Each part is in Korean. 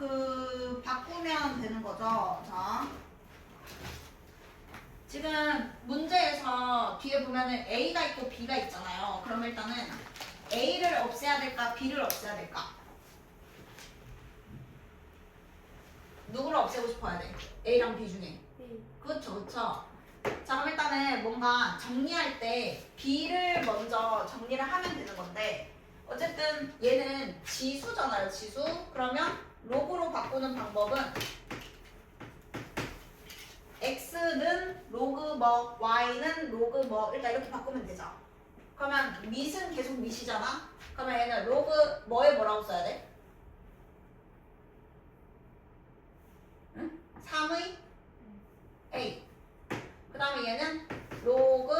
바꾸면 되는 거죠. 자. 지금 문제에서 뒤에 보면은 A가 있고 B가 있잖아요. 그럼 일단은 A를 없애야 될까? B를 없애야 될까? 누구를 없애고 싶어야 돼? A랑 B 중에. 그렇죠, 그렇죠. 자, 그럼 일단은 뭔가 정리할 때 B를 먼저 정리를 하면 되는 건데 어쨌든 얘는 지수잖아요, 지수. 그러면 로그로 바꾸는 방법은 x는 로그 뭐, y는 로그 뭐 일단 이렇게 바꾸면 되죠. 그러면 밑은 계속 밑이잖아. 그러면 얘는 로그 뭐에 뭐라고 써야 돼? 응? 3의 a. 그 다음에 얘는 로그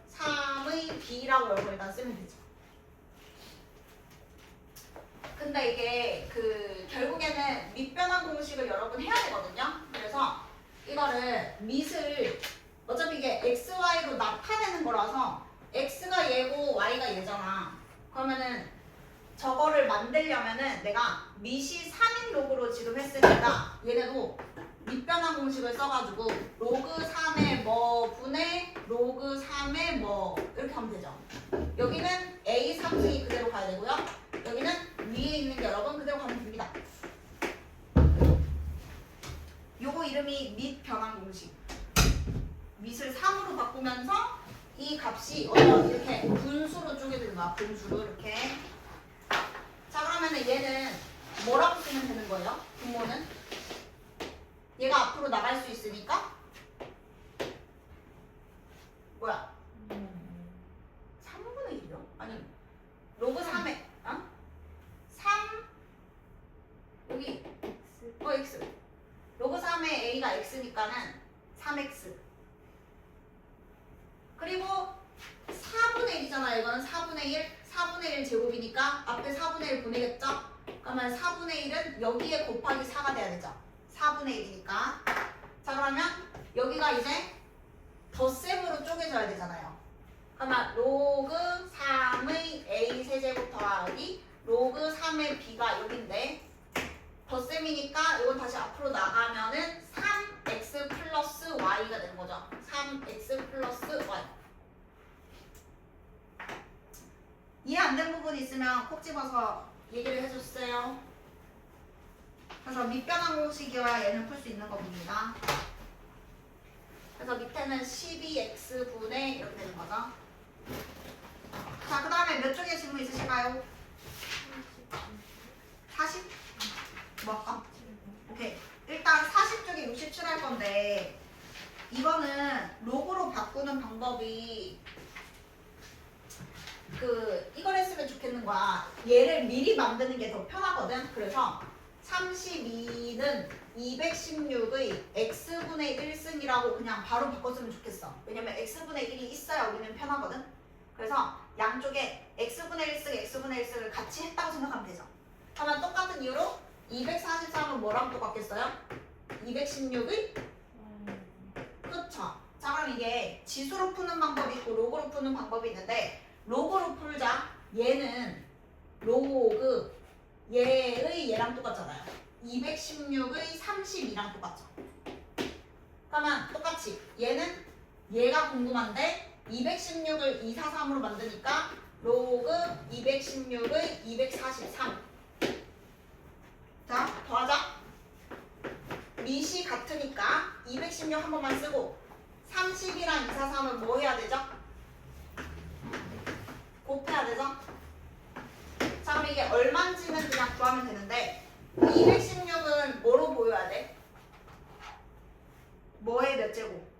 3의 b라고 여러분 일단 쓰면 되죠. 근데 이게 결국에는 밑변환 공식을 여러분 해야 되거든요. 그래서 이거를 밑을 어차피 이게 xy로 나타내는 거라서 x가 얘고 y가 얘잖아. 그러면은 저거를 만들려면은 내가 밑이 3인 로그로 지금 했으니까 얘네도 밑변환 공식을 써가지고 로그 3의 뭐 분의 로그 3의 뭐 이렇게 하면 되죠. 여기는 a 3승이 그대로 가야 되고요. 여기는 위에 있는 게 여러분 그대로 가면 됩니다. 요거 이름이 밑 변환 공식. 밑을 3으로 바꾸면서 이 값이 이렇게 분수로 쪼개지는 거야. 분수로 이렇게. 자, 그러면은 얘는 뭐라고 쓰면 되는 거예요? 분모는? 얘가 앞으로 나갈 수 있으니까 뭐야? 3분의 1이요? 아니 로그 3에 3 여기 x 로그 3의 a가 x니까는 3x 그리고 4분의 1이잖아요. 이거는 4분의 1 4분의 1 제곱이니까 앞에 4분의 1 보내겠죠? 그러면 4분의 1은 여기에 곱하기 4가 돼야 되죠. 4분의 1이니까. 자, 그러면 여기가 이제 덧셈으로 쪼개져야 되잖아요. 그러면 로그 3의 a 세제곱 더하기 로그 3의 b가 여기인데 덧셈이니까 이건 다시 앞으로 나가면은 3x 플러스 y가 되는 거죠. 3x 플러스 y. 이해 안 된 부분 있으면 콕 집어서 얘기를 해주세요. 그래서 밑변환 공식이어야 얘는 풀 수 있는 겁니다. 그래서 밑에는 12x분의 이렇게 되는 거죠. 자, 그 다음에 몇 쪽에 질문 있으실까요? 40? 뭐 할까? 오케이. 일단 40쪽에 67 할 건데 이거는 로그로 바꾸는 방법이 이걸 했으면 좋겠는 거야. 얘를 미리 만드는 게 더 편하거든. 그래서 32는 216의 x분의 1승이라고 그냥 바로 바꿨으면 좋겠어. 왜냐면 x분의 1이 있어야 우리는 편하거든. 그래서 양쪽에 x분의 1승, x분의 1승을 같이 했다고 생각하면 되죠. 그러면 똑같은 이유로 243은 뭐랑 똑같겠어요? 216의? 그렇죠. 자, 그럼 이게 지수로 푸는 방법이 있고 로그로 푸는 방법이 있는데 로그로 풀자. 얘는 로그 얘랑 똑같잖아요. 216의 32랑 똑같죠. 그러면 똑같이 얘는 얘가 궁금한데 216을 243으로 만드니까 로그 216의 243. 자, 더하자. 밑이 같으니까 216 한 번만 쓰고 30이랑 243은 뭐 해야 되죠? 곱해야 되죠? 자, 그럼 이게 얼마인지는 그냥 구하면 되는데 216은 뭐로 보여야 돼? 뭐의 몇 제곱?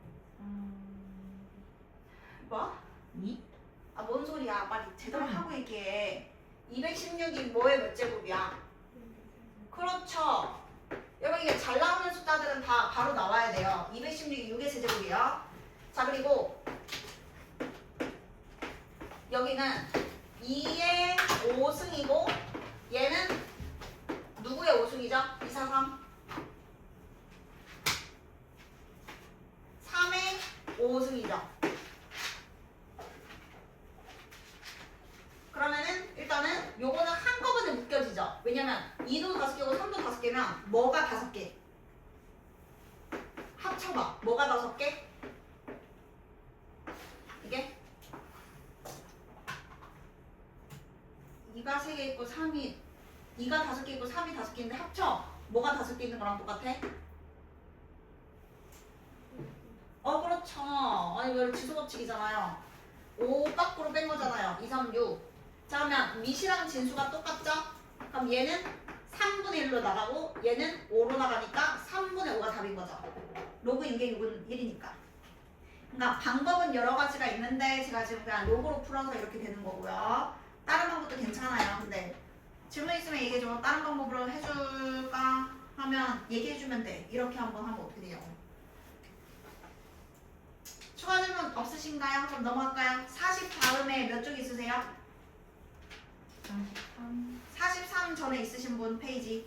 뭐? 2? 아, 뭔 소리야. 빨리 제대로 하고 얘기해. 216이 뭐의 몇 제곱이야? 그렇죠. 여러분 이게 잘 나오는 숫자들은 다 바로 나와야 돼요. 216이 6의 세제곱이요. 자, 그리고 여기는 2의 5승이고 얘는 누구의 5승이죠? 243 3의 5승이죠. 그러면은 일단은 요거는 한꺼번에 묶여지죠. 왜냐면 2도 5개고 3도 5개면 뭐가 5개? 합쳐봐. 뭐가 5개? 이게 2가 3개 있고 3이 2가 5개 있고 3이 5개인데 합쳐. 뭐가 5개 있는 거랑 똑같아? 그렇죠. 아니 왜 지수법칙이잖아요. 5 밖으로 뺀 거잖아요. 2, 3, 6. 자 그러면 밑이랑 진수가 똑같죠? 그럼 얘는 3분의 1로 나가고 얘는 5로 나가니까 3분의 5가 답인 거죠. 로그인 게 6은 1이니까. 그러니까 방법은 여러 가지가 있는데 제가 지금 그냥 로그로 풀어서 이렇게 되는 거고요. 다른 방법도 괜찮아요. 근데 질문 있으면 얘기해줘. 다른 방법으로 해줄까 하면 얘기해주면 돼. 이렇게 한번 하면 어떻게 돼요? 추가 질문 없으신가요? 그럼 넘어갈까요? 40 다음에 몇 쪽 있으세요? 43 전에 있으신 분 페이지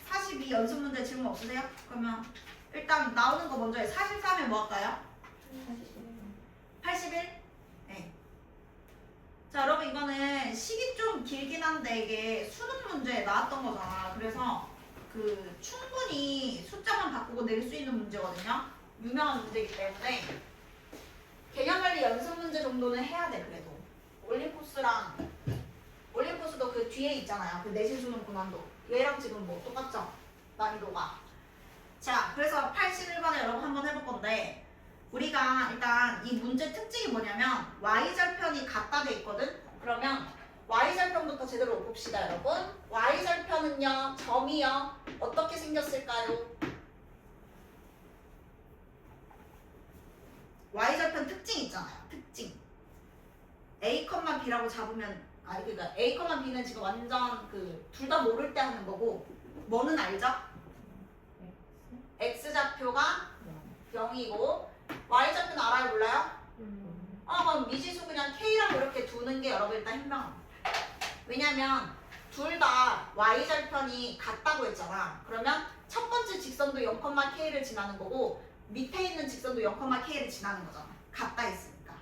42 연습 문제 질문 없으세요? 그러면 일단 나오는 거 먼저 해. 43에 뭐 할까요? 81? 네. 자 여러분 이거는 식이 좀 길긴 한데 이게 수능 문제에 나왔던 거잖아. 그래서 그 충분히 숫자만 바꾸고 낼 수 있는 문제거든요. 유명한 문제이기 때문에 개념관리 연습 문제 정도는 해야 돼. 그래도 올림포스도 그 뒤에 있잖아요. 그 내신 수능 고난도 얘랑 지금 뭐 똑같죠? 난이도가. 자 그래서 81번에 여러분 한번 해볼 건데 우리가 일단 이 문제 특징이 뭐냐면 y절편이 같다 돼 있거든. 그러면 y절편부터 제대로 봅시다 여러분. y절편은요 점이요 어떻게 생겼을까요? y절편 특징 있잖아요. 특징 a, b라고 잡으면 그러니까 a, b는 지금 완전 그 둘 다 모를 때 하는 거고 뭐는 알죠? x좌표가 0이고 y좌표는 알아요 몰라요? 그럼 미지수 그냥 k라고 이렇게 두는 게 여러분 일단 현명합니다. 왜냐면 둘 다 y절편이 같다고 했잖아. 그러면 첫 번째 직선도 0,k를 지나는 거고 밑에 있는 직선도 0,k를 지나는 거잖아. 같다 했으니까.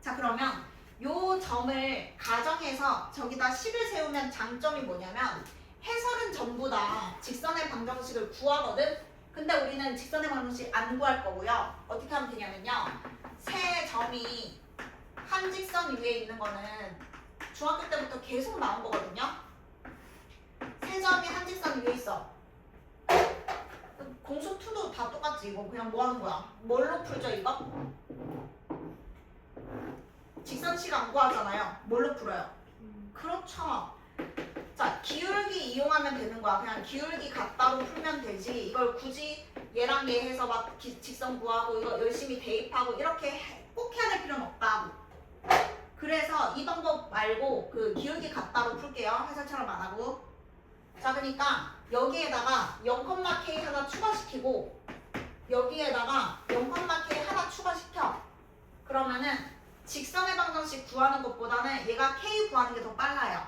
자 그러면 요 점을 가정해서 저기다 식을 세우면 장점이 뭐냐면 해설은 전부 다 직선의 방정식을 구하거든. 근데 우리는 직선의 방정식 안 구할 거고요. 어떻게 하면 되냐면요. 세 점이 한 직선 위에 있는 거는 중학교 때부터 계속 나온 거거든요. 세 점이 한 직선 위에 있어. 공수 2도 다 똑같지. 이거 그냥 뭐 하는 거야? 뭘로 풀죠 이거? 직선식 안 구하잖아요. 뭘로 풀어요? 그렇죠. 자, 기울기 이용하면 되는 거야. 그냥 기울기 같다로 풀면 되지. 이걸 굳이 얘랑 얘 해서 막 직선 구하고 이거 열심히 대입하고 이렇게 꼭 해야 될 필요는 없다고. 그래서 이 방법 말고 그 기울기 같다로 풀게요. 해설처럼 안 하고. 자, 그러니까 여기에다가 0,k 하나 추가시키고 여기에다가 0,k 하나 추가시켜. 그러면은 직선의 방정식 구하는 것보다는 얘가 k 구하는 게 더 빨라요.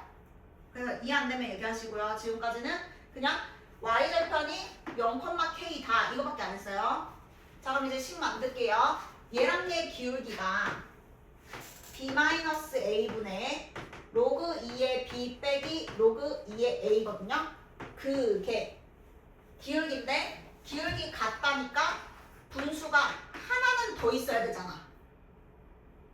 그래서 이해 안 되면 얘기하시고요. 지금까지는 그냥 y절편이 0,k다 이거밖에 안 했어요. 자 그럼 이제 식 만들게요. 얘랑 얘 기울기가 b-a분의 로그 2의 b 빼기 로그 2의 a거든요. 그게 기울기인데 기울기 같다니까 분수가 하나는 더 있어야 되잖아.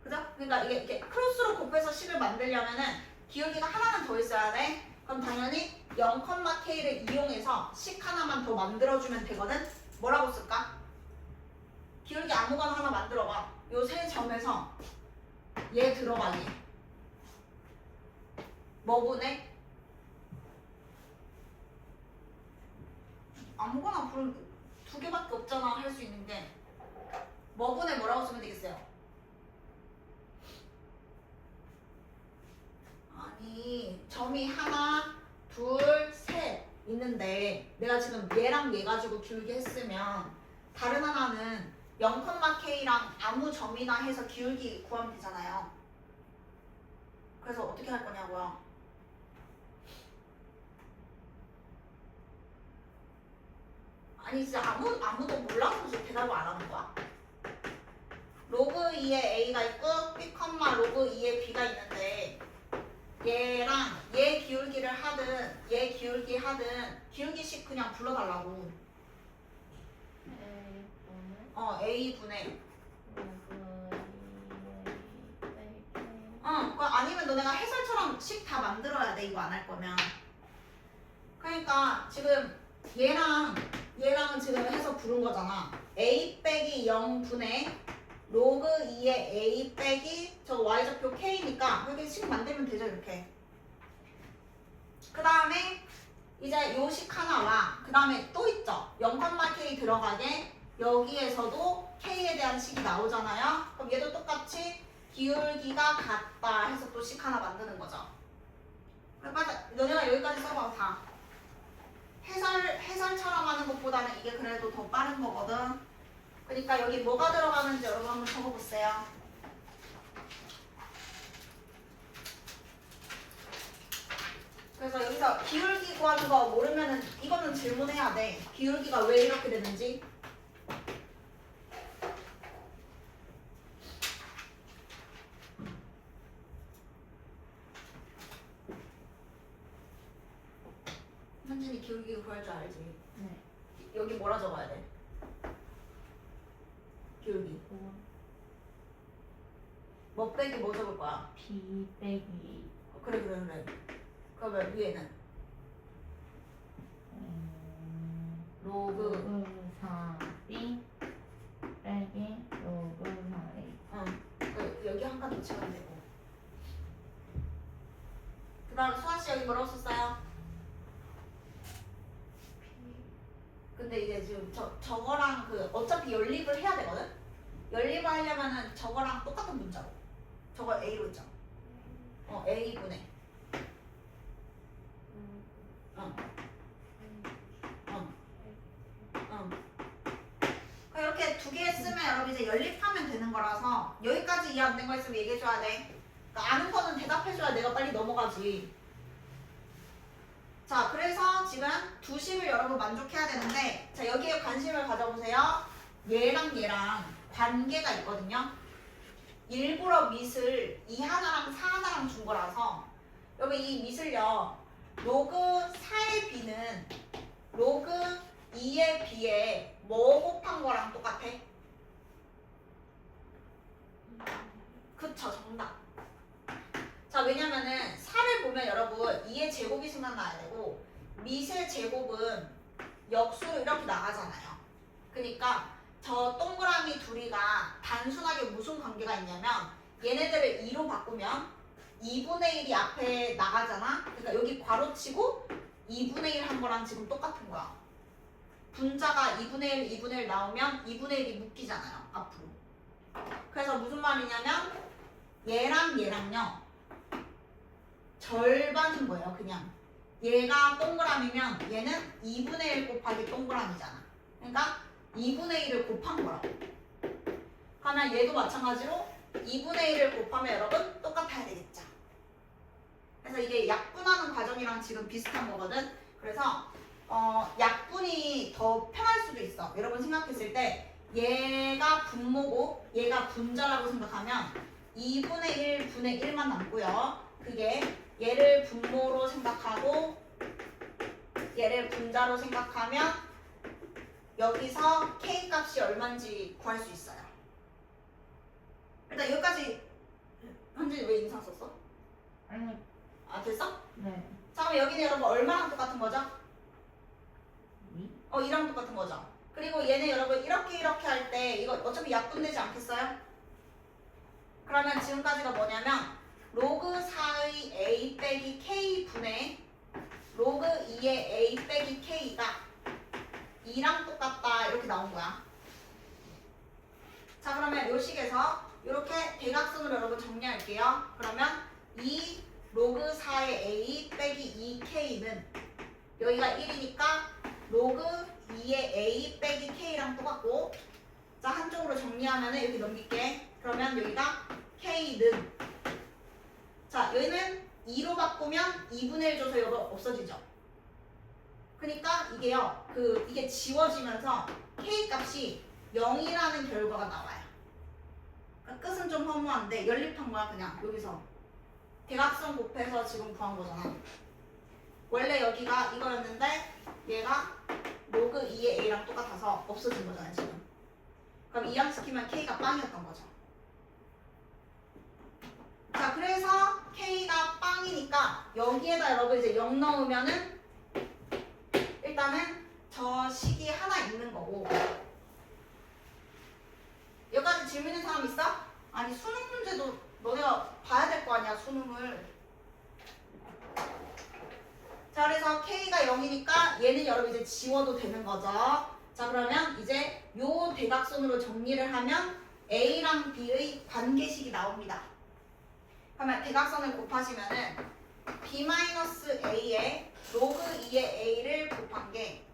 그죠? 그러니까 이게 크로스로 곱해서 식을 만들려면은 기울기가 하나는 더 있어야 돼. 그럼 당연히 0,k를 이용해서 식 하나만 더 만들어주면 되거든. 뭐라고 쓸까? 기울기 아무거나 하나 만들어봐. 요 세 점에서 얘 들어가기. 뭐분의? 아무거나 부르면 두 개밖에 없잖아. 할 수 있는 게. 뭐분의 뭐라고 쓰면 되겠어요? 아니 점이 하나, 둘, 셋 있는데 내가 지금 얘랑 얘 가지고 기울기 했으면 다른 하나는 0,k랑 아무 점이나 해서 기울기 구하면 되잖아요. 그래서 어떻게 할 거냐고요? 아니 진짜 아무도 몰라서 대답을 안 하는 거야? 로그 2의 a가 있고 b, 로그 2의 b가 있는데 얘랑 얘 기울기를 하든 얘 기울기 하든 기울기식 그냥 불러달라고. A분의 그 아니면 너네가 해설처럼 식 다 만들어야 돼. 이거 안 할 거면. 그러니까 지금 얘랑 지금 해서 부른 거잖아. A 빼기 0분의 로그 2의 A 빼기 저 y좌표 k니까 이렇게 식 만들면 되죠. 이렇게. 그 다음에 이제 요 식 하나와 그 다음에 또 있죠. 0,k 들어가게 여기에서도 k에 대한 식이 나오잖아요. 그럼 얘도 똑같이 기울기가 같다 해서 또 식 하나 만드는 거죠. 맞아. 너네가 여기까지 써봐. 다. 해설처럼 하는 것보다는 이게 그래도 더 빠른 거거든. 그러니까 여기 뭐가 들어가는지 여러분 한번 적어보세요. 그래서 여기서 기울기 구하는 거 모르면은 이거는 질문해야 돼. 기울기가 왜 이렇게 되는지. 현진이 기울기 구할 줄 알지? 네. 여기 뭐라 적어야 돼? 기울기. 뭐 빼기 뭐 적을 거야? B 빼기 그래. 그러면 위에는? 로그 4B 빼기 로그 4A. 여기 한 칸 붙이면 되고. 그 다음에 수아씨 여기 뭐라고 썼어요? 근데 이제 지금 저거랑 어차피 연립을 해야 되거든? 연립을 하려면은 저거랑 똑같은 문자로. 저거 A로 있죠? A분의. 이렇게 두 개 쓰면 여러분 이제 연립하면 되는 거라서 여기까지 이해 안 된 거 있으면 얘기해줘야 돼. 그러니까 아는 거는 대답해줘야 내가 빨리 넘어가지. 자, 그래서 지금 두 식을 여러분 만족해야 되는데, 자, 여기에 관심을 가져보세요. 얘랑 관계가 있거든요. 일부러 밑을 2 하나랑 4 하나랑 준 거라서, 여러분 이 밑을요, 로그 4의 b는 로그 2의 b에 뭐 곱한 거랑 똑같아? 그쵸, 정답. 자, 왜냐면은 4를 보면 여러분 2의 제곱이 생각나야 되고 밑의 제곱은 역수로 이렇게 나가잖아요. 그러니까 저 동그라미 둘이가 단순하게 무슨 관계가 있냐면 얘네들을 2로 바꾸면 2분의 1이 앞에 나가잖아. 그러니까 여기 괄호치고 2분의 1 한 거랑 지금 똑같은 거야. 분자가 2분의 1, 2분의 1 나오면 2분의 1이 묶이잖아요. 앞으로. 그래서 무슨 말이냐면 얘랑요. 절반인 거예요. 그냥 얘가 동그라미면 얘는 2분의 1 곱하기 동그라미잖아. 그러니까 2분의 1을 곱한 거라고. 그러면 얘도 마찬가지로 2분의 1을 곱하면 여러분 똑같아야 되겠죠. 그래서 이게 약분하는 과정이랑 지금 비슷한 거거든. 그래서 약분이 더 편할 수도 있어. 여러분 생각했을 때 얘가 분모고 얘가 분자라고 생각하면 2분의 1 분의 1만 남고요. 그게 얘를 분모로 생각하고 얘를 분자로 생각하면 여기서 k 값이 얼마인지 구할 수 있어요. 일단 여기까지 현진이 왜 인상 썼어? 아니. 아, 됐어? 네. 자, 그럼 여기는 여러분 얼마랑 똑같은 거죠? 2? 2랑 똑같은 거죠. 그리고 얘는 여러분 이렇게 할 때 이거 어차피 약분되지 않겠어요? 그러면 지금까지가 뭐냐면 로그 4의 a 빼기 k 분의 로그 2의 a 빼기 k가 2랑 똑같다 이렇게 나온 거야. 자, 그러면 요 식에서 이렇게 대각선으로 여러분 정리할게요. 그러면 2 로그 4의 a 빼기 2k는 여기가 1이니까 로그 2의 a 빼기 k랑 똑같고, 자, 한쪽으로 정리하면 이렇게 넘길게. 그러면 여기가 k는, 자, 여기는 2로 바꾸면 2분의 1 줘서 이거 없어지죠. 그러니까 이게요, 이게 지워지면서 k 값이 0이라는 결과가 나와요. 그러니까 끝은 좀 허무한데 연립한 거야. 그냥 여기서 대각선 곱해서 지금 구한 거잖아. 원래 여기가 이거였는데 얘가 로그 2의 a랑 똑같아서 없어진 거잖아요 지금. 그럼 이항시키면 k가 빵이었던 거죠. 자, 그래서 k가 빵이니까 여기에다 여러분 이제 0 넣으면은 일단은 저 식이 하나 있는 거고. 여기까지 질문 있는 사람 있어? 아니 수능 문제도 너네가 봐야 될 거 아니야 수능을. 자, 그래서 k가 0이니까 얘는 여러분 이제 지워도 되는 거죠. 자, 그러면 이제 요 대각선으로 정리를 하면 a랑 b의 관계식이 나옵니다. 그러면 대각선을 곱하시면은 b-a에 로그 2의 a를 곱한 게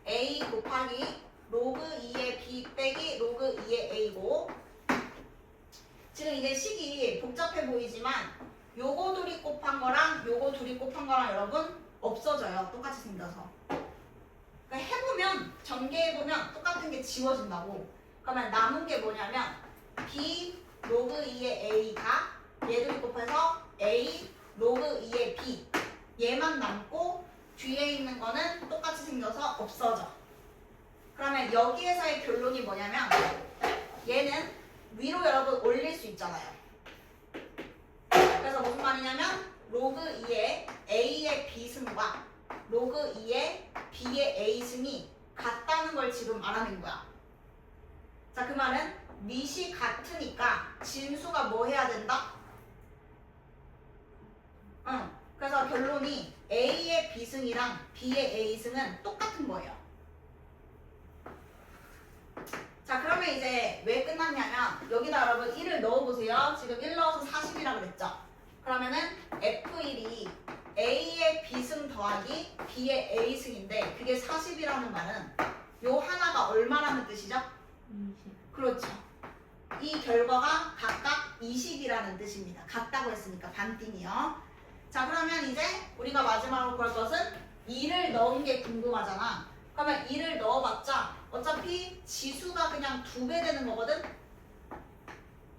a 곱하기 로그 2의 b 빼기 로그 2의 a고, 지금 이제 식이 복잡해 보이지만 요거 둘이 곱한 거랑 요거 둘이 곱한 거랑 여러분 없어져요. 똑같이 생겨서. 그러니까 해보면 전개해보면 똑같은 게 지워진다고. 그러면 남은 게 뭐냐면 b 로그 2의 a가 얘들이 곱해서 a 로그 2의 b 얘만 남고 뒤에 있는 거는 똑같이 생겨서 없어져. 그러면 여기에서의 결론이 뭐냐면 얘는 위로 여러분 올릴 수 있잖아요. 그래서 무슨 말이냐면 로그 2의 a의 b승과 로그 2의 b의 a승이 같다는 걸 지금 알아낸 거야. 자, 그 말은 밑이 같으니까 진수가 뭐 해야 된다? 그래서 결론이 a의 b승이랑 b의 a승은 똑같은 거예요. 자, 그러면 이제 왜 끝났냐면 여기다 여러분 1을 넣어보세요. 지금 1 넣어서 40이라 그랬죠. 그러면은 F1이 A의 B승 더하기 B의 A승인데 그게 40이라는 말은 요 하나가 얼마라는 뜻이죠? 20. 그렇죠. 이 결과가 각각 20이라는 뜻입니다. 같다고 했으니까 반띵이요. 자, 그러면 이제 우리가 마지막으로 볼 것은 2를 넣은 게 궁금하잖아. 그러면 2를 넣어봤자 어차피 지수가 그냥 2배 되는 거거든?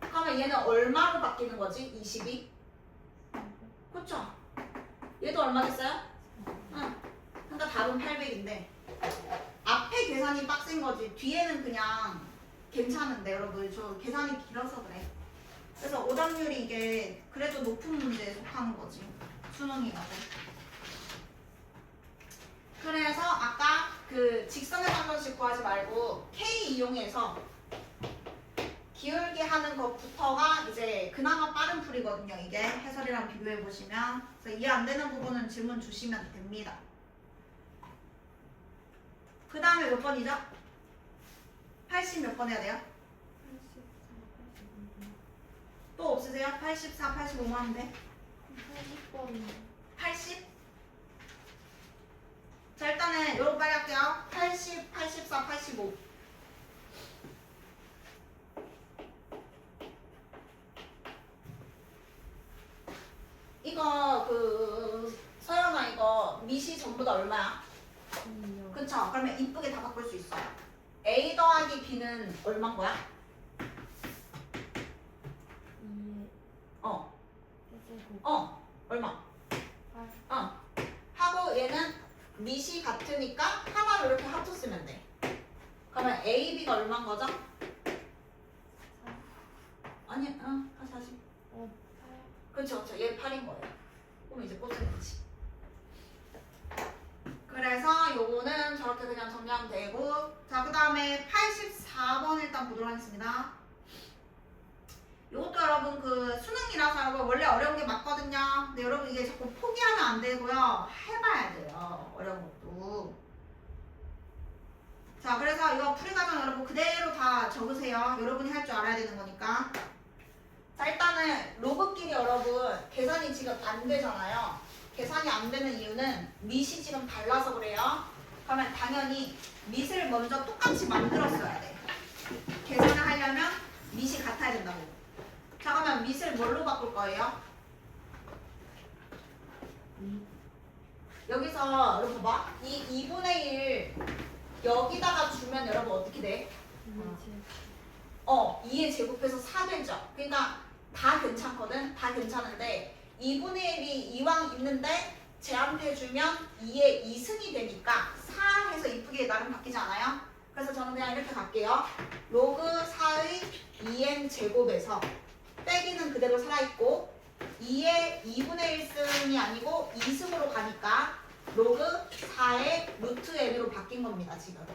그러면 얘는 얼마로 바뀌는 거지? 20이? 그쵸? 얘도 얼마겠어요? 응. 그러니까 답은 800인데 앞에 계산이 빡센 거지 뒤에는 그냥 괜찮은데 여러분 저 계산이 길어서 그래. 그래서 오답률이 이게 그래도 높은 문제에 속하는 거지 수능이라고. 그래서 아까 그 직선의 방정식 구하지 말고 K 이용해서 기울기 하는 것부터가 이제 그나마 빠른 풀이거든요. 이게 해설이랑 비교해 보시면. 그래서 이해 안 되는 부분은 질문 주시면 됩니다. 그 다음에 몇 번이죠? 80 몇 번 해야 돼요? 또 없으세요? 84, 85만 하는데 80번. 80? 자, 일단은 요거 빨리 할게요. 80, 84, 85. 이거 서연아 이거 밑이 전부 다 얼마야? 그쵸? 그러면 이쁘게 다 바꿀 수 있어요. A 더하기 B는 얼마인 거야? 2에 어, 해제고 얼마? 8. 하고 얘는 밑이 같으니까 하나를 이렇게 합쳤으면 돼. 그러면 A, B가 얼마인 거죠? 4. 아니, 다시. 8. 그렇죠, 그렇죠. 얘 8인 거예요. 그럼 이제 꽂아야지. 그래서 요거는 저렇게 그냥 정리하면 되고, 자, 그 다음에 84번 일단 보도록 하겠습니다. 요것도 여러분 그 수능이라서 여러분 원래 어려운 게 맞거든요. 근데 여러분 이게 자꾸 포기하면 안 되고요. 해봐야 돼요. 어려운 것도. 자, 그래서 이거 풀이 과정 여러분 그대로 다 적으세요. 여러분이 할 줄 알아야 되는 거니까. 자, 일단은 로그끼리 여러분 계산이 지금 안 되잖아요. 계산이 안 되는 이유는 밑이 지금 달라서 그래요. 그러면 당연히 밑을 먼저 똑같이 만들었어야 돼. 계산을 하려면 밑이 같아야 된다고. 자, 그러면 밑을 뭘로 바꿀 거예요? 2. 여기서 여러분 봐봐. 이 2분의 1 여기다가 주면 여러분 어떻게 돼? 2의 제곱해서 4 되죠. 그러니까 다 괜찮거든. 다 괜찮은데 2분의 1이 이왕 있는데 쟤한테 주면 2의 2승이 되니까 4 해서 이쁘게 나름 바뀌지 않아요? 그래서 저는 그냥 이렇게 갈게요. 로그 4의 2n 제곱에서 빼기는 그대로 살아있고 2의 2분의 1승이 아니고 2승으로 가니까 로그 4의 루트 n으로 바뀐 겁니다. 지금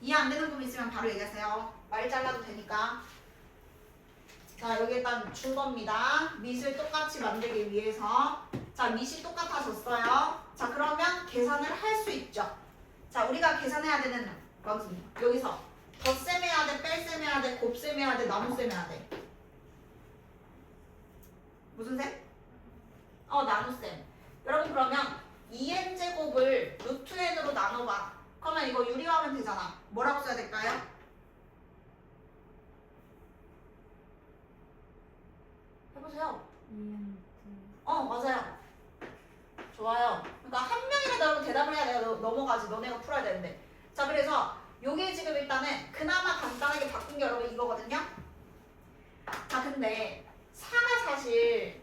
이해 안 되는 부분 있으면 바로 얘기하세요. 말 잘라도 되니까. 자, 여기 일단 준 겁니다. 밑을 똑같이 만들기 위해서. 자, 밑이 똑같아졌어요. 자, 그러면 계산을 할 수 있죠. 자, 우리가 계산해야 되는 것은 여기서 덧셈 해야 돼, 뺄셈 해야 돼, 곱셈 해야 돼, 나눗셈 해야 돼. 무슨 셈? 나눗셈. 여러분 그러면 2n 제곱을 루트 n으로 나눠봐. 그러면 이거 유리화하면 되잖아. 뭐라고 써야 될까요? 해보세요. 맞아요. 좋아요. 그러니까 한 명이라도 여러분 대답을 해야 내가 넘어가지. 너네가 풀어야 되는데. 자, 그래서 요게 지금 일단은 그나마 간단하게 바꾼 게 여러분 이거거든요. 자, 근데 4가 사실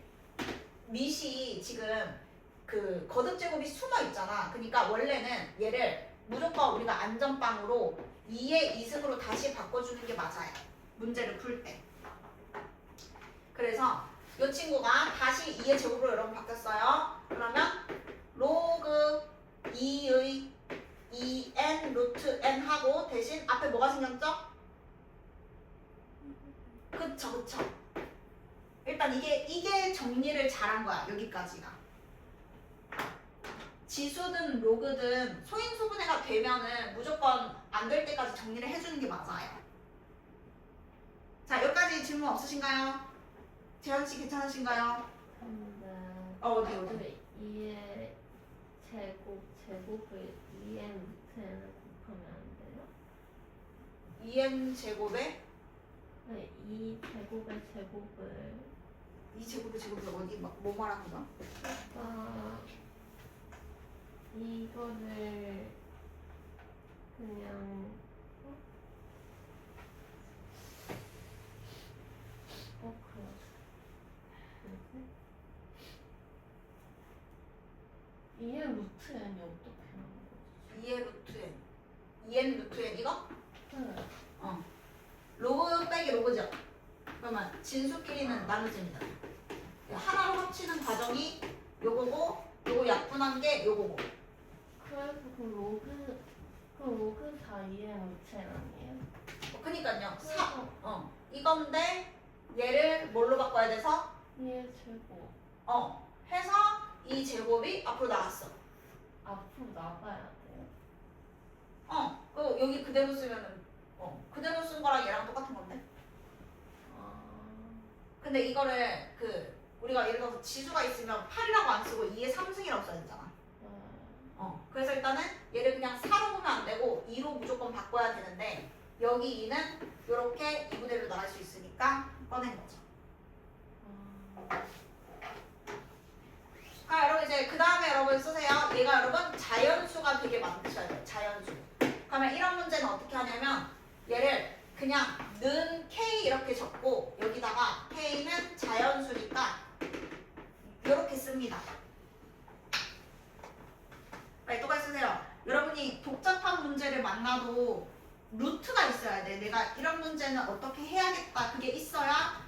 밑이 지금 그 거듭 제곱이 숨어 있잖아. 그러니까 원래는 얘를 무조건 우리가 안전빵으로 2의 2승으로 다시 바꿔주는 게 맞아요. 문제를 풀 때. 그래서 이 친구가 다시 2의 제곱으로 여러분 바뀌었어요. 그러면 로그 2의 2n 루트 n 하고 대신 앞에 뭐가 생겼죠? 그쵸. 일단 이게 정리를 잘한 거야. 여기까지가. 지수든 로그든 소인수분해가 되면은 무조건 안 될 때까지 정리를 해주는 게 맞아요. 자, 여기까지 질문 없으신가요? 재현씨 괜찮으신가요? 근데 어디? 2의 제곱을 2n 루트n을 곱하면 안 돼요? 2n 제곱에 네, 2 제곱의 제곱을 2 제곱의 제곱을 어디 뭐 말하는 거야? 이거를 그냥 이게 루트 n이 어떻게 하는 거지? 2의 루트 n 2n 루트 n 이거? 네. 로그 빼기 로그죠? 그러면 진수끼리는 나누집니다. 하나로 합치는 과정이 요거고 요거 약분한 게 요거고. 그래서 그 로그 사이에 루트 n 아니에요? 그니까요. 이건데 얘를 뭘로 바꿔야 돼서? 2의 제곱 해서 이 제곱이 앞으로 나왔어. 앞으로 나가야 돼요? 그 여기 그대로 쓰면은 그대로 쓴 거랑 얘랑 똑같은 건데. 근데 이거를 우리가 예를 들어서 지수가 있으면 8이라고 안 쓰고 2의 3승이라고 써야 되잖아. 그래서 일단은 얘를 그냥 4로 보면 안 되고 2로 무조건 바꿔야 되는데 여기 2는 이렇게 2분의 1로 나갈 수 있으니까 꺼낸 거죠. 여러분 이제 그 다음에 여러분 쓰세요. 얘가 여러분 자연수가 되게 많으셔야 돼요. 자연수. 그러면 이런 문제는 어떻게 하냐면 얘를 그냥 는 k 이렇게 적고 여기다가 k는 자연수니까 이렇게 씁니다. 빨리 똑같이 쓰세요. 여러분이 복잡한 문제를 만나도 루트가 있어야 돼. 내가 이런 문제는 어떻게 해야겠다. 그게 있어야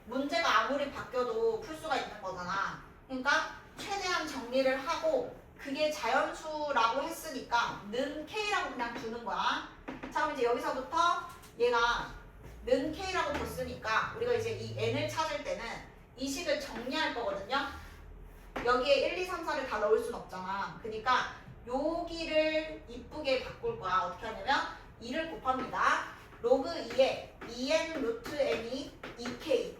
문제가 아무리 바뀌어도 풀 수가 있는 거잖아. 그러니까 최대한 정리를 하고 그게 자연수라고 했으니까 는 k라고 그냥 두는 거야. 자, 그럼 이제 여기서부터 얘가 는 k라고 뒀으니까 우리가 이제 이 n을 찾을 때는 이 식을 정리할 거거든요. 여기에 1, 2, 3, 4를 다 넣을 순 없잖아. 그러니까 여기를 이쁘게 바꿀 거야. 어떻게 하냐면 2를 곱합니다. 로그 2에 2n 루트 n이 2k.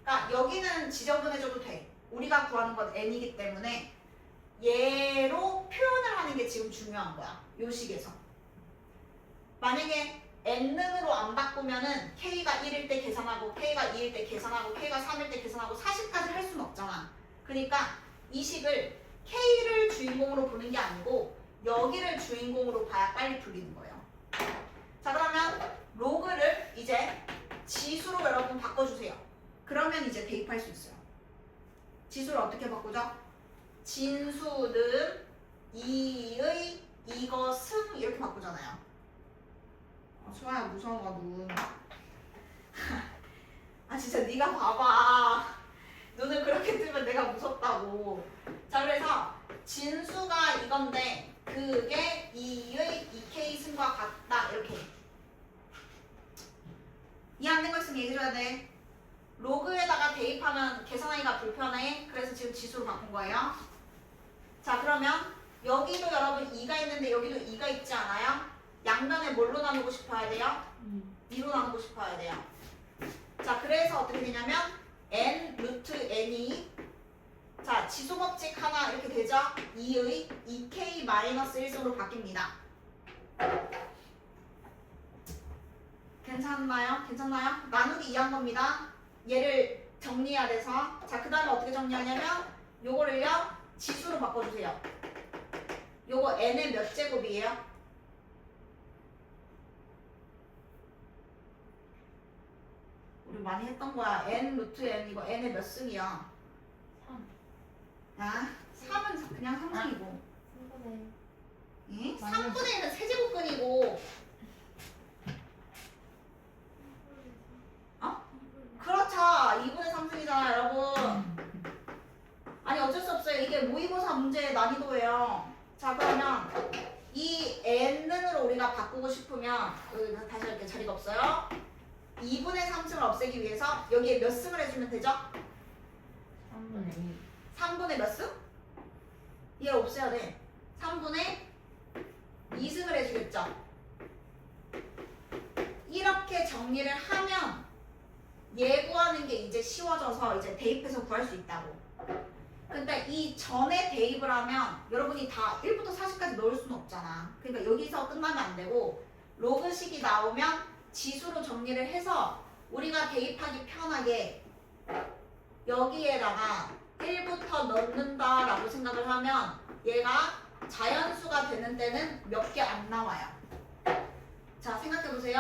그러니까 여기는 지저분해져도 돼. 우리가 구하는 건 n이기 때문에 얘로 표현을 하는 게 지금 중요한 거야. 요 식에서. 만약에 n으로 안 바꾸면은 k가 1일 때 계산하고 k가 2일 때 계산하고 k가 3일 때 계산하고 40까지 할 수는 없잖아. 그러니까 이 식을 k를 주인공으로 보는 게 아니고 여기를 주인공으로 봐야 빨리 풀리는 거예요. 자, 그러면 로그를 이제 지수로 여러분 바꿔주세요. 그러면 이제 대입할 수 있어요. 지수를 어떻게 바꾸죠? 진수는 2의 이것은 이렇게 바꾸잖아요. 수아야 무서워 눈. 아 진짜 네가 봐봐. 눈을 그렇게 뜨면 내가 무섭다고. 자 그래서 진수가 이건데 그게 2의 2K 승과 같다 이렇게. 이해 안 된 거 있으면 얘기해줘야 돼. 로그에다가 대입하면 계산하기가 불편해. 그래서 지금 지수로 바꾼 거예요. 자 그러면 여기도 여러분 2가 있는데 여기도 2가 있지 않아요? 양면에 뭘로 나누고 싶어야 돼요? 2로 나누고 싶어야 돼요. 자 그래서 어떻게 되냐면 n 루트 n이 자 지수 법칙 하나 이렇게 되죠? 2의 2k 마이너스 1승으로 바뀝니다. 괜찮나요? 괜찮나요? 나누기 2한 겁니다. 얘를 정리해야 돼서 자 그 다음에 어떻게 정리하냐면 요거를요 지수로 바꿔주세요. 요거 n의 몇 제곱이에요? 우리 많이 했던 거야. n 루트 n 이거 n의 몇 승이야? 3. 아 3은 그냥 3승이고 3분의 예? 3분의 1은 세제곱근이고 그렇죠. 2분의 3승이잖아요 여러분. 아니 어쩔 수 없어요. 이게 모의고사 문제의 난이도예요. 자 그러면 이 n으로 우리가 바꾸고 싶으면 여기 다시 할게 자리가 없어요. 2분의 3승을 없애기 위해서 여기에 몇 승을 해주면 되죠? 3분의 2. 3분의 몇 승? 얘 없애야 돼. 3분의 2승을 해주겠죠? 이렇게 정리를 하면 얘 구하는 게 이제 쉬워져서 이제 대입해서 구할 수 있다고. 근데 이 전에 대입을 하면 여러분이 다 1부터 40까지 넣을 수는 없잖아. 그러니까 여기서 끝나면 안 되고 로그식이 나오면 지수로 정리를 해서 우리가 대입하기 편하게 여기에다가 1부터 넣는다라고 생각을 하면 얘가 자연수가 되는 때는 몇 개 안 나와요. 자 생각해보세요.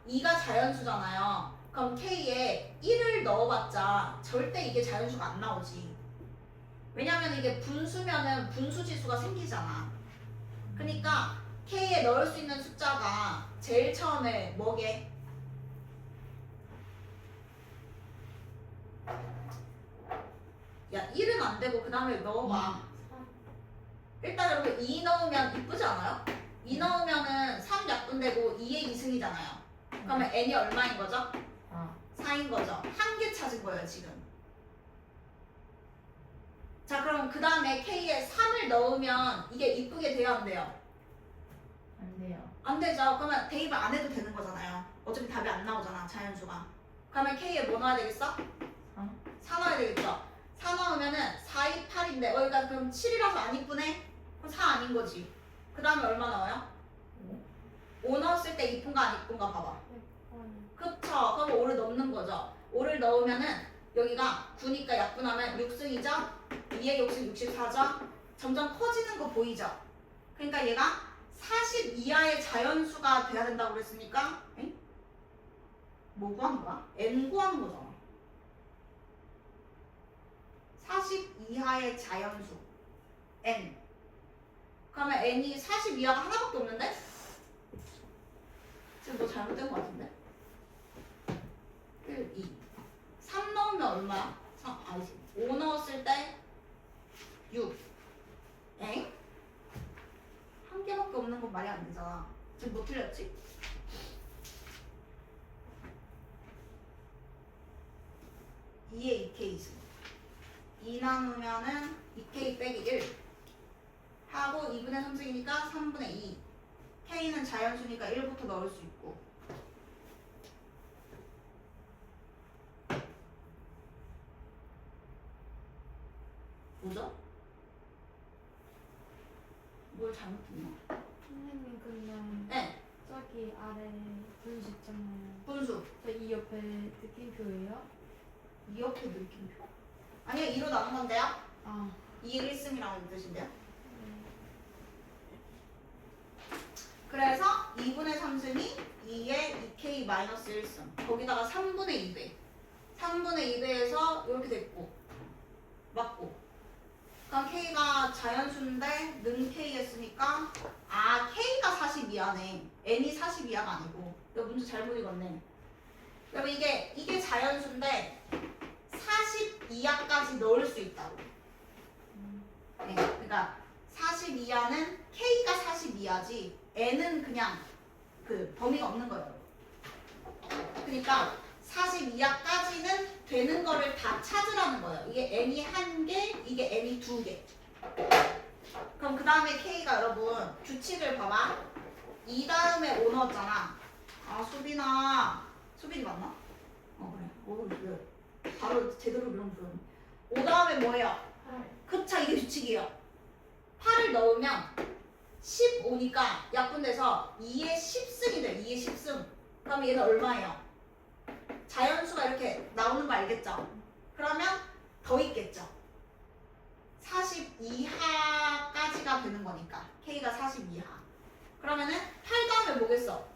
2가 자연수잖아요. 그럼 K에 1을 넣어봤자 절대 이게 자연수가 안 나오지. 왜냐면 이게 분수면은 분수지수가 생기잖아. 그러니까 K에 넣을 수 있는 숫자가 제일 처음에 뭐게? 야 1은 안 되고 그 다음에 넣어봐. 3. 일단 여러분 2 넣으면 이쁘지 않아요? 2 넣으면은 3 약분되고 2의 2승이잖아요. 그러면 n이 얼마인 거죠? 4인 거죠. 한 개 찾은 거예요 지금. 자 그럼 그 다음에 K에 3을 넣으면 이게 이쁘게 돼요 안 돼요? 안 돼요. 안 되죠. 그러면 대입을 안 해도 되는 거잖아요. 어차피 답이 안 나오잖아 자연수가. 그러면 K에 뭐 넣어야 되겠어? 4 넣어야 되겠죠. 4 넣으면은 4, 2, 8인데 그러니까 그럼 7이라서 안 이쁘네? 그럼 4 아닌 거지. 그 다음에 얼마 나와요? 5 넣었을 때 이쁜가 안 이쁜가 봐봐. 그쵸. 그럼 5를 넣는 거죠. 5를 넣으면은 여기가 9니까 약분하면 6승이죠? 2의 욕승 64죠? 점점 커지는 거 보이죠? 그러니까 얘가 40 이하의 자연수가 돼야 된다고 그랬으니까 에? 뭐 구하는 거야? n 구하는 거잖아. 40 이하의 자연수 n. 그러면 n이 40 이하가 하나밖에 없는데? 지금 뭐 잘못된 거 같은데? 1, 2 3 넣으면 얼마야? 3, 아니지 5 넣었을 때 6 엥? 한 개밖에 없는 건 말이 안 되잖아. 지금 뭐 틀렸지? (2의 2k) 2 나누면은 2k 빼기 1 하고 2분의 3승이니까 3분의 2 k는 자연수니까 1부터 넣을 수 있고 뭐죠? 뭘 잘못했나? 선생님 그냥 네 저기 아래 분수 있잖아요. 분수 이 옆에 느낌표예요? 이 옆에 느낌표 아니요 2로 나눈 건데요? 아. 2의 1승이라는 뜻인데요? 네. 그래서 2분의 3승이 2의 2k 마이너스 1승 거기다가 3분의 2배 3분의 2배에서 이렇게 됐고 맞고. 그럼 K가 자연수인데 는 K 했으니까 K가 42하네. N이 42하가 아니고. 이거 문제 잘못 읽었네. 그럼 이게 자연수인데 42하까지 넣을 수 있다고. 네, 그러니까 42하는 K가 42하지 N은 그냥 그 범위가 없는 거예요. 그러니까 42하까지는 되는 거를 다 찾으라는 거예요. 이게 N이 1개, 이게 N이 2개. 그럼 그 다음에 K가 여러분 규칙을 봐봐. 2 다음에 5 넣었잖아. 수빈이 맞나? 그래. 왜? 바로 제대로 이런 5 다음에 뭐예요? 8. 그쵸, 이게 규칙이에요. 8을 넣으면 15니까 약분돼서 2의 10승이 돼. 2의 10승. 그럼 얘는 얼마예요? 자연수가 이렇게 나오는 거 알겠죠? 그러면 더 있겠죠. 42하까지가 되는 거니까 K가 42하. 그러면은 8 다음에 뭐겠어?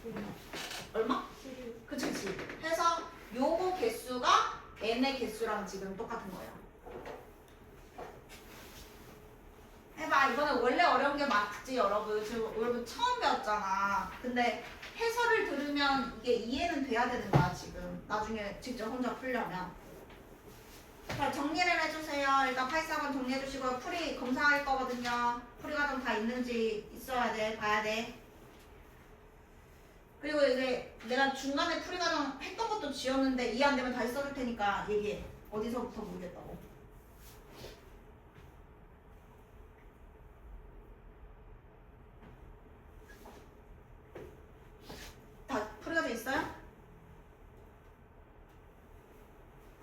11. 얼마? 11. 그치. 해서 요거 개수가 N의 개수랑 지금 똑같은 거예요. 해봐. 이거는 원래 어려운 게 맞지 여러분. 지금 여러분 처음 배웠잖아. 근데 해설을 들으면 이게 이해는 돼야 되는 거야 지금. 나중에 직접 혼자 풀려면. 자, 정리를 해주세요. 일단 84번 정리해주시고요. 풀이 검사할 거거든요. 풀이 과정 다 있는지 있어야 돼. 봐야 돼. 그리고 이제 내가 중간에 풀이 과정 했던 것도 지웠는데 이해 안 되면 다시 써줄 테니까 얘기해. 어디서부터 모르겠다고. 다 풀이 과정 있어요?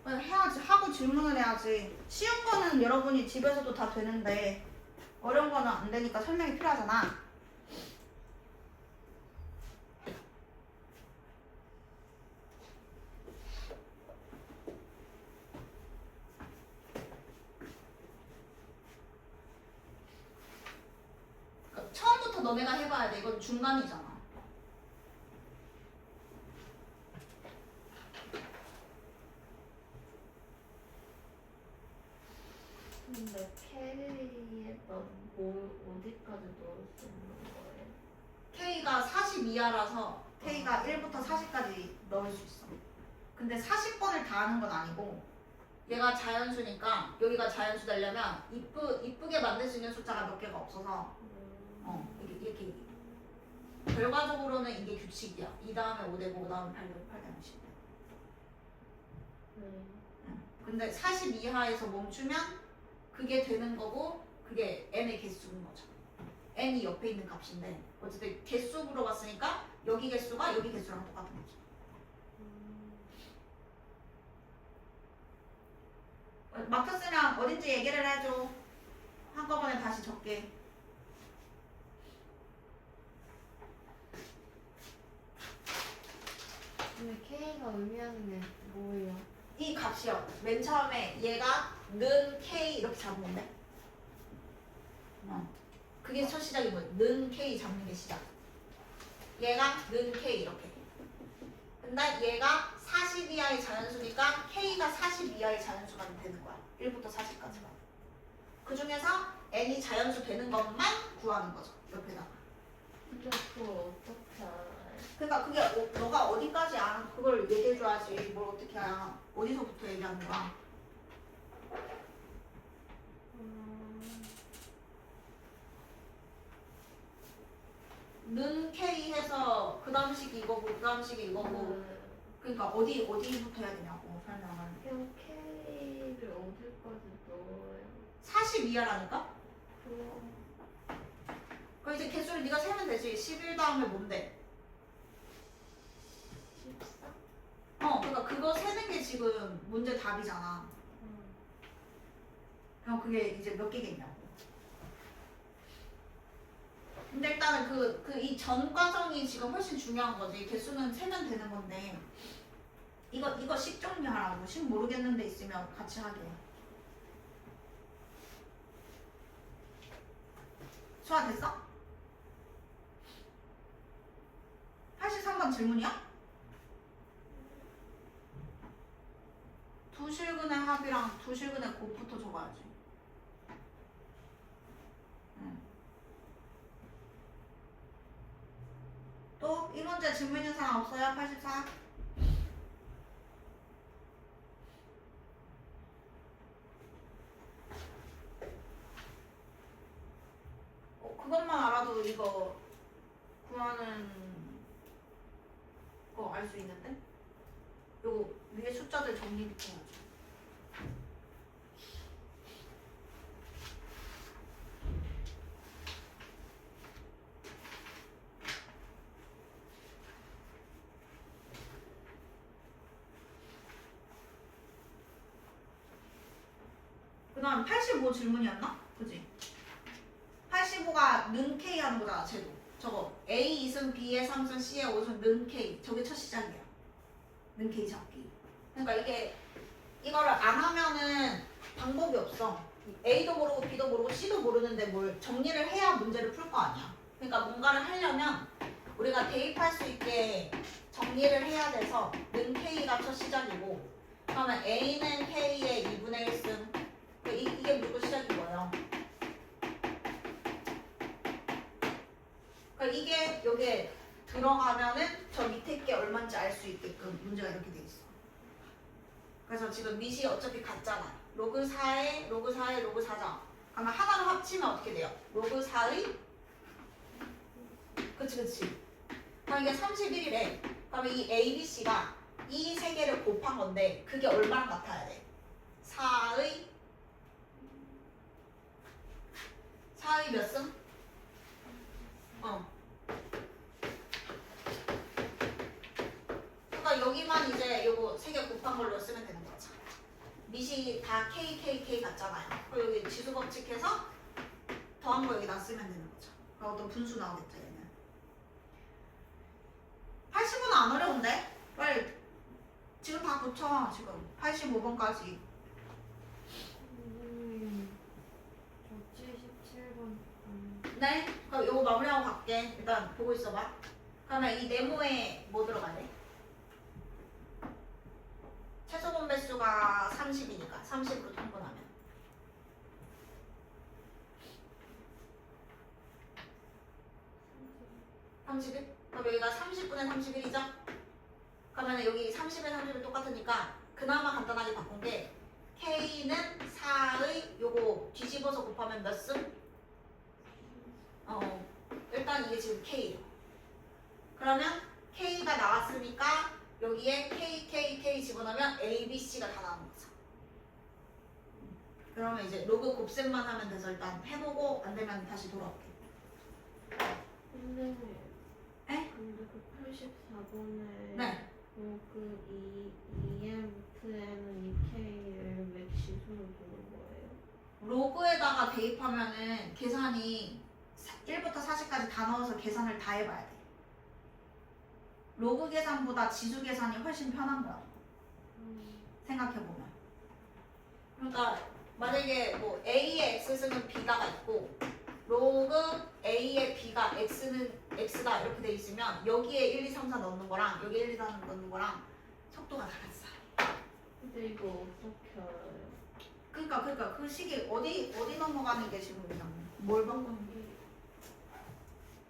해야지. 하고 질문을 해야지. 쉬운 거는 여러분이 집에서도 다 되는데 어려운 거는 안 되니까 설명이 필요하잖아. 그러니까 처음부터 너네가 해봐야 돼. 이건 중간이잖아. 근데 K에다 뭐 어디까지 넣을 수 있는 거예요? K가 42하라서 K가 1부터 40까지 넣을 수 있어. 근데 40번을 다 하는 건 아니고 얘가 자연수니까 여기가 자연수 되려면 이쁘게 만들 수 있는 숫자가 몇 개가 없어서 이렇게 결과적으로는 이게 규칙이야. 2 다음에 5 되고 5 다음에 8 되고 8 되면 10. 네. 근데 42하에서 멈추면 그게 되는 거고 그게 n의 개수인 거죠. n이 옆에 있는 값인데 어쨌든 개수 물어봤으니까 여기 개수가 여기 개수랑 똑같은 거죠. 막혔으면 어딘지 얘기를 해줘. 한꺼번에 다시 적게. 근데 K가 의미하는 게 뭐예요? 이 값이요. 맨 처음에 얘가 는 k 이렇게 잡은 건데. 그게 첫 시작인 거예요. 는 k 잡는 게 시작. 얘가 는 k 이렇게. 근데 얘가 40 이하의 자연수니까 k가 40 이하의 자연수가 되는 거야. 1부터 40까지가. 그 중에서 n이 자연수 되는 것만 구하는 거죠. 옆에다가. 근데 그걸 어떻게 알아요? 그러니까 그게 너가 어디까지 아는 그걸 얘기해줘야지. 뭘 어떻게 알아. 어디서부터 얘기하는 거야. 는 k 해서 그 다음 식이 이거고 그 다음 식이 이거고. 그러니까 어디부터 해야 되냐고 설명을. 그냥 K를 어디까지 넣어요? 40 이하라니까? 그럼 그럼 이제 개수를 네가 세면 되지. 11 다음에 뭔데? 14? 그러니까 그거 세는 게 지금 문제 답이잖아. 그럼 그게 이제 몇 개겠냐고. 근데 일단은 이 전 과정이 지금 훨씬 중요한 거지. 개수는 세면 되는 건데. 이거 식 정리하라고. 식 모르겠는 데 있으면 같이 하게. 수아 됐어? 83번 질문이야? 두 실근의 합이랑 두 부실근의 곱부터 적어야지. 또 이 문제 질문 있는 사람 없어요? 84? 그것만 알아도 이거 구하는 거 알 수 있는데? 요거 위에 숫자들 정리부터 해야지. 그 다음 85 질문이었나? 그지? 85가 는 K 하는 거잖아, 쟤도. 저거 A 2승, B의 3승, C의 5승, 는 K. 저게 첫 시작이야. 는 K 잡기. 그러니까 이게 이거를 안 하면은 방법이 없어. A도 모르고 B도 모르고 C도 모르는데 뭘 정리를 해야 문제를 풀 거 아니야. 그러니까 뭔가를 하려면 우리가 대입할 수 있게 정리를 해야 돼서 는 K가 첫 시작이고 그러면 A는 K의 2분의 1승 이게 무조건 시작인 거예요. 그러니까 이게 여기에 들어가면은 저 밑에 게 얼마인지 알 수 있게끔 문제가 이렇게 돼 있어. 그래서 지금 밑이 어차피 같잖아. 로그 4에 로그 4에 로그 4죠. 그러면 하나로 합치면 어떻게 돼요? 로그 4의 그치. 그럼 이게 31이래. 그러면 이 A, B, C가 이 세 개를 곱한 건데 그게 얼마랑 같아야 돼? 4의 몇 승? 그러니까 여기만 이제 요거 세 개 곱한 걸로 쓰면 되는 거죠. 밑이 다 K 같잖아요. 그리고 여기 지수 법칙해서 더한 거 여기다 쓰면 되는 거죠. 그럼 어떤 분수 나오겠죠, 얘는. 80은 안 어려운데? 빨리 지금 다 붙여, 지금. 85번까지. 저 77번. 네? 그럼 요거 마무리하고 갈게. 일단 보고 있어봐. 그러면 이 네모에 뭐 들어가야 돼? 최소 분배수가 30이니까 30으로 통분하면 31? 그럼 여기가 30분의 31이죠? 그러면 여기 30에 30이 똑같으니까 그나마 간단하게 바꾼 게 K는 4의 요거 뒤집어서 곱하면 몇 승? 일단 이게 지금 K 그러면 K가 나왔으니까 여기에 K 집어넣으면 A, B, C가 다 나오는 거죠. 그러면 이제 로그 곱셈만 하면 돼서 일단 해보고 안 되면 다시 돌아올게. 근데 에? 그 84번에 네. 그 EMF에는 이 K를 왜 지수로 두는 거예요? 로그에다가 대입하면은 계산이 1부터 40까지 다 넣어서 계산을 다 해봐야 돼. 로그 계산보다 지수 계산이 훨씬 편한 거야. 생각해보면. 그러니까 만약에 뭐 A의 X승은 B가 있고 로그 A의 B가 X는 X다 이렇게 돼 있으면 여기에 1, 2, 3, 4 넣는 거랑 여기에 1, 2, 3 넣는 거랑 속도가 달랐어. 근데 이거 어떻게 알아요? 그러니까 그 시기 어디 넘어가는 게 지금 그냥 뭘 바꾸는 게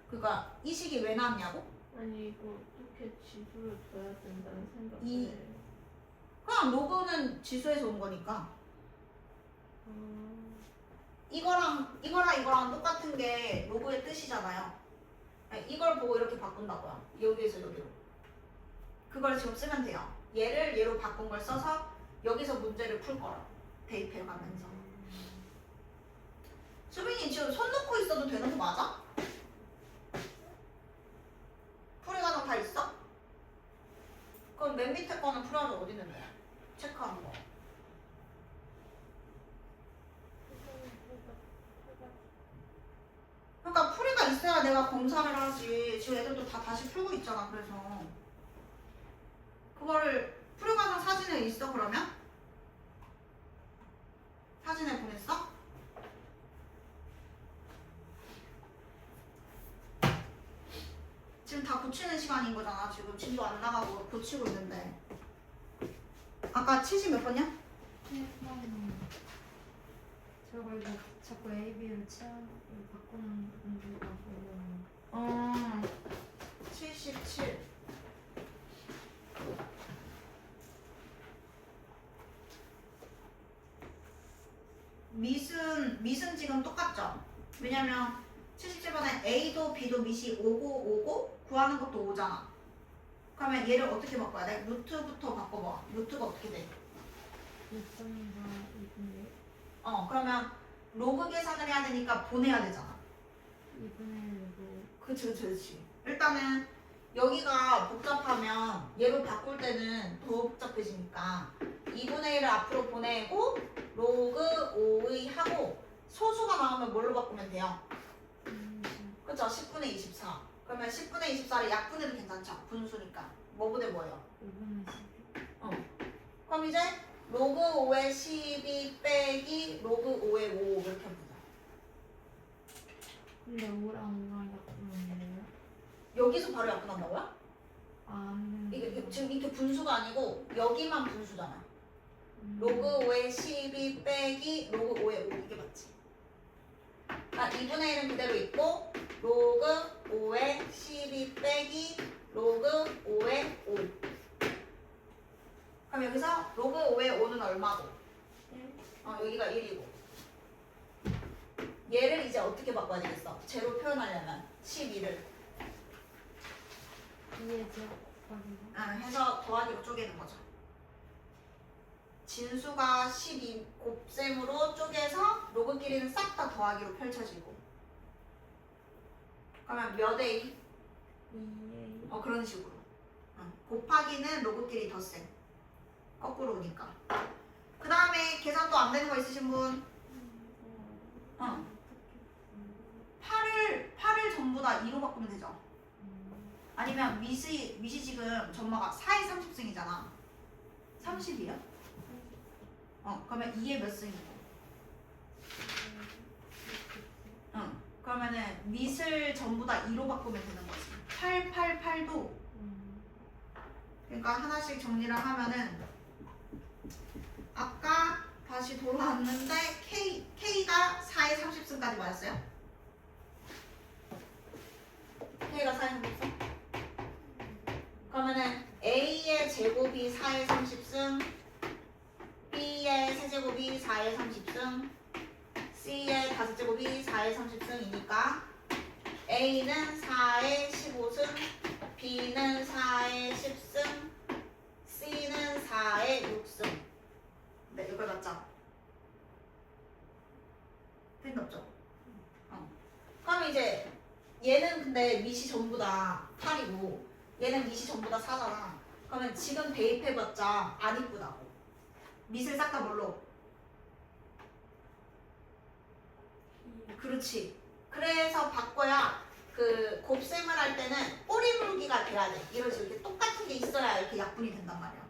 그러니까 이 시기 왜 나왔냐고? 아니 이거 어떻게 지수를 둬야 된다는 생각을 이- 해요? 그냥 로그는 지수에서 온 거니까 이거랑 똑같은 게 로그의 뜻이잖아요. 이걸 보고 이렇게 바꾼다고요. 여기에서 여기로. 그걸 지금 쓰면 돼요. 얘를 얘로 바꾼 걸 써서 여기서 문제를 풀 거라. 대입해 가면서. 수빈이 지금 손 놓고 있어도 되는 거 맞아? 풀이 가능 다 있어? 그럼 맨 밑에 거는 풀이가능 어디 있는데? 체크하는 거. 그러니까 풀이가 있어야 내가 검사를 하지. 지금 애들도 다 다시 풀고 있잖아. 그래서 그거를 풀이가능 사진에 있어 그러면? 사진에 보냈어? 지금 다 고치는 시간인 거잖아. 지금 진도 안 나가고 고치고 있는데. 아까 70 몇 번이야? 저걸 이거 자꾸 A, B를 바꾸는 공부가 어려워. 77. 밑은 지금 똑같죠? 왜냐면 77번에 A도 B도 밑이 5고 구하는 것도 5잖아. 그러면 얘를 어떻게 바꿔야 돼? 루트부터 바꿔봐. 루트가 어떻게 돼? 2.4 그러면 로그 계산을 해야 되니까 보내야 되잖아. 2분의 1로 그치. 일단은 여기가 복잡하면 얘로 바꿀 때는 더 복잡해지니까 2분의 1을 앞으로 보내고 로그 5의 하고 소수가 나오면 뭘로 바꾸면 돼요? 그쵸? 10분의 24. 그러면 10분의 24를 약분해도 괜찮죠? 분수니까. 뭐분의 뭐예요? 5분의 12. 그럼 이제 로그 5의 12 빼기 로그 5의 5 이렇게 합니다. 근데 5랑 약분하는데요? 여기서 바로 약분한다고요? 안 이게 되는데. 지금 이렇게 분수가 아니고 여기만 분수잖아. 로그 5의 12 빼기 로그 5의 5 이게 맞지? 2분의 1은 그대로 있고 로그 5의 12 빼기 로그 5의 5. 그럼 여기서 로그 5의 5는 얼마고? 여기가 1이고 얘를 이제 어떻게 바꿔야 되겠어? 제로 표현하려면 12를 2의 제곱 곱하기가 해서 더하기로 쪼개는 거죠. 진수가 12 곱셈으로 쪼개서 로그끼리는 싹 다 더하기로 펼쳐지고 그러면 몇 A? 2의 그런 식으로 곱하기는 로그끼리 덧셈 거꾸로 오니까 그 다음에 계산 또 안 되는 거 있으신 분? 8을 전부 다 2로 바꾸면 되죠. 아니면 밑이 지금 전마가 4의 30승이잖아. 30이야? 그러면 2의 몇 승이고? 그러면은 밑을 전부 다 2로 바꾸면 되는 거지. 8, 8, 8도 그러니까 하나씩 정리를 하면은 아까 다시 돌아왔는데 K가 4의 30승까지 맞았어요? K가 4의 30승? 그러면은 A의 제곱이 4의 30승, B의 세제곱이 4의 30승, C의 5제곱이 4의 30승이니까 A는 4의 15승, B는 4의 10승, C는 4의 6승. 네, 이거 맞죠? 틀렸죠? 그럼 이제 얘는 근데 밑이 전부 다 8이고 얘는 밑이 전부 다 4잖아. 그러면 지금 대입해봤자 안 이쁘다고. 밑을 싹 다 뭘로? 그렇지. 그래서 바꿔야 그 곱셈을 할 때는 꼬리 물기가 돼야 돼. 이런 식으로 이렇게 똑같은 게 있어야 이렇게 약분이 된단 말이야.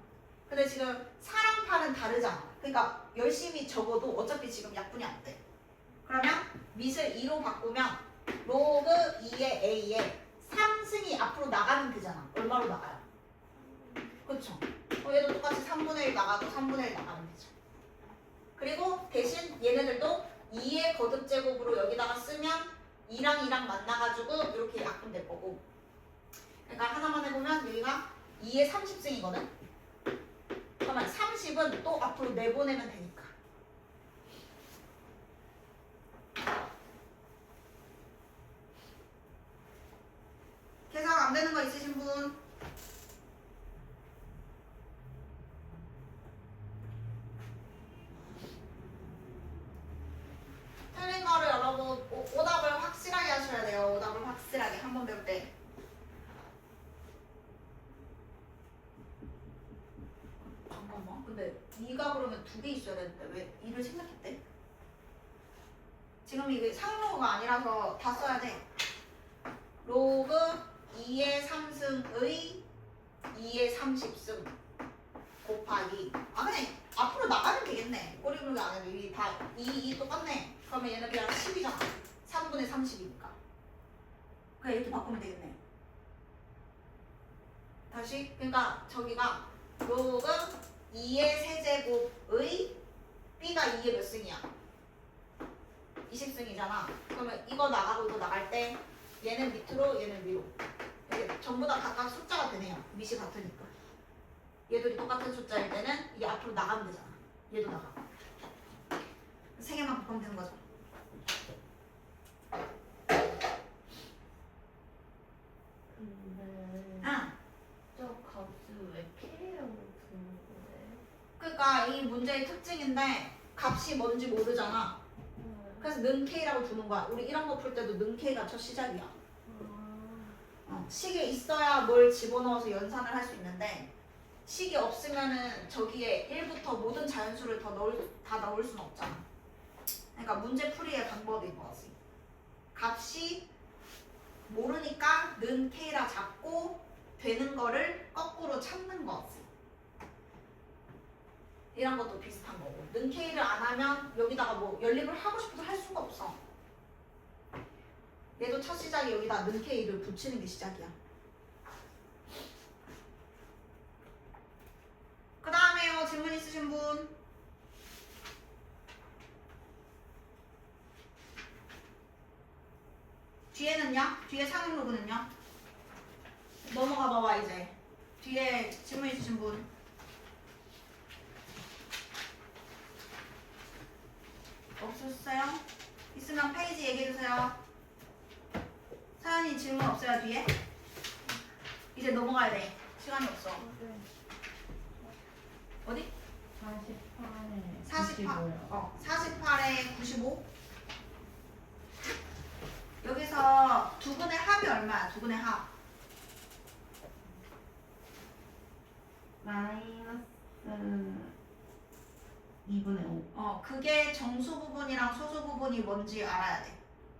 근데 지금 4랑 8은 다르잖아. 그러니까 열심히 적어도 어차피 지금 약분이 안 돼. 그러면 밑을 2로 바꾸면 로그 2의 A에 3승이 앞으로 나가면 되잖아. 얼마로 나가요? 그렇죠? 얘도 똑같이 3분의 1 나가도 3분의 1 나가면 되죠. 그리고 대신 얘네들도 2의 거듭제곱으로 여기다가 쓰면 2랑 2랑 만나가지고 이렇게 약분될 거고. 그러니까 하나만 해보면 여기가 2의 30승이거든? 그러면 30은 또 앞으로 내보내면 되니까. 계산 안 되는 거 있으신 분? 틀린 거를 여러분 오답을 확실하게 하셔야 돼요. 오답을 확실하게 한 번 배울 때. 잠깐만. 근데 2가 그러면 2개 있어야 되는데 왜 2를 생략했대? 지금 이게 상로가 아니라서 다 써야 돼. 로그 2의 3승의 2의 30승 곱하기 그냥 앞으로 나가면 되겠네. 꼬리 물기 안 해도 이 다 2 똑같네. 그러면 얘는 그냥 10이잖아. 3분의 30이니까. 그냥 이렇게 바꾸면 되겠네. 다시 그러니까 저기가 로그 2의 세제곱의 B가 2의 몇 승이야? 20승이잖아. 그러면 이거 나가고 이거 나갈 때 얘는 밑으로 얘는 위로. 이게 전부 다 각각 숫자가 되네요. 밑이 같으니까. 얘들이 똑같은 숫자일 때는 이게 앞으로 나가면 되잖아. 얘도 나가. 세 개만 바꾸면 되는 거죠. 근데 응. 저 값을 왜 K라고 두는 거예요? 그러니까 이 문제의 특징인데 값이 뭔지 모르잖아. 그래서 는 K라고 두는 거야. 우리 이런 거 풀 때도 는 K가 첫 시작이야. 식이 있어야 뭘 집어넣어서 연산을 할 수 있는데 식이 없으면은 저기에 1부터 모든 자연수를 다 넣을 수는 없잖아. 그러니까 문제 풀이의 방법인 거지. 값이 모르니까 는 K라 잡고 되는 거를 거꾸로 찾는 거지. 이런 것도 비슷한 거고. 는 K를 안 하면 여기다가 뭐 연립을 하고 싶어도 할 수가 없어. 얘도 첫 시작이 여기다 는 K를 붙이는 게 시작이야. 그 다음에요. 질문 있으신 분? 뒤에는요? 뒤에 상응 로그는요? 넘어가 봐봐 이제. 뒤에 질문 있으신 분? 없으셨어요? 있으면 페이지 얘기해주세요. 사연이 질문 없어요 뒤에? 이제 넘어가야 돼. 시간이 없어. 네. 어디? 48에 48. 48에 95. 여기서 두근의 합이 얼마야? 두근의 합. 마이너스 2분의 5. 그게 정수 부분이랑 소수 부분이 뭔지 알아야 돼.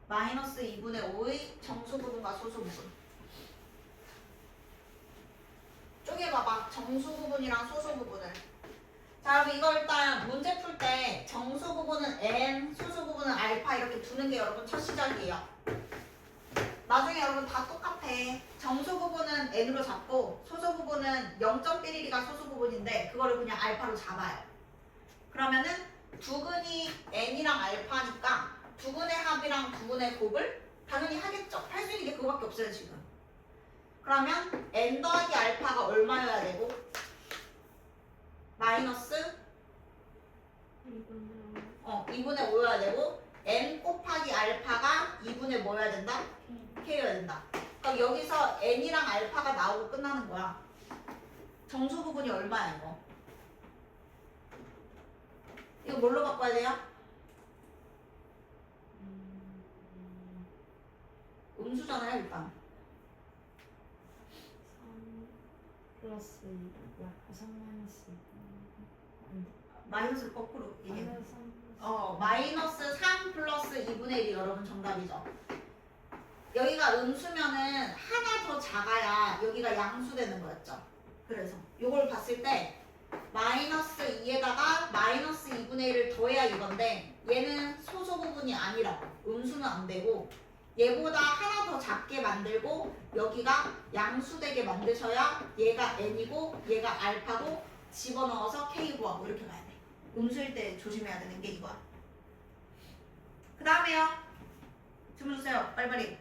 마이너스 2분의 5의 정수 부분과 소수 부분. 쪼개봐봐. 정수 부분이랑 소수 부분을. 자, 그럼 이거 일단 문제 풀 때 정수 부분은 n, 소수 부분은 알파 이렇게 두는 게 여러분 첫 시작이에요. 나중에 여러분 다 똑같아. 정수 부분은 n으로 잡고 소수 부분은 0.112가 소수 부분인데 그거를 그냥 알파로 잡아요. 그러면은 두근이 n이랑 알파니까 두근의 합이랑 두근의 곱을 당연히 하겠죠. 할 수 있는 게 그거밖에 없어요 지금. 그러면 n 더하기 알파가 얼마여야 되고 마이너스 2분의 5여야 되고 n 곱하기 알파가 2분의 뭐여야 된다? k여야 된다. 그럼 여기서 n이랑 알파가 나오고 끝나는 거야. 정수 부분이 얼마야 이거? 이거 뭘로 바꿔야 돼요? 음수잖아요 일단. 3 플러스 2. 야, 3 마이너스 2. 마이너스를 거꾸로 얘기해. 마이너스 3 마이너스 3 플러스 2분의 1이 여러분 정답이죠. 여기가 음수면은 하나 더 작아야 여기가 양수되는 거였죠. 그래서 요걸 봤을 때 마이너스 2에다가 마이너스 2분의 1을 더해야 이건데 얘는 소수 부분이 아니라고. 음수는 안 되고 얘보다 하나 더 작게 만들고 여기가 양수되게 만드셔야 얘가 n이고 얘가 알파고 집어넣어서 k 구하고 이렇게 가야 돼. 음수일 때 조심해야 되는 게 이거야. 그 다음에요. 질문 주세요. 빨리빨리.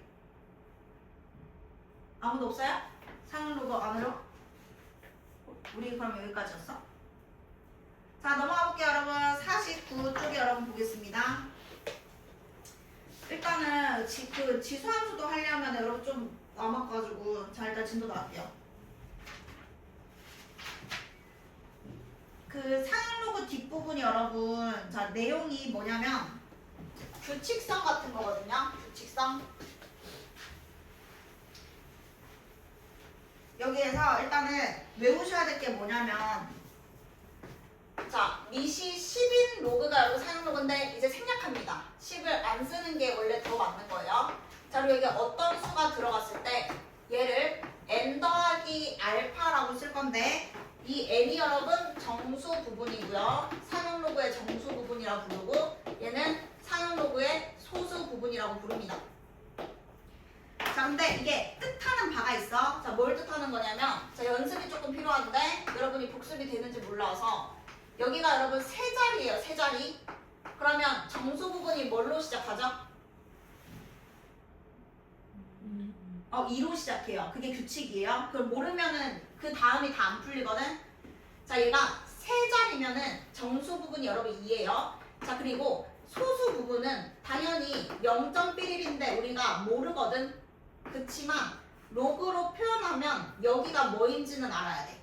아무도 없어요? 상응 로그 안으로? 우리 그럼 여기까지였어? 자 넘어가 볼게요 여러분. 49쪽에 여러분 보겠습니다. 일단은 지수함수도 하려면 여러분 좀 남아가지고 자 일단 진도 나갈게요. 그 상응 로그 뒷부분이 여러분 자 내용이 뭐냐면 규칙성 같은 거거든요. 규칙성. 여기에서 일단은 외우셔야 될 게 뭐냐면 자 미시 10인 로그가 여러분 상응 로그인데 이제 생략합니다. 10을 안 쓰는 게 원래 더 맞는 거예요. 자 그리고 여기 어떤 수가 들어갔을 때 얘를 n 더하기 알파라고 쓸 건데 이 n이 여러분 정수 부분이고요. 상응 로그의 정수 부분이라고 부르고 얘는 상응 로그의 소수 부분이라고 부릅니다. 자 근데 이게 뜻하는 바가 있어. 자 뭘 뜻하는 거냐면 자 연습이 조금 필요한데 여러분이 복습이 되는지 몰라서 여기가 여러분 세 자리예요. 세 자리. 그러면 정수 부분이 뭘로 시작하죠? 2로 시작해요. 그게 규칙이에요. 그걸 모르면은 그 다음이 다 안 풀리거든. 자, 얘가 세 자리면은 정수 부분이 여러분 2예요. 자, 그리고 소수 부분은 당연히 0.1인데 우리가 모르거든. 그치만 로그로 표현하면 여기가 뭐인지는 알아야 돼.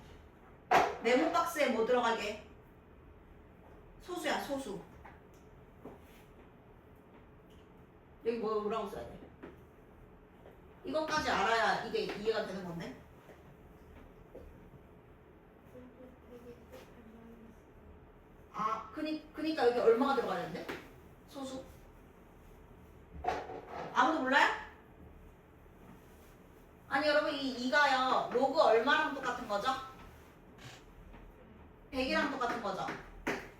메모 박스에 뭐 들어가게? 소수야, 소수. 여기 뭐라고 써야 돼? 이것까지 알아야 이게 이해가 되는 건데. 아, 그니까 여기 얼마가 들어가야 되는데? 소수? 아무도 몰라요? 아니 여러분 이 2가요 로그 얼마랑 똑같은 거죠? 100이랑 똑같은 거죠?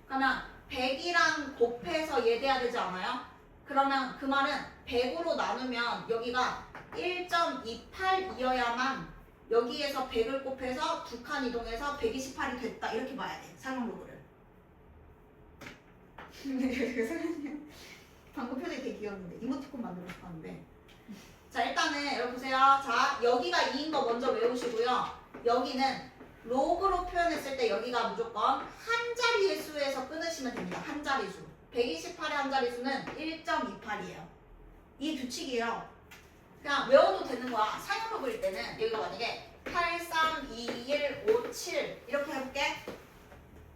그러면 100이랑 곱해서 얘돼야 되지 않아요? 그러면 그 말은 100으로 나누면 여기가 1.28이어야만 여기에서 100을 곱해서 2칸 이동해서 128이 됐다 이렇게 봐야 돼. 사용 로그를. 방금 표정이 되게 귀여웠는데 이모티콘 만들고 싶었는데. 자, 일단은 여러분 보세요. 자, 여기가 2인 거 먼저 외우시고요. 여기는 로그로 표현했을 때 여기가 무조건 한 자리의 수에서 끊으시면 됩니다. 한 자리 수. 128의 한 자리 수는 1.28이에요. 이게 규칙이에요. 그냥 외워도 되는 거야. 사용 로그일 때는 여기가 만약에 8, 3, 2, 1, 5, 7 이렇게 해볼게.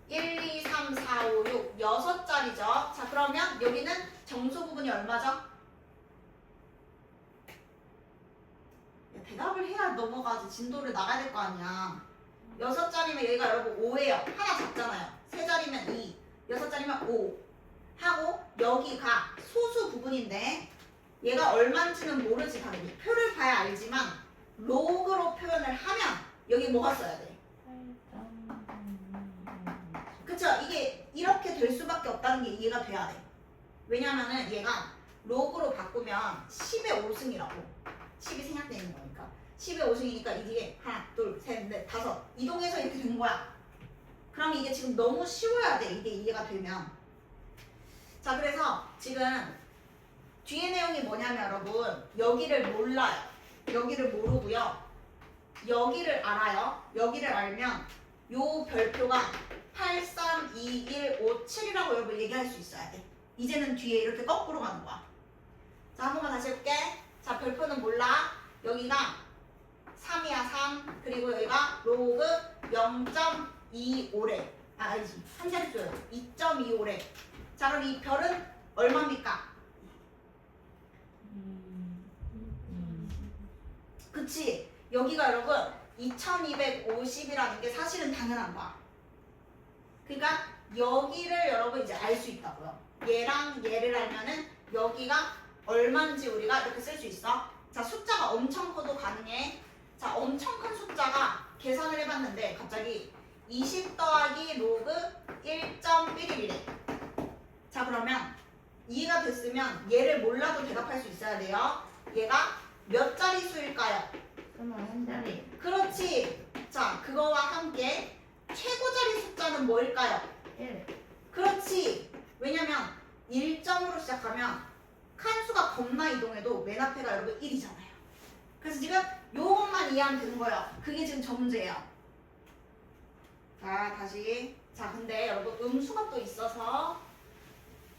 1, 2, 3, 4, 5, 6 6자리죠. 자, 그러면 여기는 정수 부분이 얼마죠? 대답을 해야 넘어가지. 진도를 나가야 될 거 아니야. 6자리면 여기가 여러분 5예요. 하나 작잖아요. 3자리면 2, 6자리면 5 하고 여기가 소수 부분인데 얘가 얼마인지는 모르지 당연히. 표를 봐야 알지만 로그로 표현을 하면 여기 뭐가 써야 돼? 그쵸? 이게 이렇게 될 수밖에 없다는 게 이해가 돼야 돼. 왜냐면은 얘가 로그로 바꾸면 10의 5승이라고. 10이 생략되는 거니까. 10의 5승이니까 이게 하나, 둘, 셋, 넷, 다섯 이동해서 이렇게 된 거야. 그럼 이게 지금 너무 쉬워야 돼. 이게 이해가 되면. 자, 그래서 지금 뒤에 내용이 뭐냐면 여러분 여기를 몰라요. 여기를 모르고요. 여기를 알아요. 여기를 알면 요 별표가 8, 3, 2, 1, 5, 7이라고 여러분 얘기할 수 있어야 돼. 이제는 뒤에 이렇게 거꾸로 가는 거야. 자, 한 번만 다시 해볼게. 자, 별표는 몰라. 여기가 3이야 3. 그리고 여기가 로그 0.25래. 아, 아니지. 한 자릿수예요. 2.25래. 자, 그럼 이 별은 얼마입니까? 그치? 여기가 여러분 2250이라는 게 사실은 당연한 거야. 그러니까 여기를 여러분 이제 알 수 있다고요. 얘랑 얘를 알면은 여기가 얼마인지 우리가 이렇게 쓸 수 있어. 자, 숫자가 엄청 커도 가능해. 자, 엄청 큰 숫자가 계산을 해봤는데 갑자기 20 더하기 로그 1.11이래. 자, 그러면 이해가 됐으면 얘를 몰라도 대답할 수 있어야 돼요. 얘가 몇 자리 수일까요? 한 자리. 그렇지. 자, 그거와 함께 최고 자리 숫자는 뭐일까요? 1. 그렇지. 왜냐면 1점으로 시작하면 칸수가 겁나 이동해도 맨 앞에가 여러분 1이잖아요. 그래서 지금 요것만 이해하면 되는 거예요. 그게 지금 저 문제예요. 자, 다시. 자, 근데 여러분 음수가 또 있어서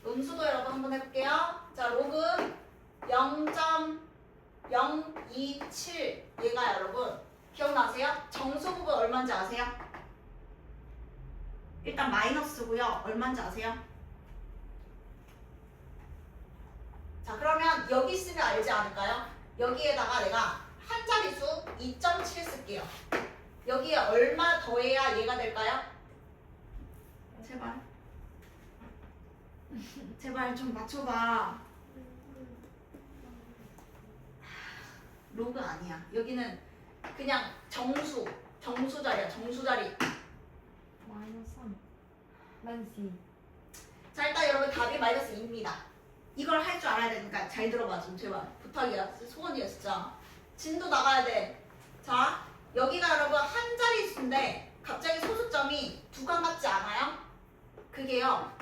음수도 여러분 한번 해볼게요. 자, 로그 0.027 얘가 여러분 기억나세요? 정수 부분 얼마인지 아세요? 일단 마이너스고요. 얼마인지 아세요? 자, 그러면 여기 쓰면 알지 않을까요? 여기에다가 내가 한 자릿수 2.7 쓸게요. 여기에 얼마 더해야 얘가 될까요? 제발. 제발 좀 맞춰봐. 로그 아니야. 여기는 그냥 정수 자리야. 정수 자리. 마이너스 3. 만시. 자, 일단 여러분 답이 마이너스 2입니다. 이걸 할 줄 알아야 되니까 잘 들어봐 좀 제발. 부탁이야. 소원이야 진짜. 진도 나가야 돼. 자, 여기가 여러분 한 자릿수인데 갑자기 소수점이 2칸 같지 않아요? 그게요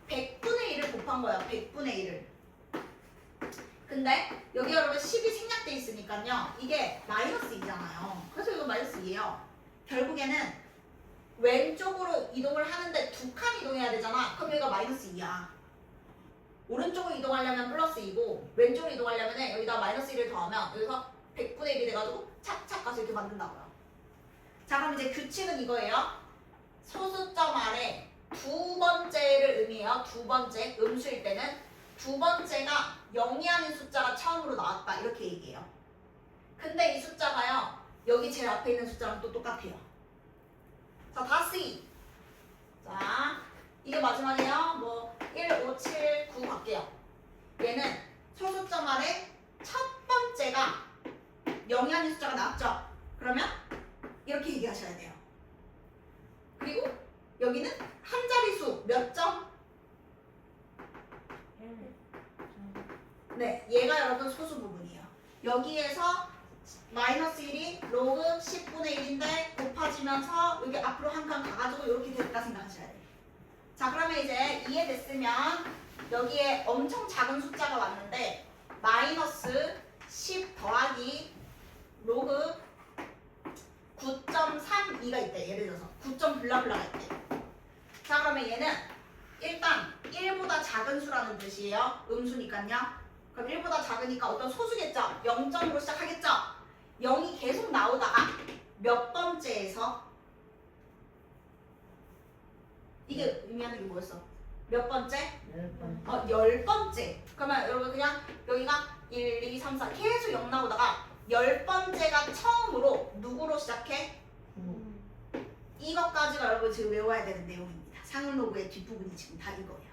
100분의 1을 곱한 거예요. 100분의 1을. 근데 여기 여러분 10이 생략돼 있으니까요 이게 마이너스 2잖아요. 그래서 이거 마이너스 2예요. 결국에는 왼쪽으로 이동을 하는데 2칸 이동해야 되잖아. 그럼 여기가 마이너스 2야. 오른쪽으로 이동하려면 플러스 2고 왼쪽으로 이동하려면 여기다 마이너스 1을 더하면 여기서 100분의 1이 돼가지고 착착 가서 이렇게 만든다고요. 자 그럼 이제 규칙은 이거예요. 소수점 아래 두 번째를 의미해요. 두 번째 음수일 때는 두 번째가 0이 아닌 숫자가 처음으로 나왔다 이렇게 얘기해요. 근데 이 숫자가요 여기 제일 앞에 있는 숫자랑 또 똑같아요. 자 다시 자 이게 마지막이에요. 뭐 1, 5, 7, 9 갈게요. 얘는 소수점 아래 첫 번째가 0이 아닌 숫자가 나왔죠. 그러면 이렇게 얘기하셔야 돼요. 그리고 여기는 한 자리수 몇 점? 1. 네, 얘가 여러분 소수 부분이에요. 여기에서 마이너스 1이 로그 10분의 1인데 곱해지면서 여기 앞으로 한 칸 가가지고 이렇게 됐다 생각하셔야 돼요. 자, 그러면 이제 이해됐으면 여기에 엄청 작은 숫자가 왔는데 마이너스 10 더하기 로그 9.32가 있대. 예를 들어서 9. 블라블라가 있대. 자, 그러면 얘는 일단 1보다 작은 수라는 뜻이에요. 음수니까요. 그럼 1보다 작으니까 어떤 소수겠죠? 0점으로 시작하겠죠? 0이 계속 나오다가 몇 번째에서 이게 의미하는 게 뭐였어? 몇 번째? 10번. 10번째. 그러면 여러분 그냥 여기가 1, 2, 3, 4 계속 0 나오다가 10번째가 처음으로 누구로 시작해? 이것까지가 여러분 지금 외워야 되는 내용입니다. 상응로그의 뒷부분이 지금 다 이거예요.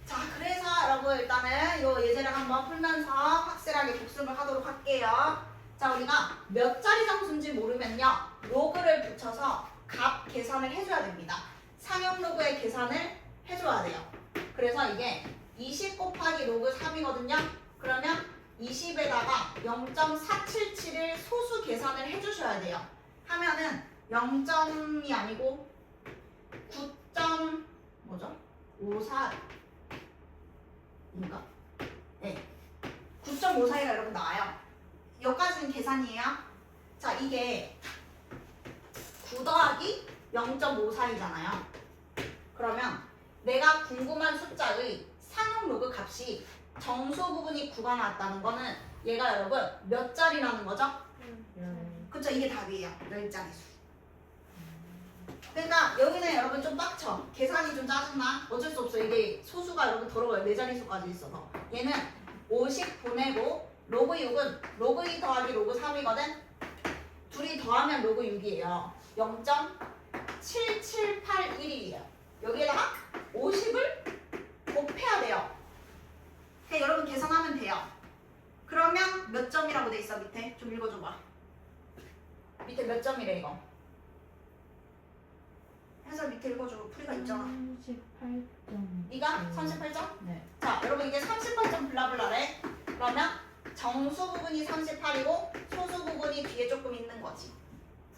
자, 그래서 여러분 일단은 요 예제를 한번 풀면서 확실하게 복습을 하도록 할게요. 자, 우리가 몇 자리 장수인지 모르면요. 로그를 붙여서 값 계산을 해줘야 됩니다. 상형로그의 계산을 해줘야 돼요. 그래서 이게 20 곱하기 로그 3이거든요. 그러면 20에다가 0.477을 소수 계산을 해주셔야 돼요. 하면은 0점이 아니고 9. 뭐죠? 54인가? 네. 9.54가 여러분 나와요. 여기까지는 계산이에요. 자, 이게 9 더하기 0.54이잖아요. 그러면 내가 궁금한 숫자의 상용 로그 값이 정수 부분이 9가 나왔다는 거는 얘가 여러분 몇 자리라는 거죠? 그쵸? 이게 답이에요. 10자리 수. 그러니까 여기는 여러분 좀 빡쳐. 계산이 좀 짜증나. 어쩔 수 없어. 이게 소수가 여러분 더러워요. 4자리 수까지 있어서. 얘는 50 보내고 로그 6은 로그 2 더하기 로그 3이거든. 둘이 더하면 로그 6이에요. 0.7781이에요. 여기에다가 50을 곱해야 돼요. 그냥 여러분 계산하면 돼요. 그러면 몇 점이라고 돼 있어 밑에? 좀 읽어줘봐. 밑에 몇 점이래 이거? 해설 밑에 읽어줘. 풀이가 있잖아. 38점. 네가 38점? 네. 자, 여러분 이게 38점 블라블라래. 그러면 정수 부분이 38이고 소수 부분이 뒤에 조금 있는 거지.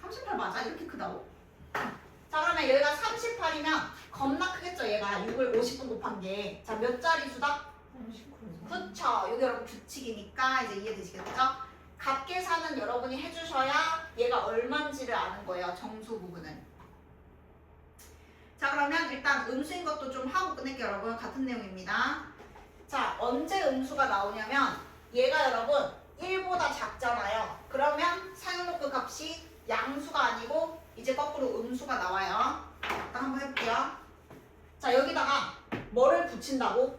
38 맞아? 이렇게 크다고? 자, 그러면 여기가 38이면 겁나 크겠죠? 얘가 6을 50분 곱한 게. 자, 몇 자리 수다? 39. 그쵸. 여기 여러분 규칙이니까 이제 이해되시겠죠? 값 계산은 여러분이 해주셔야 얘가 얼마인지를 아는 거예요. 정수 부분은. 자, 그러면 일단 음수인 것도 좀 하고 끝낼게요. 여러분 같은 내용입니다. 자, 언제 음수가 나오냐면 얘가 여러분 1보다 작잖아요. 그러면 상용로그 값이 양수가 아니고 이제 거꾸로 음수가 나와요. 일단 한번 해볼게요. 자, 여기다가 뭐를 붙인다고?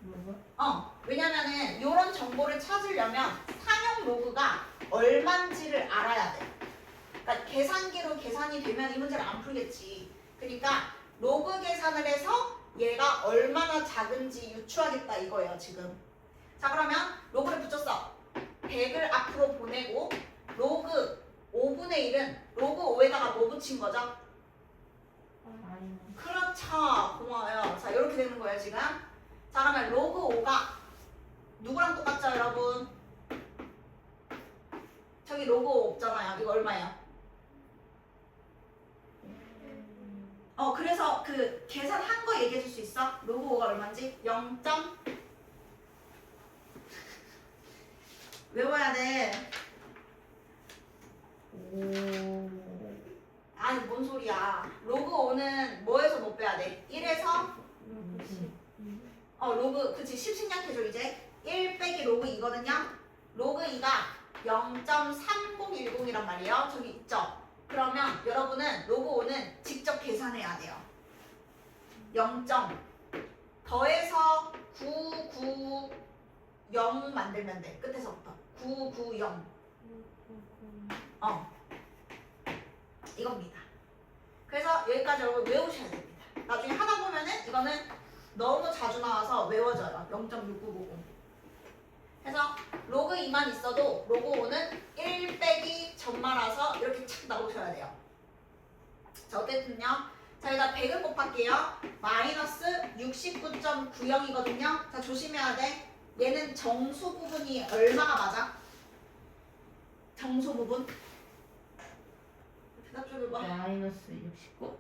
뭐가? 왜냐면은 이런 정보를 찾으려면 상용 로그가 얼만지를 알아야 돼. 그러니까 계산기로 계산이 되면 이 문제를 안 풀겠지. 그러니까 로그 계산을 해서 얘가 얼마나 작은지 유추하겠다 이거예요 지금. 자, 그러면 로그를 붙였어. 100을 앞으로 보내고 로그 5분의 1은 로그 5에다가 뭐 붙인 거죠? 마이너스. 그렇죠. 고마워요. 자, 이렇게 되는 거예요 지금. 자, 그러면 로그 5가 누구랑 똑같죠 여러분? 저기 로그 5 없잖아요. 이거 얼마예요? 그래서 그 계산한 거 얘기해 줄 수 있어? 로그 5가 얼마인지? 0. 외워야 돼. 오. 아니 뭔 소리야. 로그 5는 뭐에서 못 빼야 돼? 1에서 로그 그치 10 생략해줘 이제. 1 빼기 로그 2거든요. 로그 2가 0.3010이란 말이에요. 저기 있죠? 그러면 여러분은 로그 5는 직접 계산해야 돼요. 0. 더해서 990 만들면 돼. 끝에서부터 990 이겁니다. 그래서 여기까지 여러분 외우셔야 됩니다. 나중에 하다 보면은 이거는 너무 자주 나와서 외워져요. 0.6990. 그래서 로그 2만 있어도 로그 5는 1 빼기 점말아서 이렇게 착 나오셔야 돼요. 자 어쨌든요. 자 여기다 100을 곱할게요. 마이너스 69.90이거든요. 자 조심해야 돼. 얘는 정수 부분이 얼마가 맞아? 정수 부분? 대답 좀 해봐. 마이너스 69.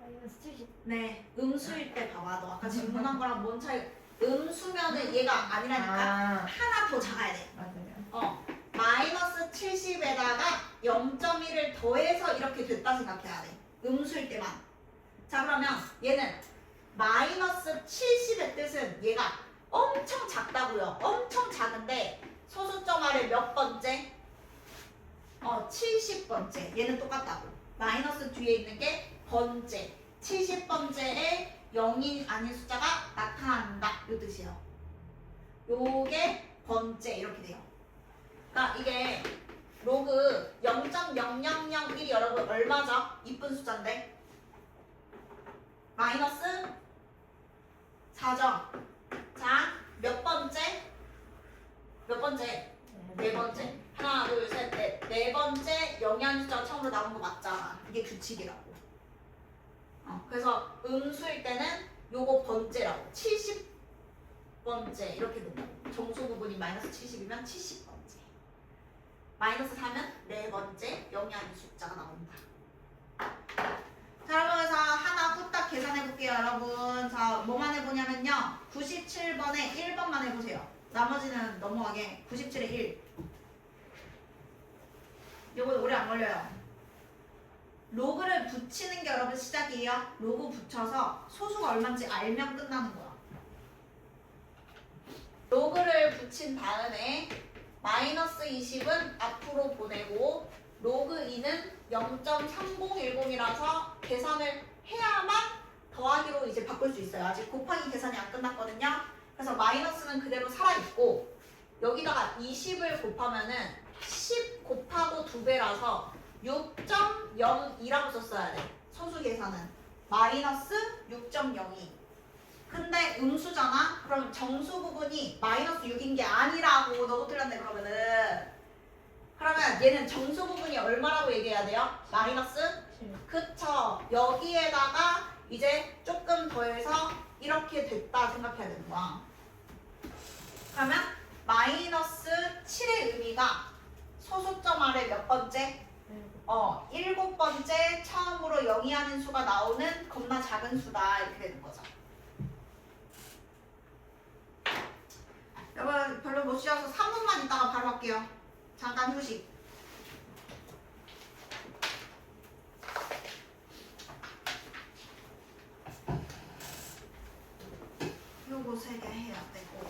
마이너스 70. 네, 음수일 때 봐봐. 너 아까 질문한 거랑 뭔 차이? 음수면은 얘가 아니라니까 아, 하나 더 작아야 돼. 맞아요. 마이너스 70에다가 0.1을 더해서 이렇게 됐다 생각해야 돼. 음수일 때만. 자, 그러면 얘는 마이너스 70의 뜻은 얘가 엄청 작다고요. 엄청 작은데 소수점 아래 몇 번째? 70번째. 얘는 똑같다고. 마이너스 뒤에 있는 게 번째. 70번째에 0이 아닌 숫자가 나타난다. 이 뜻이에요. 요게 번째 이렇게 돼요. 그러니까 이게 로그 0.0001이 여러분 얼마죠? 이쁜 숫자인데 마이너스 4점. 자, 몇 번째? 몇 번째? 네 번째. 하나, 둘, 셋, 넷. 네 번째 영양 숫자가 처음으로 나온 거 맞잖아. 이게 규칙이라고. 그래서 음수일 때는 요거 번째라고. 70번째 이렇게 된다고. 정수 부분이 마이너스 70이면 70번째. 마이너스 4면 네 번째 영양 숫자가 나온다. 자, 그러면서 하나 후딱 계산해 볼게요, 여러분. 자, 뭐만 해보냐면요. 97번에 1번만 해보세요. 나머지는 넘어가게. 97에 1. 요거 오래 안 걸려요. 로그를 붙이는 게 여러분 시작이에요. 로그 붙여서 소수가 얼마인지 알면 끝나는 거야. 로그를 붙인 다음에 마이너스 20은 앞으로 보내고 로그 2는 0.3010이라서 계산을 해야만 더하기로 이제 바꿀 수 있어요. 아직 곱하기 계산이 안 끝났거든요. 그래서 마이너스는 그대로 살아있고 여기다가 20을 곱하면은 10 곱하고 2배라서 6.02라고 썼어야 돼. 소수 계산은 마이너스 6.02. 근데 음수잖아? 그럼 정수 부분이 마이너스 6인 게 아니라고. 너도 틀렸네 그러면은. 그러면 얘는 정수 부분이 얼마라고 얘기해야 돼요? 마이너스? 그쵸. 여기에다가 이제 조금 더해서 이렇게 됐다 생각해야 되는 거야. 그러면 마이너스 7의 의미가 소수점 아래 몇 번째? 7번째 처음으로 0이 아닌 수가 나오는 겁나 작은 수다. 이렇게 되는 거죠. 여러분 별로 못 쉬어서 3분만 있다가 바로 할게요. 잠깐 휴식. 요거 3개 해야 되고.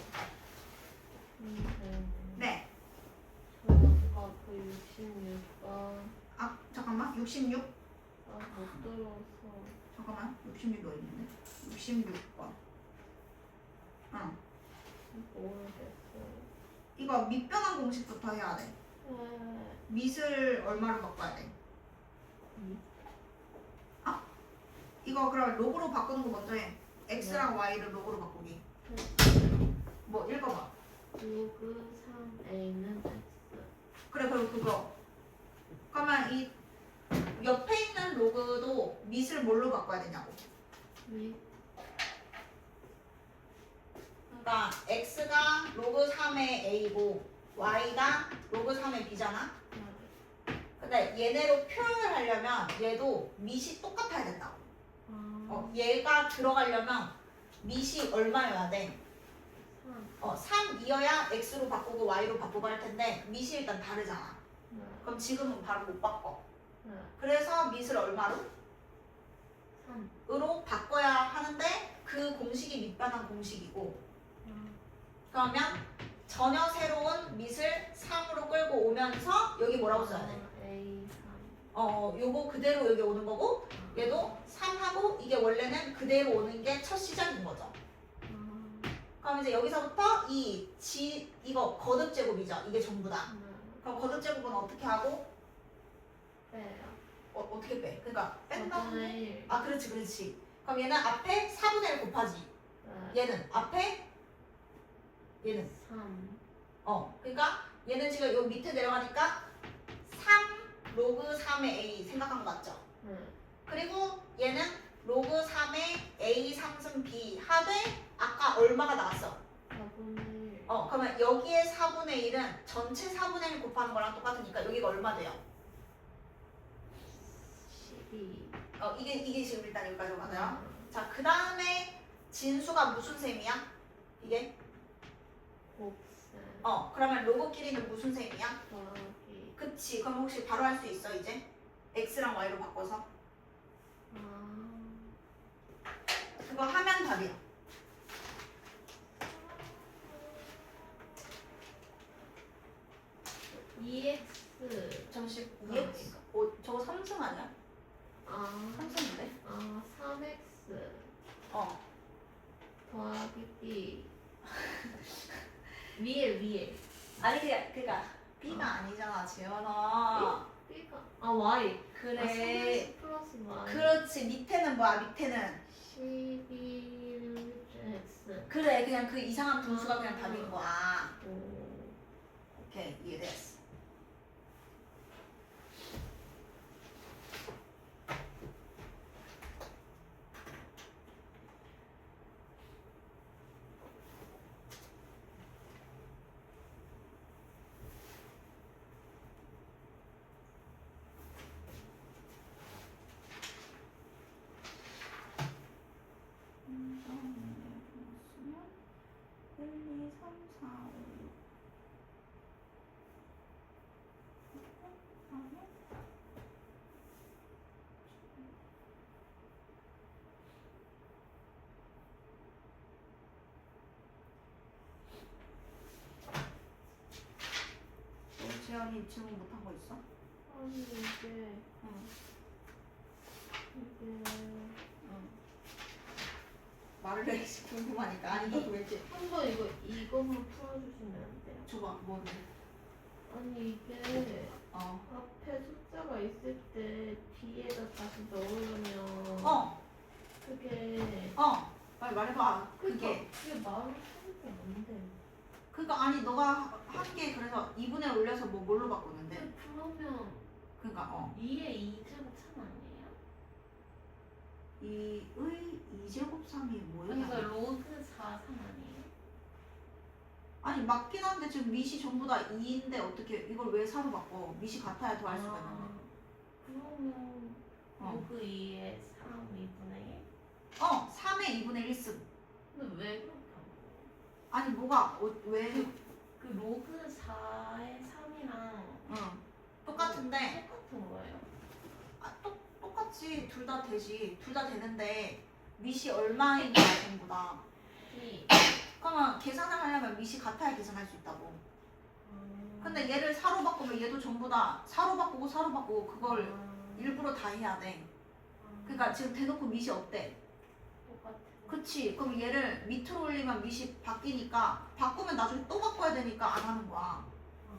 네. 아까 그 66번 잠깐만. 66? 못 들어서 잠깐만. 66이 어디 있는데? 66번. 모르겠어요. 이거 밑변환 공식부터 해야 돼. 밑을 얼마로 바꿔야 돼? 이거 그럼 로그로 바꾸는 거 먼저 해. x랑 y를 로그로 바꾸기. 뭐 읽어봐. 로그 3a는 x. 그래 그리고 그거. 그러면 이 옆에 있는 로그도 밑을 뭘로 바꿔야 되냐고. 위 그러니까 x가 로그 3의 a고 y가 로그 3의 b잖아. 근데 얘네로 표현을 하려면 얘도 밑이 똑같아야 된다고. 아, 얘가 들어가려면 밑이 얼마여야 돼? 3. 3이어야 x로 바꾸고 y로 바꾸고 할 텐데 밑이 일단 다르잖아. 네. 그럼 지금은 바로 못 바꿔. 네. 그래서 밑을 얼마로? 3. 으로 바꿔야 하는데 그 공식이 밑바닥 공식이고 그러면 전혀 새로운 밑을 3으로 끌고 오면서 여기 뭐라고 써야 돼? A 요거 그대로 여기 오는 거고 3. 얘도 3하고 이게 원래는 그대로 오는 게 첫 시작인 거죠. 그럼 이제 여기서부터 이거 거듭 제곱이죠. 이게 전부 다. 그럼 거듭 제곱은 어떻게 하고? 빼요. 어떻게 빼? 그러니까 뺀다고? 4분의 1. 아 그렇지. 그럼 얘는 앞에 4분의 1 곱하지. 네. 얘는 앞에 얘는 3. 그러니까 얘는 지금 요 밑에 내려가니까 3 로그 3의 a 생각한 거 맞죠? 네. 그리고 얘는 로그 3의 a 3승 b 하되 아까 얼마가 나왔어? 4분의 1. 그러면 여기에 4분의 1은 전체 4분의 1 곱하는 거랑 똑같으니까 여기가 얼마 돼요? 12. 이게 지금 일단 여기까지 맞아요. 자, 그 다음에 진수가 무슨 셈이야? 이게? 곱셈. 그러면 로그끼리는 무슨 셈이야? 더하기. 그치. 그럼 혹시 바로 할 수 있어, 이제? x랑 y로 바꿔서? 그거 하면 답이야. 2x. 잠시, 아. 2x? 저거 3승 아니야? 3승인데? 3x 더하기 b. 위에. 아니, 그니까, b가 아니잖아, 지연아. b가 y. 그래. 3x 플러스 y. 그렇지. 밑에는 뭐야, 밑에는? 11x. 그래, 그냥 그 이상한 분수가 그냥 답인 거야. 오. 오케이, 이해됐어. 재현이 질문 못한 거 있어? 아니 이게 응. 말을 해야지 궁금하니까. 아니 너 왜지? 한번 이것만 풀어주시면 안 돼요? 줘봐 뭔데? 아니 이게 앞에 숫자가 있을 때 뒤에다 다시 넣으려면 그게 빨리 말해봐. 그게 말을 하는 게 안 돼. 그니까 아니 너가 한 게 그래서 2분의 올려서 뭐 뭘로 바꾸는데? 그러면 그니까 2에 2제곱 3 아니에요? 2의 2제곱 3이 뭐예요? 그러니까 로그 4 3 아니에요? 아니 맞긴 한데 지금 밑이 전부 다 2인데 어떻게 이걸 왜 4로 바꿔? 밑이 같아야 더 할 수가 있는데. 그러면 로그 2에 3 2분의 1? 3의 2분의 1승. 근데 왜 그렇게 한 거예요? 아니 뭐가 왜 그 로그 4의 3이랑 똑같은데 똑같은 거예요? 똑같지. 둘 다 되지. 둘 다 되는데 밑이 얼마인 거야 전부 다. 그러면 계산을 하려면 밑이 같아야 계산할 수 있다고. 근데 얘를 4로 바꾸면 얘도 전부 다 4로 바꾸고 그걸 일부러 다 해야 돼. 그러니까 지금 대놓고 밑이 어때? 똑같아. 그치. 그럼 얘를 밑으로 올리면 밑이 바뀌니까 바꾸면 나중에 또 바꿔야 되니까 안 하는 거야.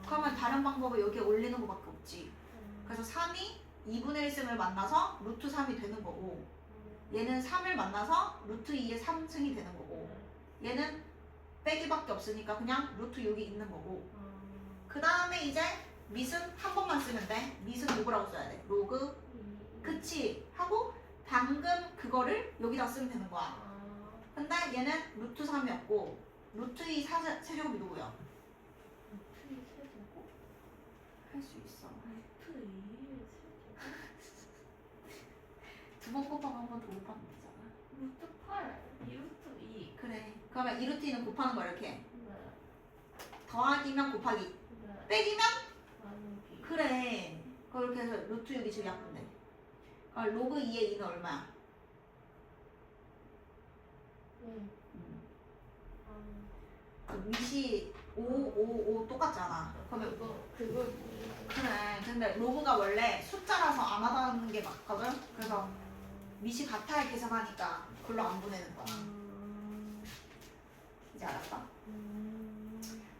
그러면 다른 방법은 여기에 올리는 거밖에 없지. 그래서 3이 2분의 1승을 만나서 루트 3이 되는 거고 얘는 3을 만나서 루트 2의 3승이 되는 거고 얘는 빼기밖에 없으니까 그냥 루트 6이 있는 거고 그 다음에 이제 밑은 한 번만 쓰면 돼. 밑은 누구라고 써야 돼? 로그 그치 하고 방금 그거를 여기다 쓰면 되는 거야. 근데 얘는 루트 3이었고 루트 2 세제곱이 누구야? 루트 2 세제곱? 할 수 있어. 두 번 곱하고 한 번 더 곱하면 되잖아. 루트 8, 2루트 2. 그래. 그러면 2루트 2는 곱하는 거 이렇게. 네. 더하기면 곱하기. 네. 빼기면? 나누기. 그래. 그렇게 해서 루트 6이 제일 약분돼. 로그 2의 2는 얼마야? 응. 밑이 5, 5, 5 똑같잖아. 그러면 그걸 보여줘. 그래. 근데 로그가 원래 숫자라서 안 하다는 게 맞거든. 그래서 밑이 같아야 계산하니까 글로 안 보내는 거야. 이제 알았어?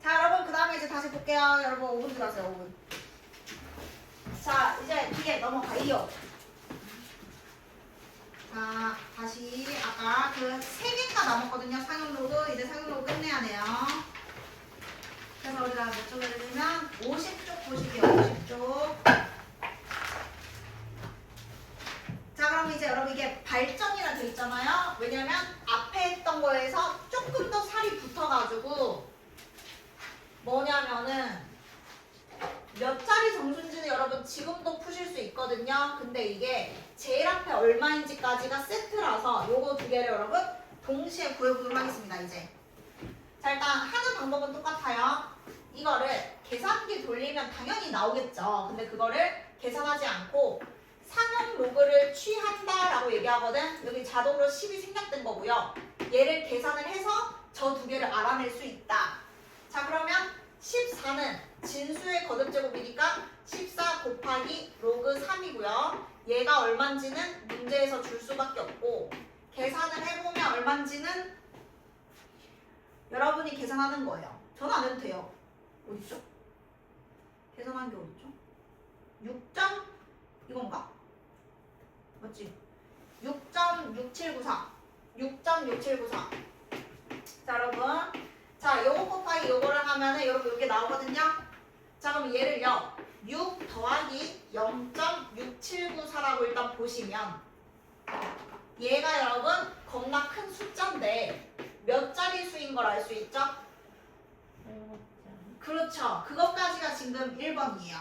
자, 여러분 그 다음에 이제 다시 볼게요. 여러분 5분 들어가세요. 5분. 자, 이제 뒤에 넘어가요. 자, 다시 아까 그 3개가 남았거든요. 상용 로그. 이제 상용 로그 끝내야 돼요. 그래서 우리가 몇 쪽을 들면 50쪽 보실게요. 50쪽. 자, 그럼 이제 여러분 이게 발전이라 돼 있잖아요. 왜냐면 앞에 했던 거에서 조금 더 살이 붙어가지고 뭐냐면은 몇 자리 정수인지는 여러분 지금도 푸실 수 있거든요. 근데 이게 제일 앞에 얼마인지까지가 세트라서 요거 두 개를 여러분 동시에 구해보도록 하겠습니다. 이제 자, 일단 하는 방법은 똑같아요. 이거를 계산기 돌리면 당연히 나오겠죠. 근데 그거를 계산하지 않고 상용 로그를 취한다라고 얘기하거든. 여기 자동으로 10이 생략된 거고요. 얘를 계산을 해서 저 두 개를 알아낼 수 있다. 자, 그러면 14는 진수의 거듭제곱이니까 14 곱하기 로그 3이고요. 얘가 얼만지는 문제에서 줄 수밖에 없고 계산을 해보면 얼만지는 여러분이 계산하는 거예요. 저는 안 해도 돼요. 어딨죠? 계산한 게 어딨죠? 6점 이건가? 맞지? 6.6794 6.6794 자, 여러분 자, 요거 곱하기 요거를 하면은 여러분 요게 나오거든요. 자, 그럼 얘를요 6 더하기 0.6794라고 일단 보시면 얘가 여러분 겁나 큰 숫자인데 몇 자리 수인 걸 알 수 있죠? 그렇죠. 그것까지가 지금 1번이에요.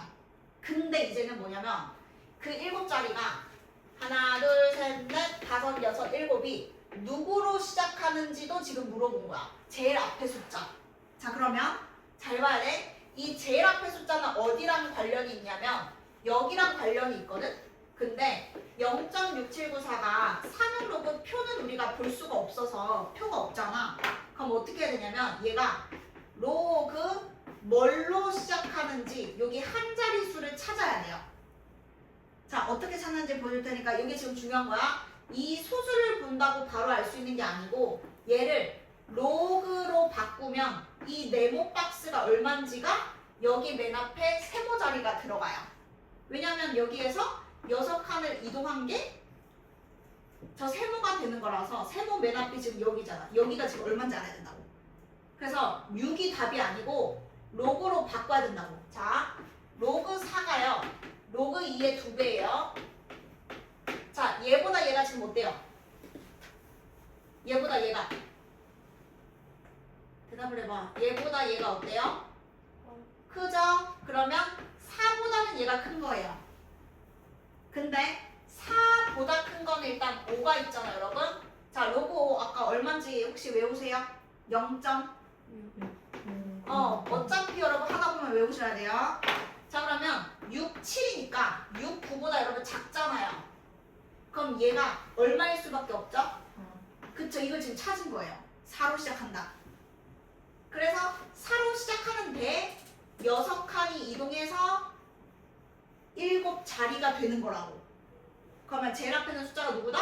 근데 이제는 뭐냐면 그 7자리가 하나, 둘, 셋, 넷, 다섯, 여섯, 일곱이 누구로 시작하는지도 지금 물어본 거야. 제일 앞에 숫자. 자, 그러면 잘 봐야 돼. 이 제일 앞에 숫자는 어디랑 관련이 있냐면 여기랑 관련이 있거든. 근데 0.6794가 상용 로그 표는 우리가 볼 수가 없어서 표가 없잖아. 그럼 어떻게 해야 되냐면 얘가 로그 뭘로 시작하는지 여기 한 자리 수를 찾아야 돼요. 자, 어떻게 찾는지 보여줄 테니까 이게 지금 중요한 거야. 이 소수를 본다고 바로 알 수 있는 게 아니고 얘를 로그로 바꾸면 이 네모 박스가 얼만지가 여기 맨 앞에 세모 자리가 들어가요. 왜냐면 여기에서 6칸을 이동한 게 저 세모가 되는 거라서 세모 맨 앞이 지금 여기잖아. 여기가 지금 얼마인지 알아야 된다고. 그래서 6이 답이 아니고 로그로 바꿔야 된다고. 자, 로그 4가요. 로그 2의 2배예요. 자, 얘보다 얘가 지금 어때요? 얘보다 얘가. 대답을 해봐. 얘보다 얘가 어때요? 크죠? 그러면 4보다는 얘가 큰 거예요. 근데 4보다 큰 거는 일단 5가 있잖아요, 여러분. 자, 로그 5 아까 얼마인지 혹시 외우세요? 0. 어차피 여러분 하다 보면 외우셔야 돼요. 자, 그러면 6, 7이니까 6, 9보다 여러분 작잖아요. 그럼 얘가 얼마일 수밖에 없죠? 그쵸, 이걸 지금 찾은 거예요. 4로 시작한다. 그래서 4로 시작하는데 6칸이 이동해서 7자리가 되는 거라고. 그러면 제일 앞에 있는 숫자가 누구다?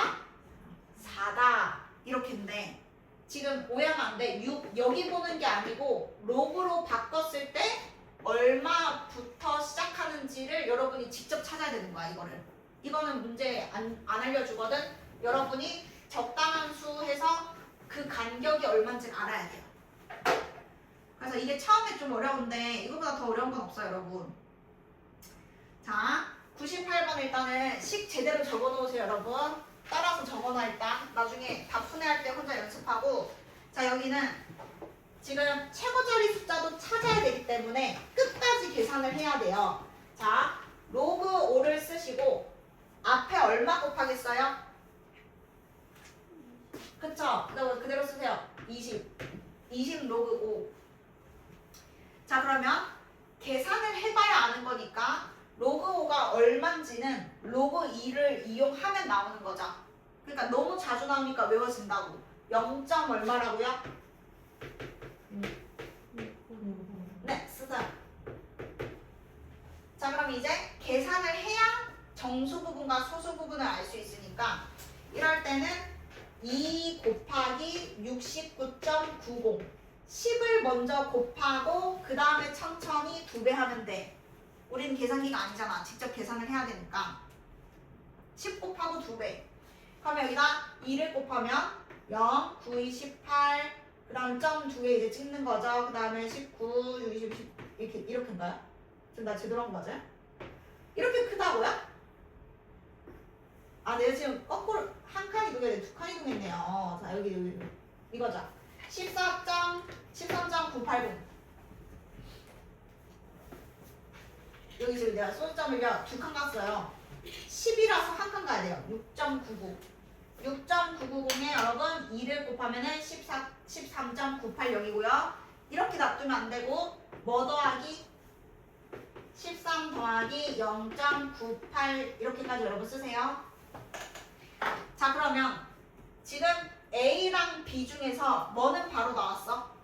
4다. 이렇게인데 지금 오해하면 안 돼. 6 여기 보는 게 아니고 로그로 바꿨을 때 얼마부터 시작하는지를 여러분이 직접 찾아야 되는 거야, 이거를. 이거는 문제 안 알려주거든. 여러분이 적당한 수 해서 그 간격이 얼마인지 알아야 돼요. 그래서 이게 처음에 좀 어려운데 이거보다 더 어려운 건 없어요, 여러분. 자, 98번 일단은 식 제대로 적어 놓으세요, 여러분. 따라서 적어놔 일단. 나중에 답 분해할 때 혼자 연습하고. 자, 여기는 지금 최고 자리 숫자도 찾아야 되기 때문에 끝까지 계산을 해야 돼요. 자, 로그 5를 쓰시고 앞에 얼마 곱하겠어요? 그쵸? 그대로 쓰세요. 20 로그 5. 자, 그러면 계산을 해봐야 아는 거니까 로그 5가 얼만지는 로그 2를 이용하면 나오는 거죠. 그러니까 너무 자주 나오니까 외워진다고. 0. 얼마라고요? 네, 쓰세요. 자, 그럼 이제 계산을 해야 정수 부분과 소수 부분을 알 수 있으니까 이럴 때는 2 곱하기 69.90 10을 먼저 곱하고 그 다음에 천천히 2배 하면 돼. 우리는 계산기가 아니잖아. 직접 계산을 해야 되니까 10 곱하고 2배. 그러면 여기다 2를 곱하면 0, 9, 2, 18 그 다음 점 2개 이제 찍는 거죠. 그 다음에 19, 6, 20, 10 이렇게인가요? 지금 나 제대로 한 거 맞아요? 이렇게 크다고요? 아, 내가 지금 거꾸로 한 칸 이동했네, 두 칸 이동했네요. 자, 여기 이거죠. 13.980 여기 지금 내가 소수점을요 두 칸 갔어요. 10이라서 한 칸 가야 돼요. 6.990에 여러분 2를 곱하면은 13.980이고요. 이렇게 놔두면 안 되고 뭐 더하기 13 더하기 0.98 이렇게까지 여러분 쓰세요. 자, 그러면 지금 A랑 B 중에서 뭐는 바로 나왔어?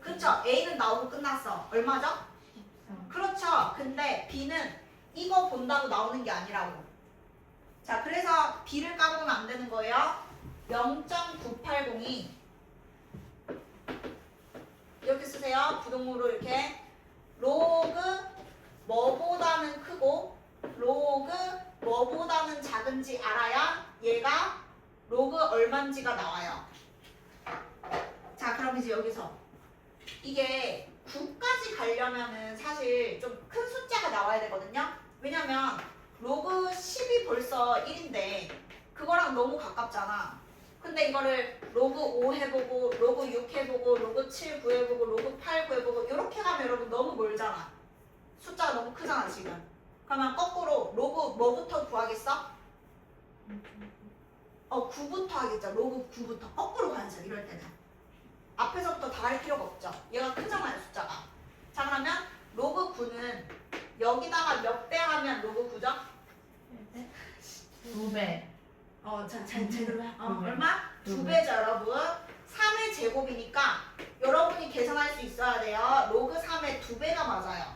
그쵸? A는 나오고 끝났어. 얼마죠? 그렇죠. 근데 B는 이거 본다고 나오는 게 아니라고. 자, 그래서 B를 까먹으면 안 되는 거예요. 0.980이 이렇게 쓰세요. 부동으로 이렇게 로그 뭐보다는 크고 로그 뭐보다는 작은지 알아야 얘가 로그 얼만지가 나와요. 자, 그럼 이제 여기서 이게 9까지 가려면은 사실 좀 큰 숫자가 나와야 되거든요. 왜냐면 로그 10이 벌써 1인데 그거랑 너무 가깝잖아. 근데 이거를 로그 5 해보고 로그 6 해보고 로그 7, 9 해보고 로그 8, 9 해보고 이렇게 가면 여러분 너무 멀잖아. 숫자가 너무 크잖아 지금. 그러면 거꾸로 로그 뭐부터 구하겠어? 9부터 하겠죠. 로그 9부터 거꾸로 가야죠. 이럴 때는 앞에서부터 다 할 필요가 없죠. 얘가 크잖아요 숫자가. 자, 그러면 로그 9는 여기다가 몇 배 하면 로그 9죠? 2배. 제대로 해. 두 배. 얼마? 두 2배죠 여러분. 3의 제곱이니까 여러분이 계산할 수 있어야 돼요. 로그 3의 2배가 맞아요.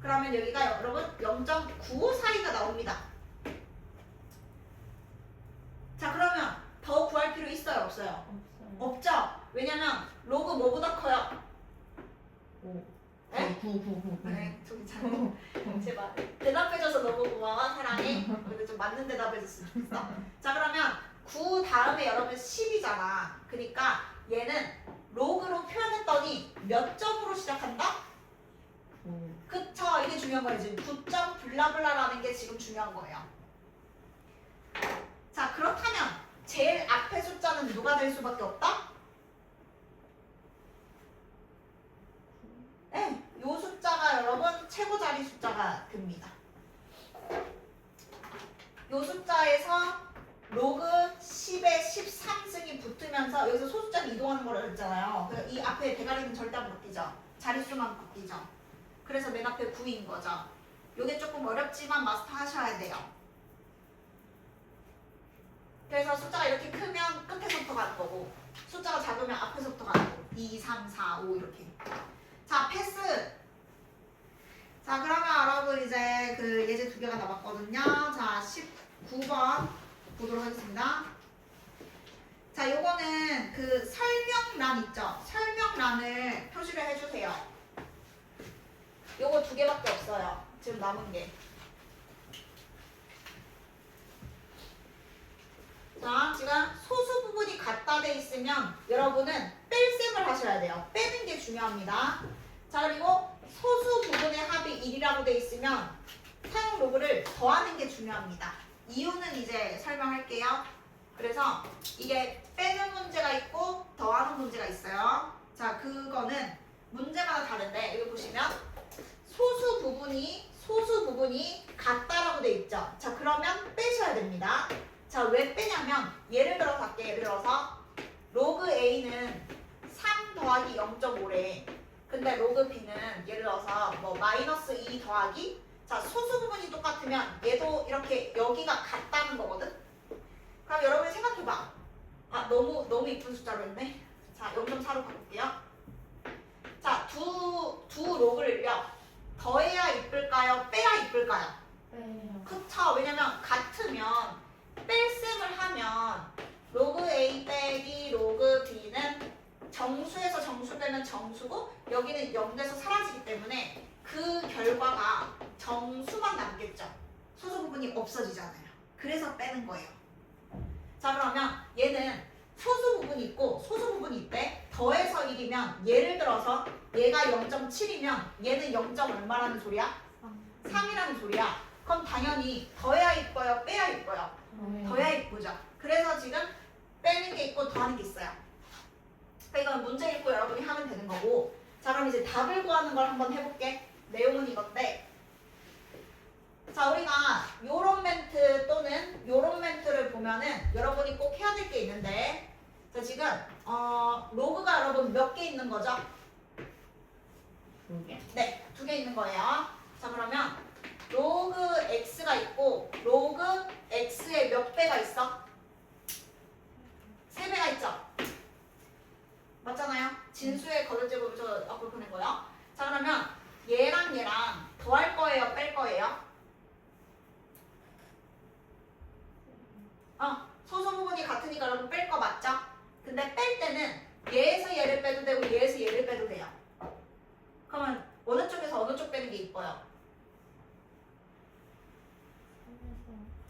그러면 여기가 여러분 0.95 사이가 나옵니다. 자, 그러면 더 구할 필요 있어요 없어요? 없죠? 왜냐면 로그 뭐보다 커요? 5. 네? 9. 네, 저기 잘 제발 대답해줘서 너무 고마워 사랑해. 근데 좀 맞는 대답해줬으면 좋겠어. 자, 그러면 9 다음에 여러분 10이잖아. 그러니까 얘는 로그로 표현했더니 몇 점으로 시작한다? 5. 그쵸, 이게 중요한 거예요. 지금 9점 블라블라라는 게 지금 중요한 거예요. 자, 그렇다면 제일 앞에 숫자는 누가 될 수밖에 없다? 네, 요 숫자가 여러분 최고 자리 숫자가 됩니다. 요 숫자에서 로그 10에 13승이 붙으면서 여기서 소숫자를 이동하는 거라 했잖아요. 이 앞에 대가리는 절대 안 바뀌죠. 자릿수만 바뀌죠. 그래서 맨 앞에 9인 거죠. 요게 조금 어렵지만 마스터 하셔야 돼요. 그래서 숫자가 이렇게 크면 끝에서부터 가는 거고 숫자가 작으면 앞에서부터 가는 거고 2, 3, 4, 5 이렇게. 자, 패스. 자, 그러면 여러분 이제 그 예제 두 개가 남았거든요. 자, 19번 보도록 하겠습니다. 자, 요거는 그 설명란 있죠? 설명란을 표시를 해주세요. 요거 두 개밖에 없어요. 지금 남은 게. 자, 지금 소수 부분이 같다 돼 있으면 여러분은 뺄셈을 하셔야 돼요. 빼는 게 중요합니다. 자, 그리고 소수 부분의 합이 1이라고 돼 있으면 사용 로그를 더하는 게 중요합니다. 이유는 이제 설명할게요. 그래서 이게 빼는 문제가 있고 더하는 문제가 있어요. 자, 그거는 문제마다 다른데 여기 보시면 소수 부분이 같다라고 돼 있죠. 자, 그러면 빼셔야 됩니다. 자, 왜 빼냐면 예를 들어서 할게요. 예를 들어서 로그 A는 3 더하기 0.5래. 근데 로그 B는 예를 들어서 뭐 마이너스 2 더하기, 자, 소수 부분이 똑같으면 얘도 이렇게 여기가 같다는 거거든. 그럼 여러분이 생각해봐. 아, 너무 이쁜 숫자로 했네. 자, 0.4로 바꿀게요. 자, 두 로그를요. 더해야 이쁠까요? 빼야 이쁠까요? 빼요. 그쵸. 왜냐면 같으면 뺄셈을 하면 로그 A 빼기 로그 B는 정수에서 정수 빼면 정수고 여기는 0돼서 사라지기 때문에 그 결과가 정수만 남겠죠. 소수 부분이 없어지잖아요. 그래서 빼는 거예요. 자, 그러면 얘는 소수 부분이 있고 소수 부분이 있대. 더해서 1이면 예를 들어서 얘가 0.7이면 얘는 0. 얼마라는 소리야? 3이라는 소리야. 그럼 당연히 더해야 이뻐요? 빼야 이뻐요? 더해야 이쁘죠. 그래서 지금 빼는 게 있고 더하는 게 있어요. 그러니까 이건 문제 읽고 여러분이 하면 되는 거고. 자, 그럼 이제 답을 구하는 걸 한번 해볼게. 내용은 이건데, 자, 우리가 요런 멘트 또는 요런 멘트를 보면은 여러분이 꼭 해야 될 게 있는데, 자, 지금 로그가 여러분 몇 개 있는 거죠? 2개? 네, 2개 있는 거예요. 자, 그러면 로그 x가 있고 로그 x의 몇 배가 있어? 3배가 있죠? 맞잖아요? 진수의 거듭제곱을 저 앞으로 보낸 거예요. 자, 그러면 얘랑 얘랑 더할 거예요? 뺄 거예요? 소수 부분이 같으니까 여러분 뺄 거 맞죠? 근데 뺄 때는 얘에서 얘를 빼도 되고 얘에서 얘를 빼도 돼요. 그러면 어느 쪽에서 어느 쪽 빼는 게 이뻐요?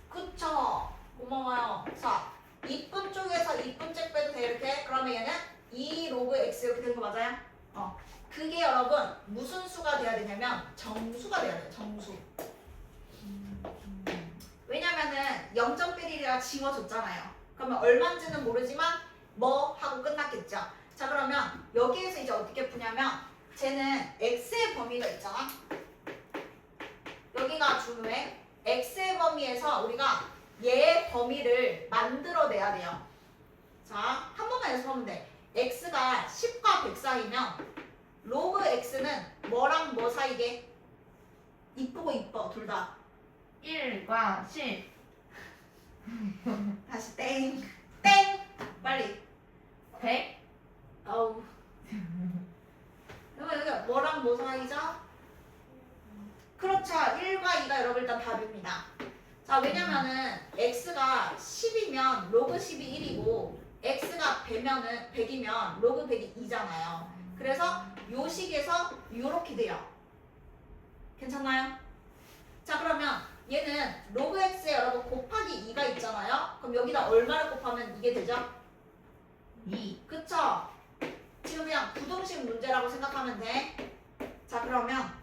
그쵸? 고마워요. 자, 이쁜 쪽에서 이쁜 쪽 빼도 돼 이렇게. 그러면 얘는 2 로그 x 이렇게 되는 거 맞아요? 그게 여러분 무슨 수가 돼야 되냐면 정수가 돼야 돼요. 정수. 왜냐면은 0.1이라 지워줬잖아요. 그러면 얼마인지는 모르지만 뭐 하고 끝났겠죠. 자, 그러면 여기에서 이제 어떻게 푸냐면 쟤는 x의 범위가 있잖아. 여기가 중요해. x의 범위에서 우리가 얘의 범위를 만들어내야 돼요. 자, 한 번만 연습하면 돼. x가 10과 100 사이면 로그 x는 뭐랑 뭐 사이게? 이쁘고 이뻐 둘 다. 1과 10. 다시 땡. 땡. 빨리. 100. 아우. 여기 뭐랑 뭐 사이죠? 그렇죠. 1과 2가 여러분 일단 답입니다. 자, 왜냐면은 x가 10이면 로그 10이 1이고 x가 100이면 로그 100이 2잖아요. 그래서 요 식에서 요렇게 돼요. 괜찮나요? 자, 그러면 얘는 로그 x에 여러분 곱하기 2가 있잖아요. 그럼 여기다 얼마를 곱하면 이게 되죠? 2. 그쵸? 지금 그냥 부등식 문제라고 생각하면 돼. 자, 그러면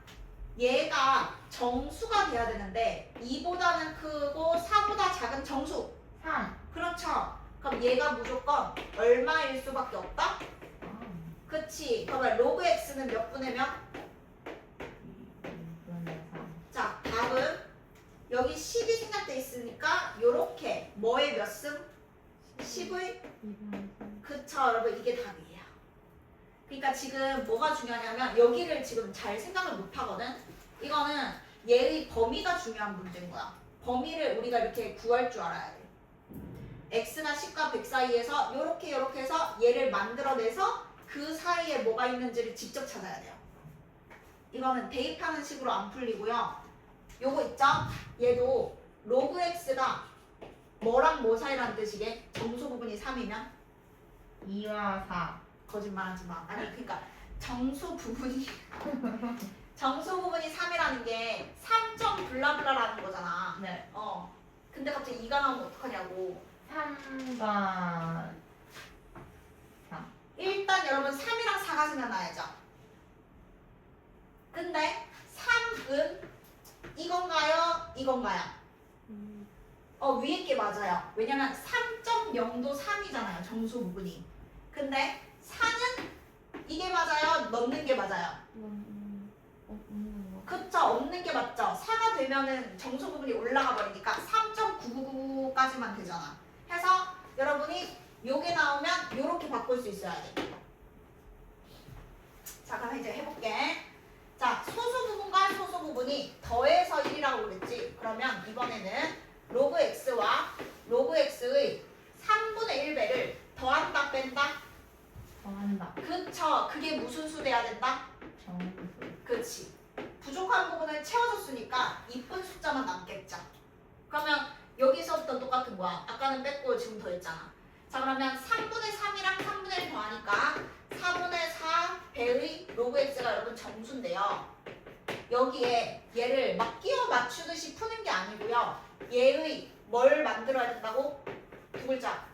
얘가 정수가 돼야 되는데 2보다는 크고 4보다 작은 정수. 3. 그렇죠? 그럼 얘가 무조건 얼마일 수밖에 없다? 그치? 그러면 로그 x는 몇 분의 몇? 2분의 3. 자, 답은 여기 10이 생략돼 있으니까 요렇게 뭐의 몇 승? 10의? 그쵸, 여러분 이게 답이에요. 그러니까 지금 뭐가 중요하냐면 여기를 지금 잘 생각을 못 하거든. 이거는 얘의 범위가 중요한 문제인 거야. 범위를 우리가 이렇게 구할 줄 알아야 돼. x가 10과 100 사이에서 요렇게 해서 얘를 만들어내서 그 사이에 뭐가 있는지를 직접 찾아야 돼요. 이거는 대입하는 식으로 안 풀리고요. 요거 있죠? 얘도 로그 x가 뭐랑 뭐 사이라는 뜻이게? 정수 부분이 3이면? 2와 4. 거짓말하지 마. 아니 그러니까 정수 부분이 3이라는 게 3점 블라블라라는 거잖아. 네. 근데 갑자기 2가 나오면 어떡하냐고. 3과 3. 일단 여러분 3이랑 4가 생각나야죠. 근데 3은 이건가요? 이건가요? 위에 게 맞아요. 왜냐면 3.0도 3이잖아요. 정수 부분이. 근데 4는 이게 맞아요? 넣는 게 맞아요? 없는 거. 그쵸? 없는 게 맞죠? 4가 되면은 정수 부분이 올라가 버리니까 3.999까지만 되잖아. 해서 여러분이 요게 나오면 요렇게 바꿀 수 있어야 돼. 자, 그럼 이제 해볼게. 자, 소수 부분과 소수 부분이 더해서 1이라고 그랬지? 그러면 이번에는 로그 x와 로그 x의 3분의 1배를 더한다 뺀다? 더한다. 그쵸? 그게 무슨 수 돼야 된다? 정수. 그치. 부족한 부분을 채워줬으니까 이쁜 숫자만 남겠죠. 그러면 여기서부터 똑같은 거야. 아까는 뺐고 지금 더했잖아. 자, 그러면 3분의 3이랑 3분의 1 더하니까 4분의 4 배의 로그 x가 여러분 정수인데요. 여기에 얘를 막 끼워 맞추듯이 푸는 게 아니고요. 얘의 뭘 만들어야 된다고? 두 글자.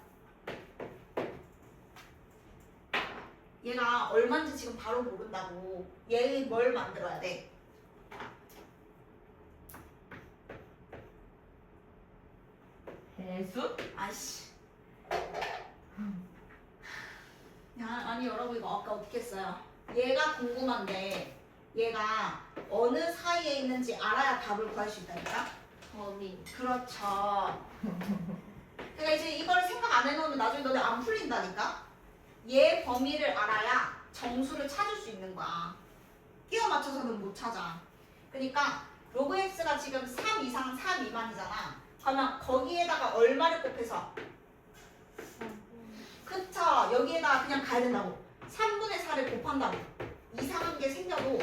얘가 얼마인지 지금 바로 모른다고. 얘의 뭘 만들어야 돼? 배수? 아이씨. 야, 아니 여러분 이거 아까 어떻게 했어요? 얘가 궁금한데 얘가 어느 사이에 있는지 알아야 답을 구할 수 있다니까? 범위. 그렇죠. 그러니까 이제 이걸 생각 안 해놓으면 나중에 너네 안 풀린다니까? 얘 범위를 알아야 정수를 찾을 수 있는 거야. 끼워 맞춰서는 못 찾아. 그러니까 로그 x가 지금 3 이상 3 미만이잖아. 그러면 거기에다가 얼마를 곱해서? 그쵸. 여기에다가 그냥 가야 된다고. 3분의 4를 곱한다고. 이상한 게 생겨도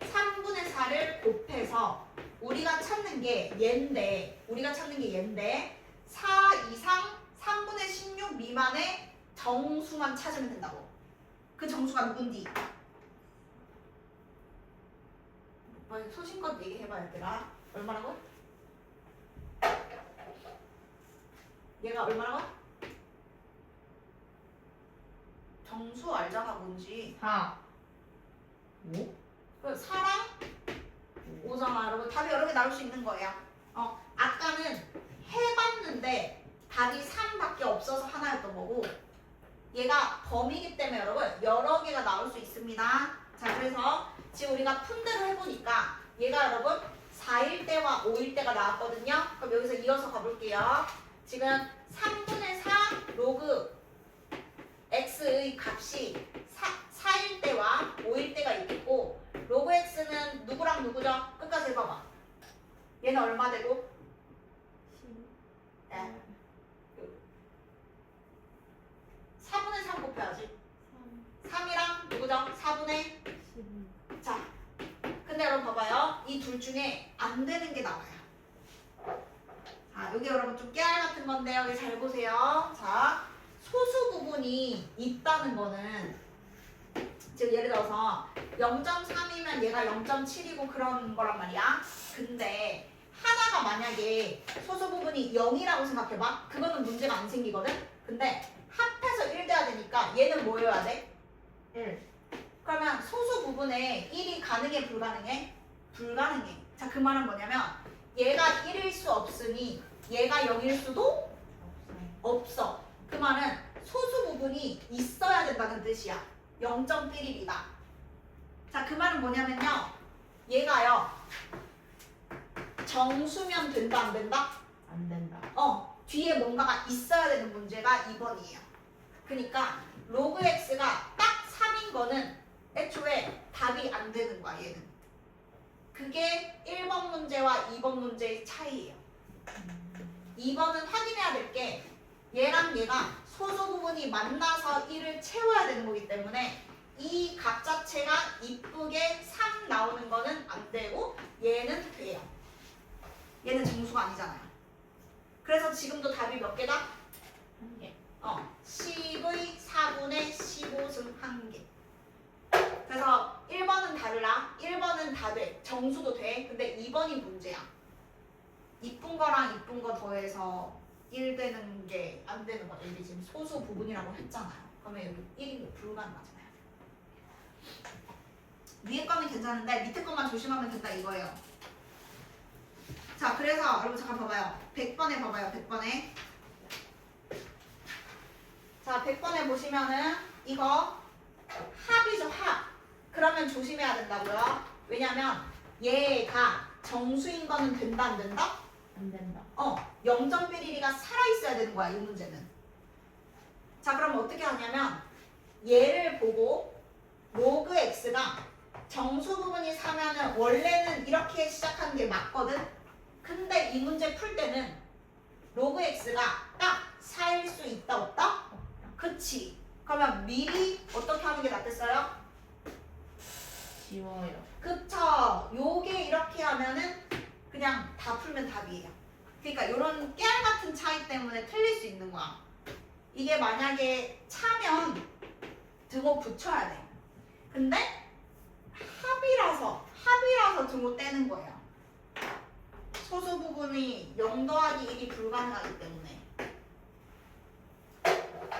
3분의 4를 곱해서 우리가 찾는 게 얘인데 4 이상 3분의 16 미만의 정수만 찾으면 된다고. 그 정수가 누군지. 소신껏 얘기해봐 얘들아. 얼마라고? 얘가 얼마라고? 정수 알잖아 뭔지. 4. 5? 그 4랑 5잖아 여러분. 답이 여러 개 나올 수 있는 거예요. 아까는 해봤는데 답이 3밖에 없어서 하나였던 거고 얘가 범위이기 때문에 여러분 여러 개가 나올 수 있습니다. 자, 그래서 지금 우리가 푼 대로 해보니까 얘가 여러분 4일 때와 5일 때가 나왔거든요. 그럼 여기서 이어서 가볼게요. 지금 3분의 4 로그 x의 값이 4일 때와 5일 때가 있겠고 로그 x는 누구랑 누구죠? 끝까지 해봐봐. 얘는 얼마 되고? 4분의 3 곱해야지. 3이랑 누구죠? 4분의. 자, 근데 여러분 봐봐요. 이 둘 중에 안 되는 게 나와요. 자, 여기 여러분 좀 깨알 같은 건데 여기 잘 보세요. 자, 소수 부분이 있다는 거는 지금 예를 들어서 0.3이면 얘가 0.7이고 그런 거란 말이야. 근데 하나가 만약에 소수 부분이 0이라고 생각해봐. 그거는 문제가 안 생기거든. 근데 합해서 1 돼야 되니까 얘는 뭐여야 돼? 1. 그러면 소수 부분에 1이 가능해 불가능해? 불가능해. 자, 그 말은 뭐냐면 얘가 1일 수 없으니 얘가 0일 수도 없어. 그 말은 소수 부분이 있어야 된다는 뜻이야. 0.1이다. 자, 그 말은 뭐냐면요. 얘가요. 정수면 된다 안 된다? 안 된다. 뒤에 뭔가가 있어야 되는 문제가 2번이에요. 그러니까 로그 x가 딱 3인 거는 애초에 답이 안 되는 거야, 얘는. 그게 1번 문제와 2번 문제의 차이예요. 2번은 확인해야 될 게 얘랑 얘가 소수 부분이 만나서 1을 채워야 되는 거기 때문에 이 값 자체가 이쁘게 3 나오는 거는 안 되고 얘는 돼요. 얘는 정수가 아니잖아요. 그래서 지금도 답이 몇 개다? 1개. 10의 4분의 15승 1개. 그래서 1번은 달라. 1번은 다 돼. 정수도 돼. 근데 2번이 문제야. 이쁜 거랑 이쁜 거 더해서 1 되는 게 안 되는 거야. 여기 지금 소수 부분이라고 했잖아요. 그러면 여기 1이 불가능하잖아요. 위에 거는 괜찮은데 밑에 것만 조심하면 된다 이거예요. 자, 그래서 여러분 잠깐 봐봐요. 100번에 봐봐요. 100번에. 자, 100번에 보시면은 이거 합이죠. 합. 그러면 조심해야 된다고요. 왜냐면 얘가 정수인 거는 된다 안 된다? 안 된다. 0.1mm가 살아있어야 되는 거야 이 문제는. 자 그럼 어떻게 하냐면 얘를 보고 로그 x가 정수 부분이 사면은 원래는 이렇게 시작하는 게 맞거든. 근데 이 문제 풀 때는 로그 x가 딱 4일 수 있다 없다? 없다. 그치. 그러면 미리 어떻게 하는 게 낫겠어요? 지워요. 그쵸. 요게 이렇게 하면은 그냥 다 풀면 답이에요. 그러니까 요런 깨알 같은 차이 때문에 틀릴 수 있는 거야. 이게 만약에 차면 등호 붙여야 돼. 근데 합이라서 등호 떼는 거예요. 소수 부분이 0 더하기 1이 불가능하기 때문에.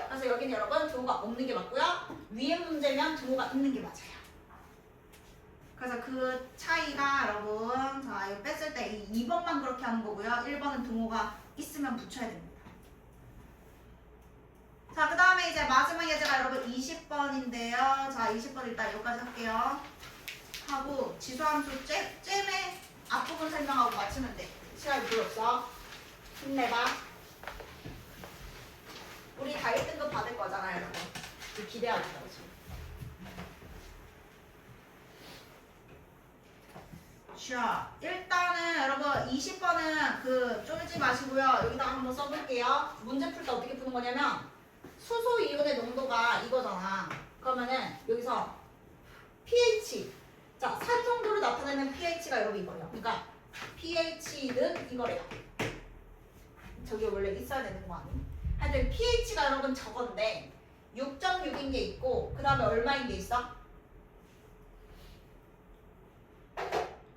그래서 여기는 여러분 등호가 없는 게 맞고요. 위에 문제면 등호가 있는 게 맞아요. 그래서 그 차이가 여러분 자 이거 뺐을 때 2번만 그렇게 하는 거고요. 1번은 등호가 있으면 붙여야 됩니다. 자 그 다음에 이제 마지막 예제가 여러분 20번인데요. 자 20번 일단 여기까지 할게요. 하고 지수함수 잼의 앞부분 설명하고 맞추면 돼. 시간이 별로 없어. 힘내봐. 우리 다 1등급 받을 거잖아요 여러분. 기대하고 있다고 지금. 자, 일단은 여러분 20번은 그 쫄지 마시고요. 여기다가 한번 써볼게요. 문제 풀 때 어떻게 푸는 거냐면 수소 이온의 농도가 이거잖아. 그러면은 여기서 pH 자, 산 정도로 나타내는 pH가 여러분 이거예요. 그러니까 pH는 이거래요. 저기 원래 있어야 되는 거 아니? 하여튼 pH가 여러분 저건데 6.6인 게 있고 그 다음에 얼마인 게 있어?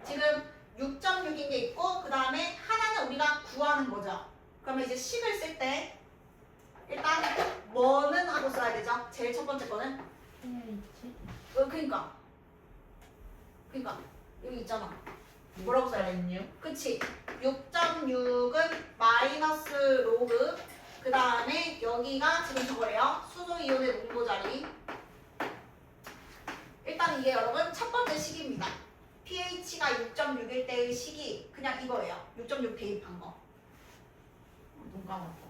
지금 6.6인 게 있고 그 다음에 하나는 우리가 구하는 거죠. 그러면 이제 식을 쓸 때 일단 뭐는 하고 써야 되죠? 제일 첫 번째 거는 그러니까 여기 있잖아. 뭐라고 써야 돼? 그치? 6.6은 마이너스 로그 그 다음에 여기가 지금 저거래요. 수소 이온의 농도 자리. 일단 이게 여러분 첫 번째 식입니다. pH가 6.6일 때의 식이 그냥 이거예요. 6.6 대입한 거. 눈 감았고.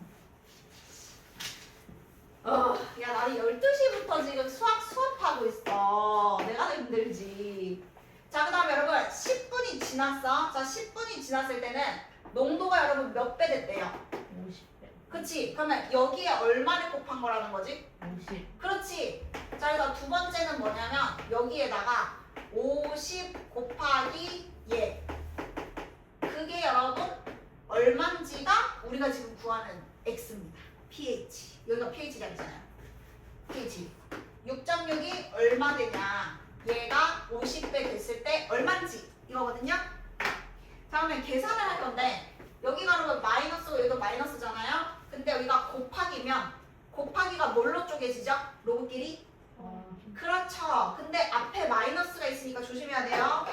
야 나는 12시부터 지금 수업하고 있어. 내가 더 힘들지. 자, 그 다음에 여러분 10분이 지났어. 자, 10분이 지났을 때는 농도가 여러분 몇 배 됐대요? 50배. 그치? 그러면 여기에 얼마를 곱한 거라는 거지? 50. 그렇지. 자, 그래서 두 번째는 뭐냐면 여기에다가 50 곱하기 얘. 그게 여러분 얼만지가 우리가 지금 구하는 x입니다. pH. 여기가 pH 자리잖아요. pH. 6.6이 얼마 되냐. 얘가 50배 됐을 때 얼만지 이거거든요. 자, 그러면 계산을 할 건데 여기가 여러분 마이너스고 여기도 마이너스잖아요. 근데 여기가 곱하기면 곱하기가 뭘로 쪼개지죠? 로그끼리? 그렇죠. 근데 앞에 마이너스가 있으니까 조심해야 돼요.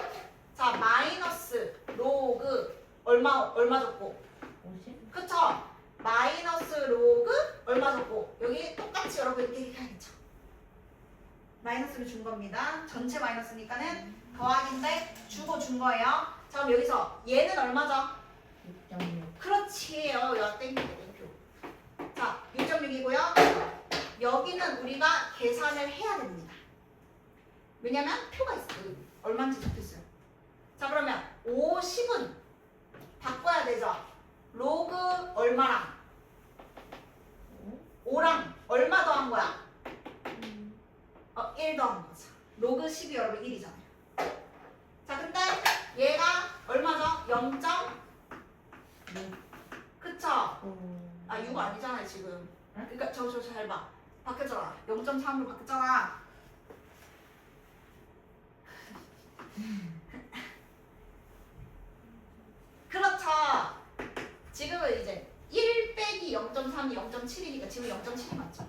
자, 마이너스 로그 얼마 줬고? 50? 그쵸? 마이너스 로그 얼마 줬고? 여기 똑같이 여러분 이렇게 해야겠죠. 마이너스를 준 겁니다. 전체 마이너스니까는 더하기인데 주고 준 거예요. 자, 그럼 여기서 얘는 얼마죠? 6.6. 그렇지요. 야, 땡큐. 자, 6.6이고요. 여기는 우리가 계산을 해야 됩니다. 왜냐면 표가 있어요. 여기 얼마인지 적혀있어요. 자, 그러면 50은 바꿔야 되죠. 로그 얼마랑 5랑 얼마 더한 거야? 1 더한 거죠. 로그 10이 여러분 1이잖아요. 자, 근데 얘가 얼마죠? 0. 그쵸? 아, 6 아니잖아요, 지금. 그러니까 저 잘 봐. 바뀌었잖아. 0.3으로 바뀌었잖아. 그렇죠. 지금은 이제 1 빼기 0.3이 0.7이니까 지금 0.7이 맞죠?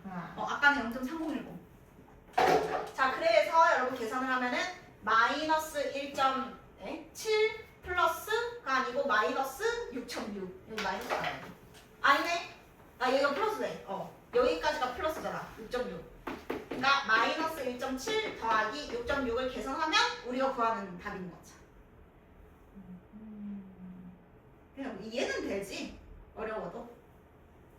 아하. 아까는 0.3010. 자, 그래서 여러분 계산을 하면은 마이너스 1.7 플러스가 아니고 마이너스 6.6. 여기 마이너스 아니네? 아, 여기가 플러스네. 여기까지가 플러스잖아. 6.6. 그러니까 마이너스 1.7 더하기 6.6을 계산하면 우리가 구할 구하는 답인 거죠. 그냥 이해는 되지? 어려워도.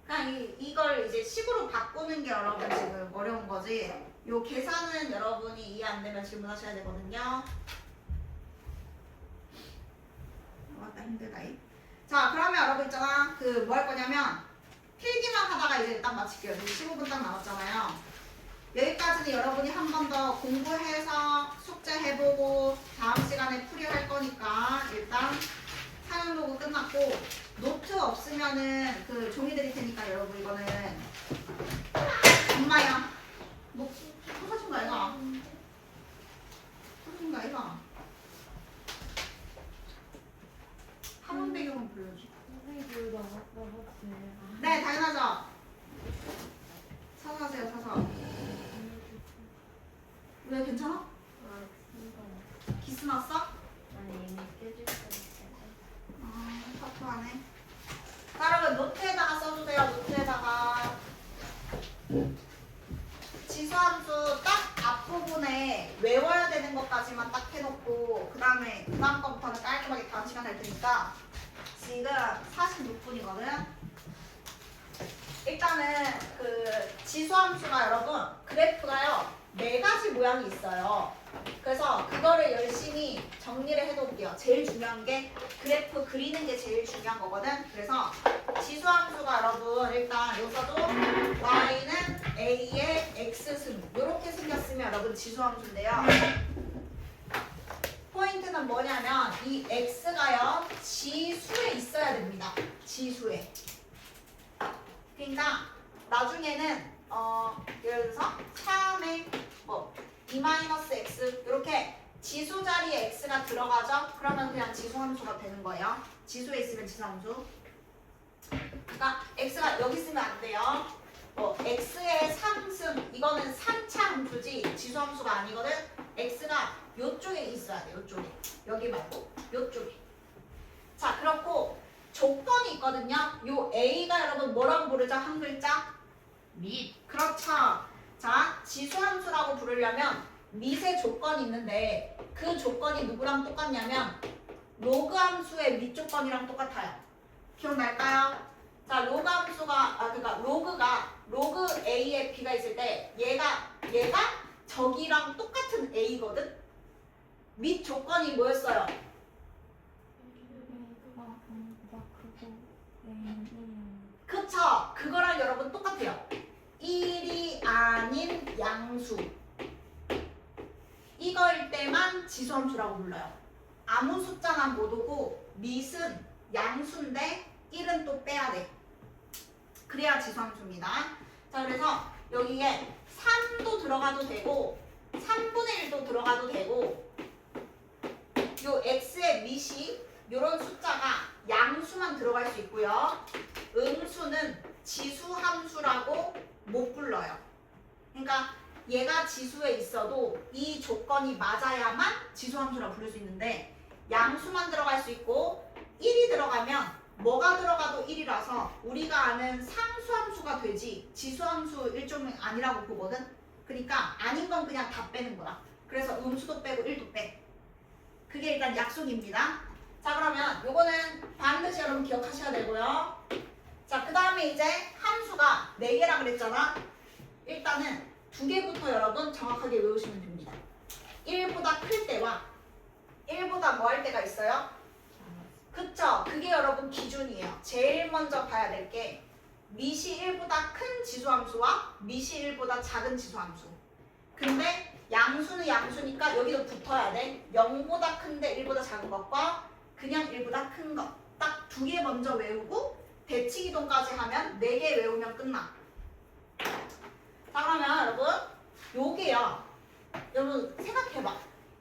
그냥 이걸 이제 식으로 바꾸는 게 여러분 지금 어려운 거지. 요 계산은 여러분이 이해 안 되면 질문하셔야 되거든요. 맞다 힘들다. 자 그러면 여러분 있잖아. 그 뭐 할 거냐면 필기만 하다가 이제 일단 마칠게요. 지금 15분 딱 남았잖아요. 여기까지는 여러분이 한 번 더 공부해서 숙제해보고 다음 시간에 풀이할 거니까 일단 사용 도구 끝났고 노트 없으면은 그 종이 드릴 테니까 여러분 이거는 엄마야 뭐 사준 거 아이가? 사준 거 아이가? 학원 배경은 불러줘. 선생님들 나갔지. 네 당연하죠. 사서 하세요 사서. 왜 괜찮아? 아, 진짜. 기스 났어? 아니 이미 깨질 뻔했어. 아 터프하네. 자 여러분 노트에다가 써주세요. 노트에다가 지수함수 딱 앞부분에 외워야 되는 것까지만 딱 해놓고 그 다음에 그 다음 거부터는 깔끔하게 다음 시간 할 테니까 지금 46분이거든. 일단은 그 지수함수가 여러분 그래프가요 4가지 모양이 있어요. 그래서 그거를 열심히 정리를 해놓을게요. 제일 중요한 게 그래프 그리는 게 제일 중요한 거거든. 그래서 지수함수가 여러분 일단 여기서도 y는 a의 x승 이렇게 생겼으면 여러분 지수함수인데요. 포인트는 뭐냐면 이 x가요 지수에 있어야 됩니다. 지수에. 그러니까 나중에는 예를 들어서 3에 뭐 2-x 이렇게 지수 자리에 x가 들어가죠? 그러면 그냥 지수함수가 되는 거예요. 지수에 있으면 지수함수. 그러니까 x가 여기 있으면 안 돼요. 뭐 x의 3승 이거는 3차 함수지 지수함수가 아니거든. x가 요쪽에 있어야 돼. 요쪽에. 여기 말고 요쪽에. 자 그렇고 조건이 있거든요. 요 a가 여러분 뭐라고 부르죠? 한 글자? 밑. 그렇죠. 자, 지수함수라고 부르려면 밑에 조건이 있는데 그 조건이 누구랑 똑같냐면 로그 함수의 밑 조건이랑 똑같아요. 기억날까요? 자, 로그 함수가 그러니까 로그 a에 b가 있을 때 얘가 저기랑 똑같은 a거든. 밑 조건이 뭐였어요? 그쵸? 그거랑 여러분 똑같아요. 1이 아닌 양수. 이거일 때만 지수함수라고 불러요. 아무 숫자만 못 오고 밑은 양수인데 1은 또 빼야 돼. 그래야 지수함수입니다. 자 그래서 여기에 3도 들어가도 되고 3분의 1도 들어가도 되고 요 x의 밑이 요런 숫자가 양수만 들어갈 수 있고요. 음수는 지수함수라고 못 불러요. 그러니까 얘가 지수에 있어도 이 조건이 맞아야만 지수함수라고 부를 수 있는데 양수만 들어갈 수 있고 1이 들어가면 뭐가 들어가도 1이라서 우리가 아는 상수함수가 되지 지수함수 일종이 아니라고 보거든. 그러니까 아닌 건 그냥 다 빼는 거야. 그래서 음수도 빼고 1도 빼. 그게 일단 약속입니다. 자 그러면 요거는 반드시 여러분 기억하셔야 되고요. 자 그 다음에 이제 함수가 4개라 그랬잖아. 일단은 2개부터 여러분 정확하게 외우시면 됩니다. 1보다 클 때와 1보다 뭐 할 때가 있어요? 그쵸? 그게 여러분 기준이에요. 제일 먼저 봐야 될 게 밑이 1보다 큰 지수함수와 밑이 1보다 작은 지수함수. 근데 양수는 양수니까 여기도 붙어야 돼. 0보다 큰데 1보다 작은 것과 그냥 1보다 큰 것. 딱 2개 먼저 외우고 대칭이동까지 하면 4개 외우면 끝나. 자 그러면 여러분 요게요. 여러분 생각해봐.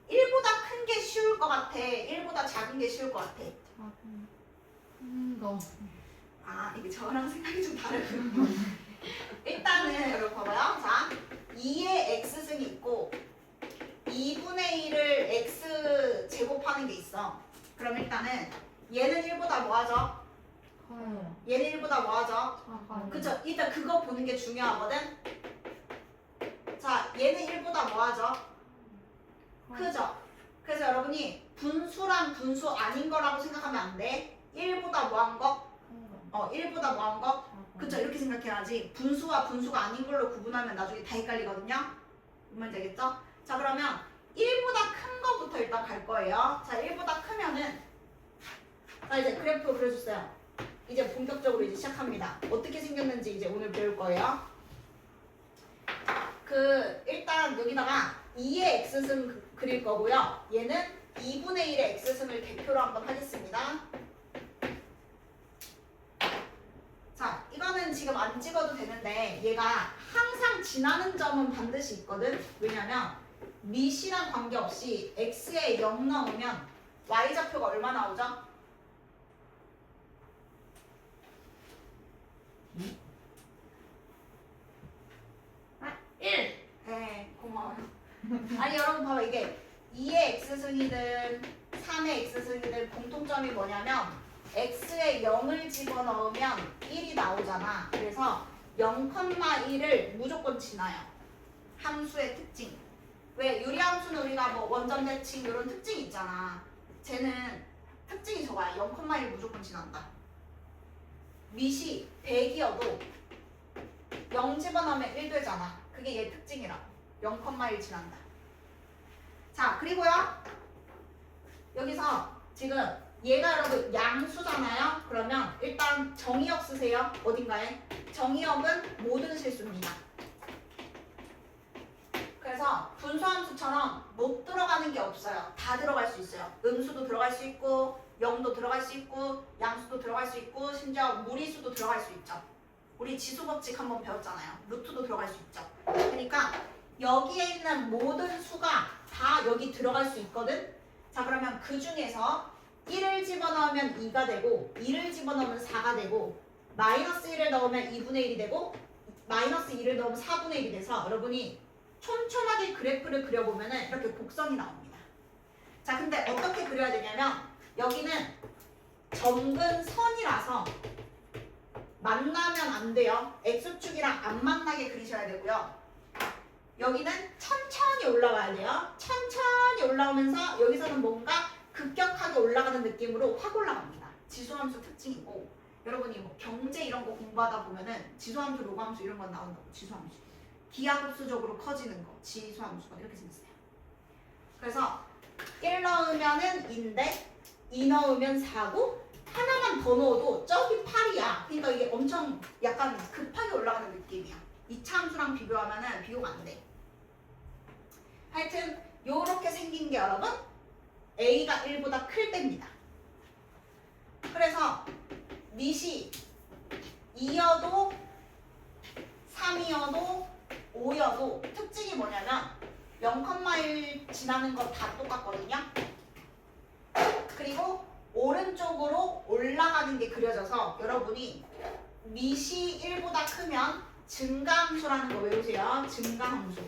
1보다 큰 게 쉬울 것 같아? 1보다 작은 게 쉬울 것 같아? 작은 거. 아 이게 저랑 생각이 좀 다르군요. 일단은 여러분 봐봐요. 자 2의 x승이 있고 2분의 1을 x 제곱하는 게 있어. 그럼 일단은 얘는 1보다 뭐 하죠? 커요. 얘는 1보다 뭐 하죠? 작아요. 그쵸? 일단 그거 보는 게 중요하거든. 자 얘는 1보다 뭐 하죠? 크죠? 그래서 여러분이 분수랑 분수 아닌 거라고 생각하면 안 돼. 1보다 뭐한 거? 1보다 뭐한 거? 그쵸, 이렇게 생각해야지. 분수와 분수가 아닌 걸로 구분하면 나중에 다 헷갈리거든요. 뭔 말인지 알겠죠? 자, 그러면 1보다 큰 거부터 일단 갈 거예요. 자, 1보다 크면은 자, 이제 그래프 그려줬어요. 이제 본격적으로 이제 시작합니다. 어떻게 생겼는지 이제 오늘 배울 거예요. 일단 여기다가 2의 x승 그릴 거고요. 얘는 2분의 1의 x승을 대표로 한번 하겠습니다. 자, 이거는 지금 안 찍어도 되는데 얘가 항상 지나는 점은 반드시 있거든. 왜냐면 밑이랑 관계없이 x에 0 넣으면 y좌표가 얼마 나오죠? 1. 네, 고마워요. 아니 여러분 봐봐, 이게 2의 x승이든 3의 x승이든 공통점이 뭐냐면 x에 0을 집어넣으면 1이 나오잖아. 그래서 0,1을 무조건 지나요. 함수의 특징. 왜 유리함수는 우리가 뭐 원점 대칭 이런 특징이 있잖아. 쟤는 특징이 저거야. 0,1 무조건 지난다. 밑이 100이어도 0 집어넣으면 1 되잖아. 그게 얘 특징이라고. 0,1 지난다. 자, 그리고요. 여기서 지금 얘가 여러분 양수잖아요. 그러면 일단 정의역 쓰세요. 어딘가에. 정의역은 모든 실수입니다. 그래서 분수함수처럼 못 들어가는 게 없어요. 다 들어갈 수 있어요. 음수도 들어갈 수 있고 0도 들어갈 수 있고 양수도 들어갈 수 있고 심지어 무리수도 들어갈 수 있죠. 우리 지수법칙 한번 배웠잖아요. 루트도 들어갈 수 있죠. 그러니까 여기에 있는 모든 수가 다 여기 들어갈 수 있거든. 자, 그러면 그 중에서 1을 집어넣으면 2가 되고 2를 집어넣으면 4가 되고 마이너스 1을 넣으면 2분의 1이 되고 마이너스 2를 넣으면 4분의 1이 돼서 여러분이 촘촘하게 그래프를 그려보면 이렇게 곡선이 나옵니다. 자, 근데 어떻게 그려야 되냐면 여기는 점근선이라서 만나면 안 돼요. x축이랑 안 만나게 그리셔야 되고요. 여기는 천천히 올라와야 돼요. 천천히 올라오면서 여기서는 뭔가 급격하게 올라가는 느낌으로 확 올라갑니다. 지수함수 특징이고 여러분이 뭐 경제 이런 거 공부하다 보면은 지수함수, 로그함수 이런 건 나온다고. 지수함수. 기하급수적으로 커지는 거. 지수함수가 이렇게 생겼어요. 그래서 1 넣으면은 2인데 2 넣으면 4고 하나만 더 넣어도 저기 8이야. 그러니까 이게 엄청 약간 급하게 올라가는 느낌이야. 2차 함수랑 비교하면은 비교가 안 돼. 하여튼 요렇게 생긴 게 여러분 a가 1보다 클 때입니다. 그래서 밑이 2여도 3이어도 5여도 특징이 뭐냐면 0,1 지나는 거 다 똑같거든요. 그리고 오른쪽으로 올라가는 게 그려져서 여러분이 밑이 1보다 크면 증가함수라는 거 외우세요. 증가함수.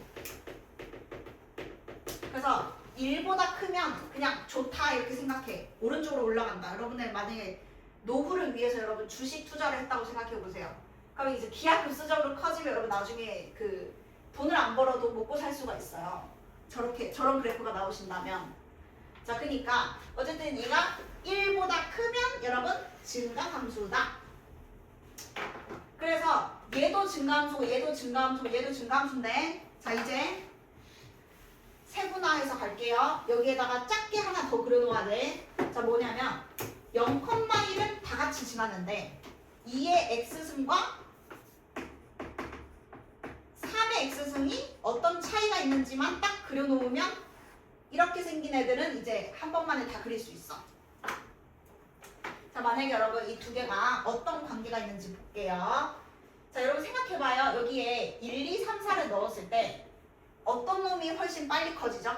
그래서 1보다 크면 그냥 좋다 이렇게 생각해. 오른쪽으로 올라간다. 여러분들 만약에 노후를 위해서 여러분 주식 투자를 했다고 생각해 보세요. 그럼 이제 기하급수적으로 커지면 여러분 나중에 그 돈을 안 벌어도 먹고 살 수가 있어요. 저런 그래프가 나오신다면. 자, 그러니까 어쨌든 얘가 1보다 크면 여러분 증가함수다. 그래서 얘도 증가함수고 얘도 증가함수고 얘도 증가함수인데 자, 이제 세분화해서 갈게요. 여기에다가 작게 하나 더 그려놓아야 돼. 자, 뭐냐면 0,1은 다 같이 지났는데 2의 x승과 3의 x승이 어떤 차이가 있는지만 딱 그려놓으면 이렇게 생긴 애들은 이제 한 번만에 다 그릴 수 있어. 자, 만약에 여러분 이 두 개가 어떤 관계가 있는지 볼게요. 자, 여러분 생각해봐요. 여기에 1, 2, 3, 4를 넣었을 때 어떤 놈이 훨씬 빨리 커지죠?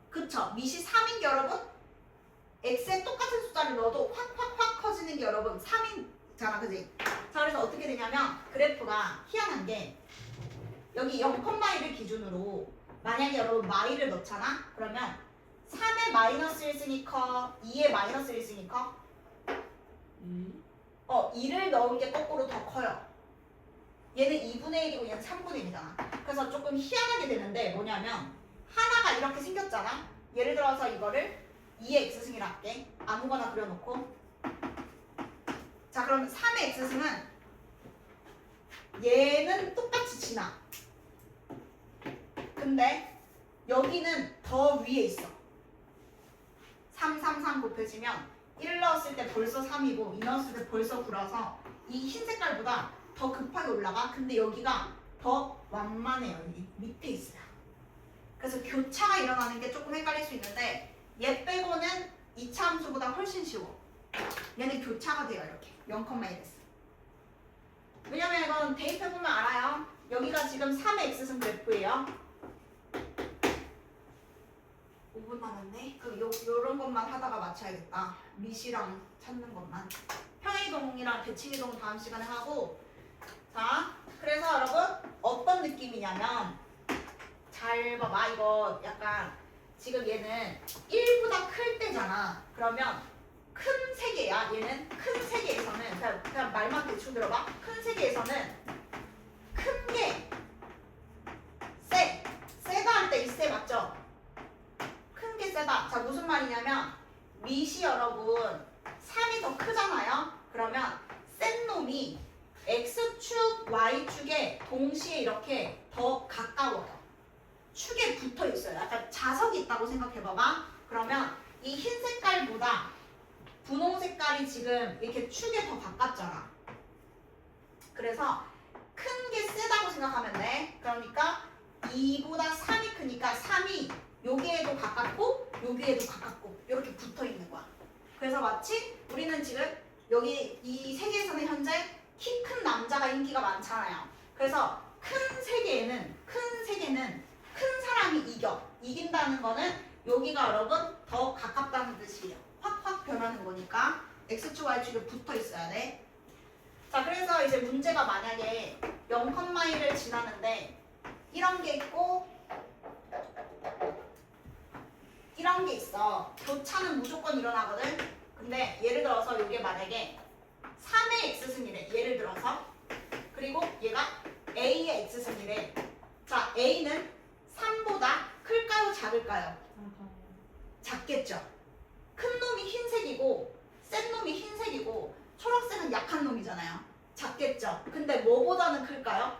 그쵸? 밑이 3인 게 여러분 x에 똑같은 숫자를 넣어도 확 커지는 게 여러분 3인잖아, 그지? 자, 그래서 어떻게 되냐면 그래프가 희한한 게 여기 0,1을 기준으로 만약에 여러분 마이를 넣잖아? 그러면 3의 마이너스 1승이 커? 2의 마이너스 1승이 커? 2를 넣은 게 거꾸로 더 커요. 얘는 2분의 1이고 얘는 3분의 1이잖아. 그래서 조금 희한하게 되는데 뭐냐면 하나가 이렇게 생겼잖아? 예를 들어서 이거를 2의 x승이라 할게. 아무거나 그려놓고. 자, 그럼 3의 x승은 얘는 똑같이 지나. 근데 여기는 더 위에 있어. 3, 3, 3 곱해지면 1 넣었을 때 벌써 3이고 2 넣었을 때 벌써 9라서 이 흰 색깔보다 더 급하게 올라가. 근데 여기가 더 완만해요. 여기 밑에 있어요. 그래서 교차가 일어나는 게 조금 헷갈릴 수 있는데 얘 빼고는 2차 함수보다 훨씬 쉬워. 얘는 교차가 돼요. 이렇게 0,1. 왜냐면 이건 대입해보면 알아요. 여기가 지금 3의 x승 그래프예요. 5분 남았네. 그럼 요런 것만 하다가 맞춰야겠다. 미시랑 찾는 것만. 평행이동이랑 대칭이동 다음 시간에 하고. 자, 그래서 여러분 어떤 느낌이냐면 잘 봐봐. 이거 약간 지금 얘는 1보다 클 때잖아. 그러면 큰 세계야. 얘는 큰 세계에서는 그냥 말만 대충 들어봐. 큰 세계에서는 큰 게 세다 할 때 이 세 맞죠? 큰 게 세다. 자, 무슨 말이냐면 밑이 여러분 3이 더 크잖아요. 그러면 센 놈이 x축, y축에 동시에 이렇게 더 가까워요. 축에 붙어 있어요. 약간 자석이 있다고 생각해 봐봐. 그러면 이 흰 색깔보다 분홍 색깔이 지금 이렇게 축에 더 가깝잖아. 그래서 큰 게 세다고 생각하면 돼. 그러니까 2보다 3이 크니까 3이 여기에도 가깝고 여기에도 가깝고 이렇게 붙어 있는 거야. 그래서 마치 우리는 지금 여기 이 세계에서는 현재 키 큰 남자가 인기가 많잖아요. 그래서 큰 세계는 큰 사람이 이긴다는 거는 여기가 여러분 더 가깝다는 뜻이에요. 확확 변하는 거니까 x축 y축에 붙어 있어야 돼. 자, 그래서 이제 문제가 만약에 0,1을 지나는데 이런 게 있고 이런 게 있어. 교차는 무조건 일어나거든. 근데 예를 들어서 이게 만약에 3의 x승이래. 예를 들어서. 그리고 얘가 a의 x승이래. 자, a는 3보다 클까요? 작을까요? 작겠죠. 큰 놈이 흰색이고 센 놈이 흰색이고 초록색은 약한 놈이잖아요. 작겠죠. 근데 뭐보다는 클까요?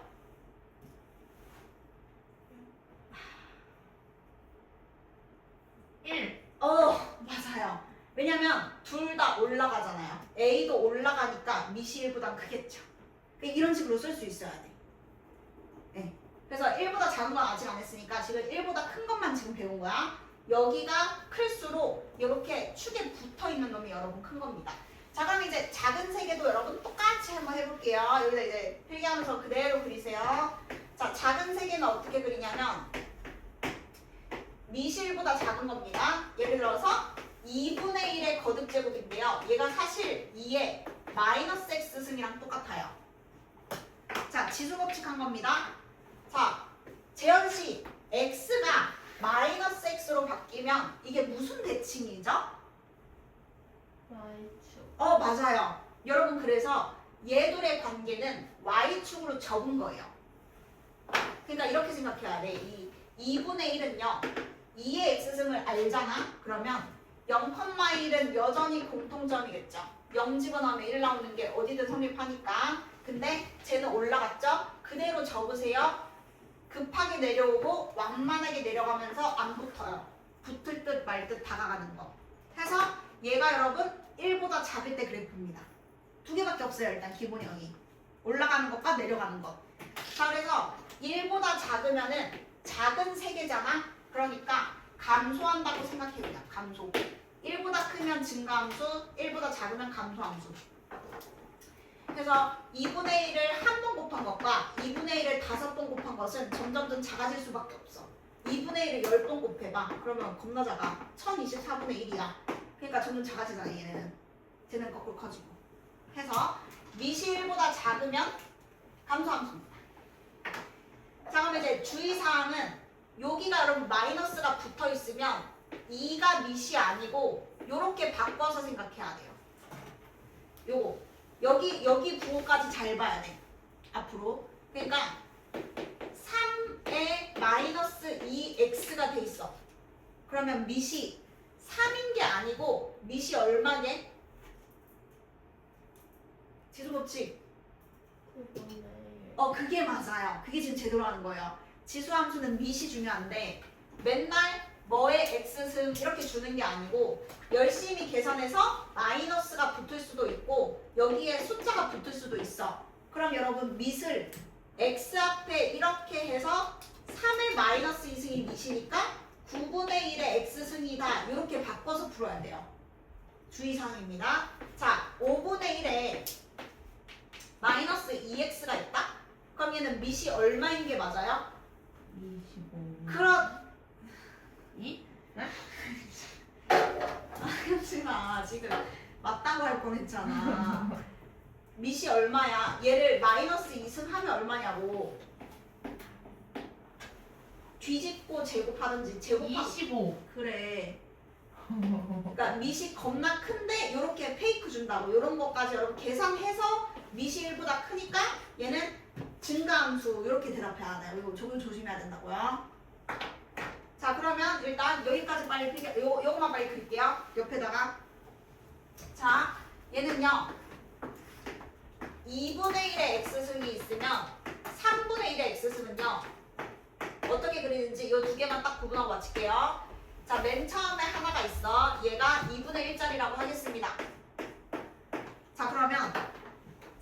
1. 맞아요. 왜냐면 둘 다 올라가잖아요. A도 올라가니까 미시 1보단 크겠죠. 이런 식으로 쓸 수 있어야 돼. 네. 그래서 1보다 작은 건 아직 안 했으니까 지금 1보다 큰 것만 지금 배운 거야. 여기가 클수록 이렇게 축에 붙어 있는 놈이 여러분 큰 겁니다. 자, 그럼 이제 작은 세계도 여러분 똑같이 한번 해볼게요. 여기다 이제 필기하면서 그대로 그리세요. 자, 작은 세계는 어떻게 그리냐면 미실보다 작은 겁니다. 예를 들어서 2분의 1의 거듭제곱인데요. 얘가 사실 2의 마이너스 x승이랑 똑같아요. 자, 지수법칙한 겁니다. 자, 재현식 x가 마이너스 x로 바뀌면 이게 무슨 대칭이죠? y축. 맞아요. 여러분 그래서 얘들의 관계는 y축으로 접은 거예요. 그러니까 이렇게 생각해야 돼. 이 2분의 1은요. 2의 x승을 알잖아? 그러면 0,1은 여전히 공통점이겠죠. 0 집어넣으면 1 나오는 게 어디든 성립하니까. 근데 쟤는 올라갔죠? 그대로 접으세요. 급하게 내려오고 완만하게 내려가면서 안 붙어요. 붙을 듯 말 듯 다가가는 거. 해서 얘가 여러분 1보다 작을 때 그래프입니다. 두 개밖에 없어요. 일단 기본형이. 올라가는 것과 내려가는 것. 자, 그래서 1보다 작으면은 작은 세계잖아? 그러니까 감소한다고 생각해요. 그냥 감소. 1보다 크면 증가함수, 1보다 작으면 감소함수. 그래서 2분의 1을 한 번 곱한 것과 2분의 1을 5번 곱한 것은 점점점 작아질 수밖에 없어. 2분의 1을 10번 곱해봐. 그러면 겁나 작아. 1024분의 1이야. 그러니까 점점 작아지잖아 얘는. 쟤는 거꾸로 커지고. 해서 미시 1보다 작으면 감소함수입니다. 자, 그럼 이제 주의사항은 여기가 여러분 마이너스가 붙어 있으면 2가 미시 아니고 요렇게 바꿔서 생각해야 돼요. 요거. 여기 부호까지 잘 봐야 돼. 앞으로. 그러니까 3에 마이너스 2x가 돼 있어. 그러면 밑이 3인 게 아니고 밑이 얼마게? 지수법칙. 그거네. 그게 맞아요. 그게 지금 제대로 하는 거예요. 지수함수는 밑이 중요한데 맨날 뭐의 x승 이렇게 주는 게 아니고 열심히 계산해서 마이너스가 붙을 수도 있고 여기에 숫자가 붙을 수도 있어. 그럼 여러분 밑을 x 앞에 이렇게 해서 3의 마이너스 2승이 밑이니까 9분의 1의 x승이다. 이렇게 바꿔서 풀어야 돼요. 주의사항입니다. 자, 5분의 1에 마이너스 2x가 있다? 그럼 얘는 밑이 얼마인 게 맞아요? 25. 그런 2? 하지마 지금 맞다고 할 뻔했잖아. 밑이 얼마야? 얘를 마이너스 2승 하면 얼마냐고. 뒤집고 제곱하든지 제곱하고 25. 그래. 그러니까 밑이 겁나 큰데 이렇게 페이크 준다고. 이런 것까지 여러분 계산해서 밑이 1보다 크니까 얘는 증가함수 이렇게 대답해야 돼요. 이거 조금 조심해야 된다고요. 자 그러면 일단 여기까지 빨리 요거만 빨리 그릴게요. 옆에다가. 자 얘는요 2분의 1의 x승이 있으면 3분의 1의 x승은요 어떻게 그리는지 이 두 개만 딱 구분하고 마칠게요. 자 맨 처음에 하나가 있어. 얘가 2분의 1짜리라고 하겠습니다. 자 그러면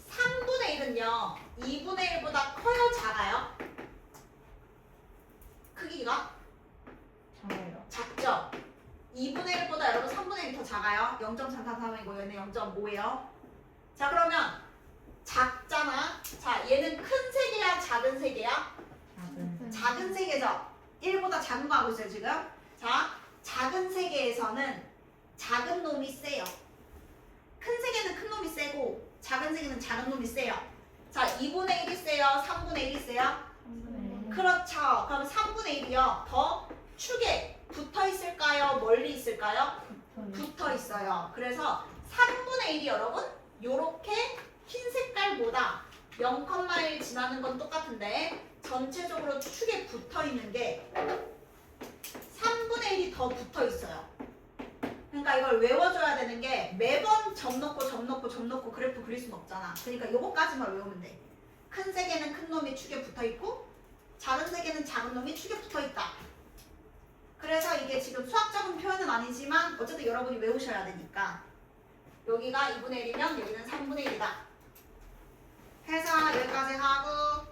3분의 1은요 2분의 1보다 커요 작아요? 크기가? 작아요. 작죠? 2분의 1보다 여러분 3분의 1이 더 작아요. 0.333이고 얘는 0.5예요. 자 그러면 작잖아. 자 얘는 큰 세개야 작은 세개야? 작은. 작은 세개죠. 1보다 작은 거 하고 있어요 지금. 자 작은 세개에서는 작은 놈이 세요. 큰 세개는 큰 놈이 세고 작은 세개는 작은 놈이 세요. 자 2분의 1이 세요? 3분의 1이 세요? 3분의 1. 그렇죠. 그럼 3분의 1이요. 더 축에 붙어 있을까요? 멀리 있을까요? 붙어 있어요. 그래서 3분의 1이 여러분 요렇게 흰 색깔보다 0,1 지나는 건 똑같은데 전체적으로 축에 붙어 있는 게 3분의 1이 더 붙어 있어요. 그러니까 이걸 외워줘야 되는 게 매번 점 넣고 그래프 그릴 순 없잖아. 그러니까 요거까지만 외우면 돼. 큰 세개는 큰 놈이 축에 붙어 있고 작은 세개는 작은 놈이 축에 붙어 있다. 그래서 이게 지금 수학적인 표현은 아니지만 어쨌든 여러분이 외우셔야 되니까 여기가 2분의 1이면 여기는 3분의 1이다. 해서 여기까지 하고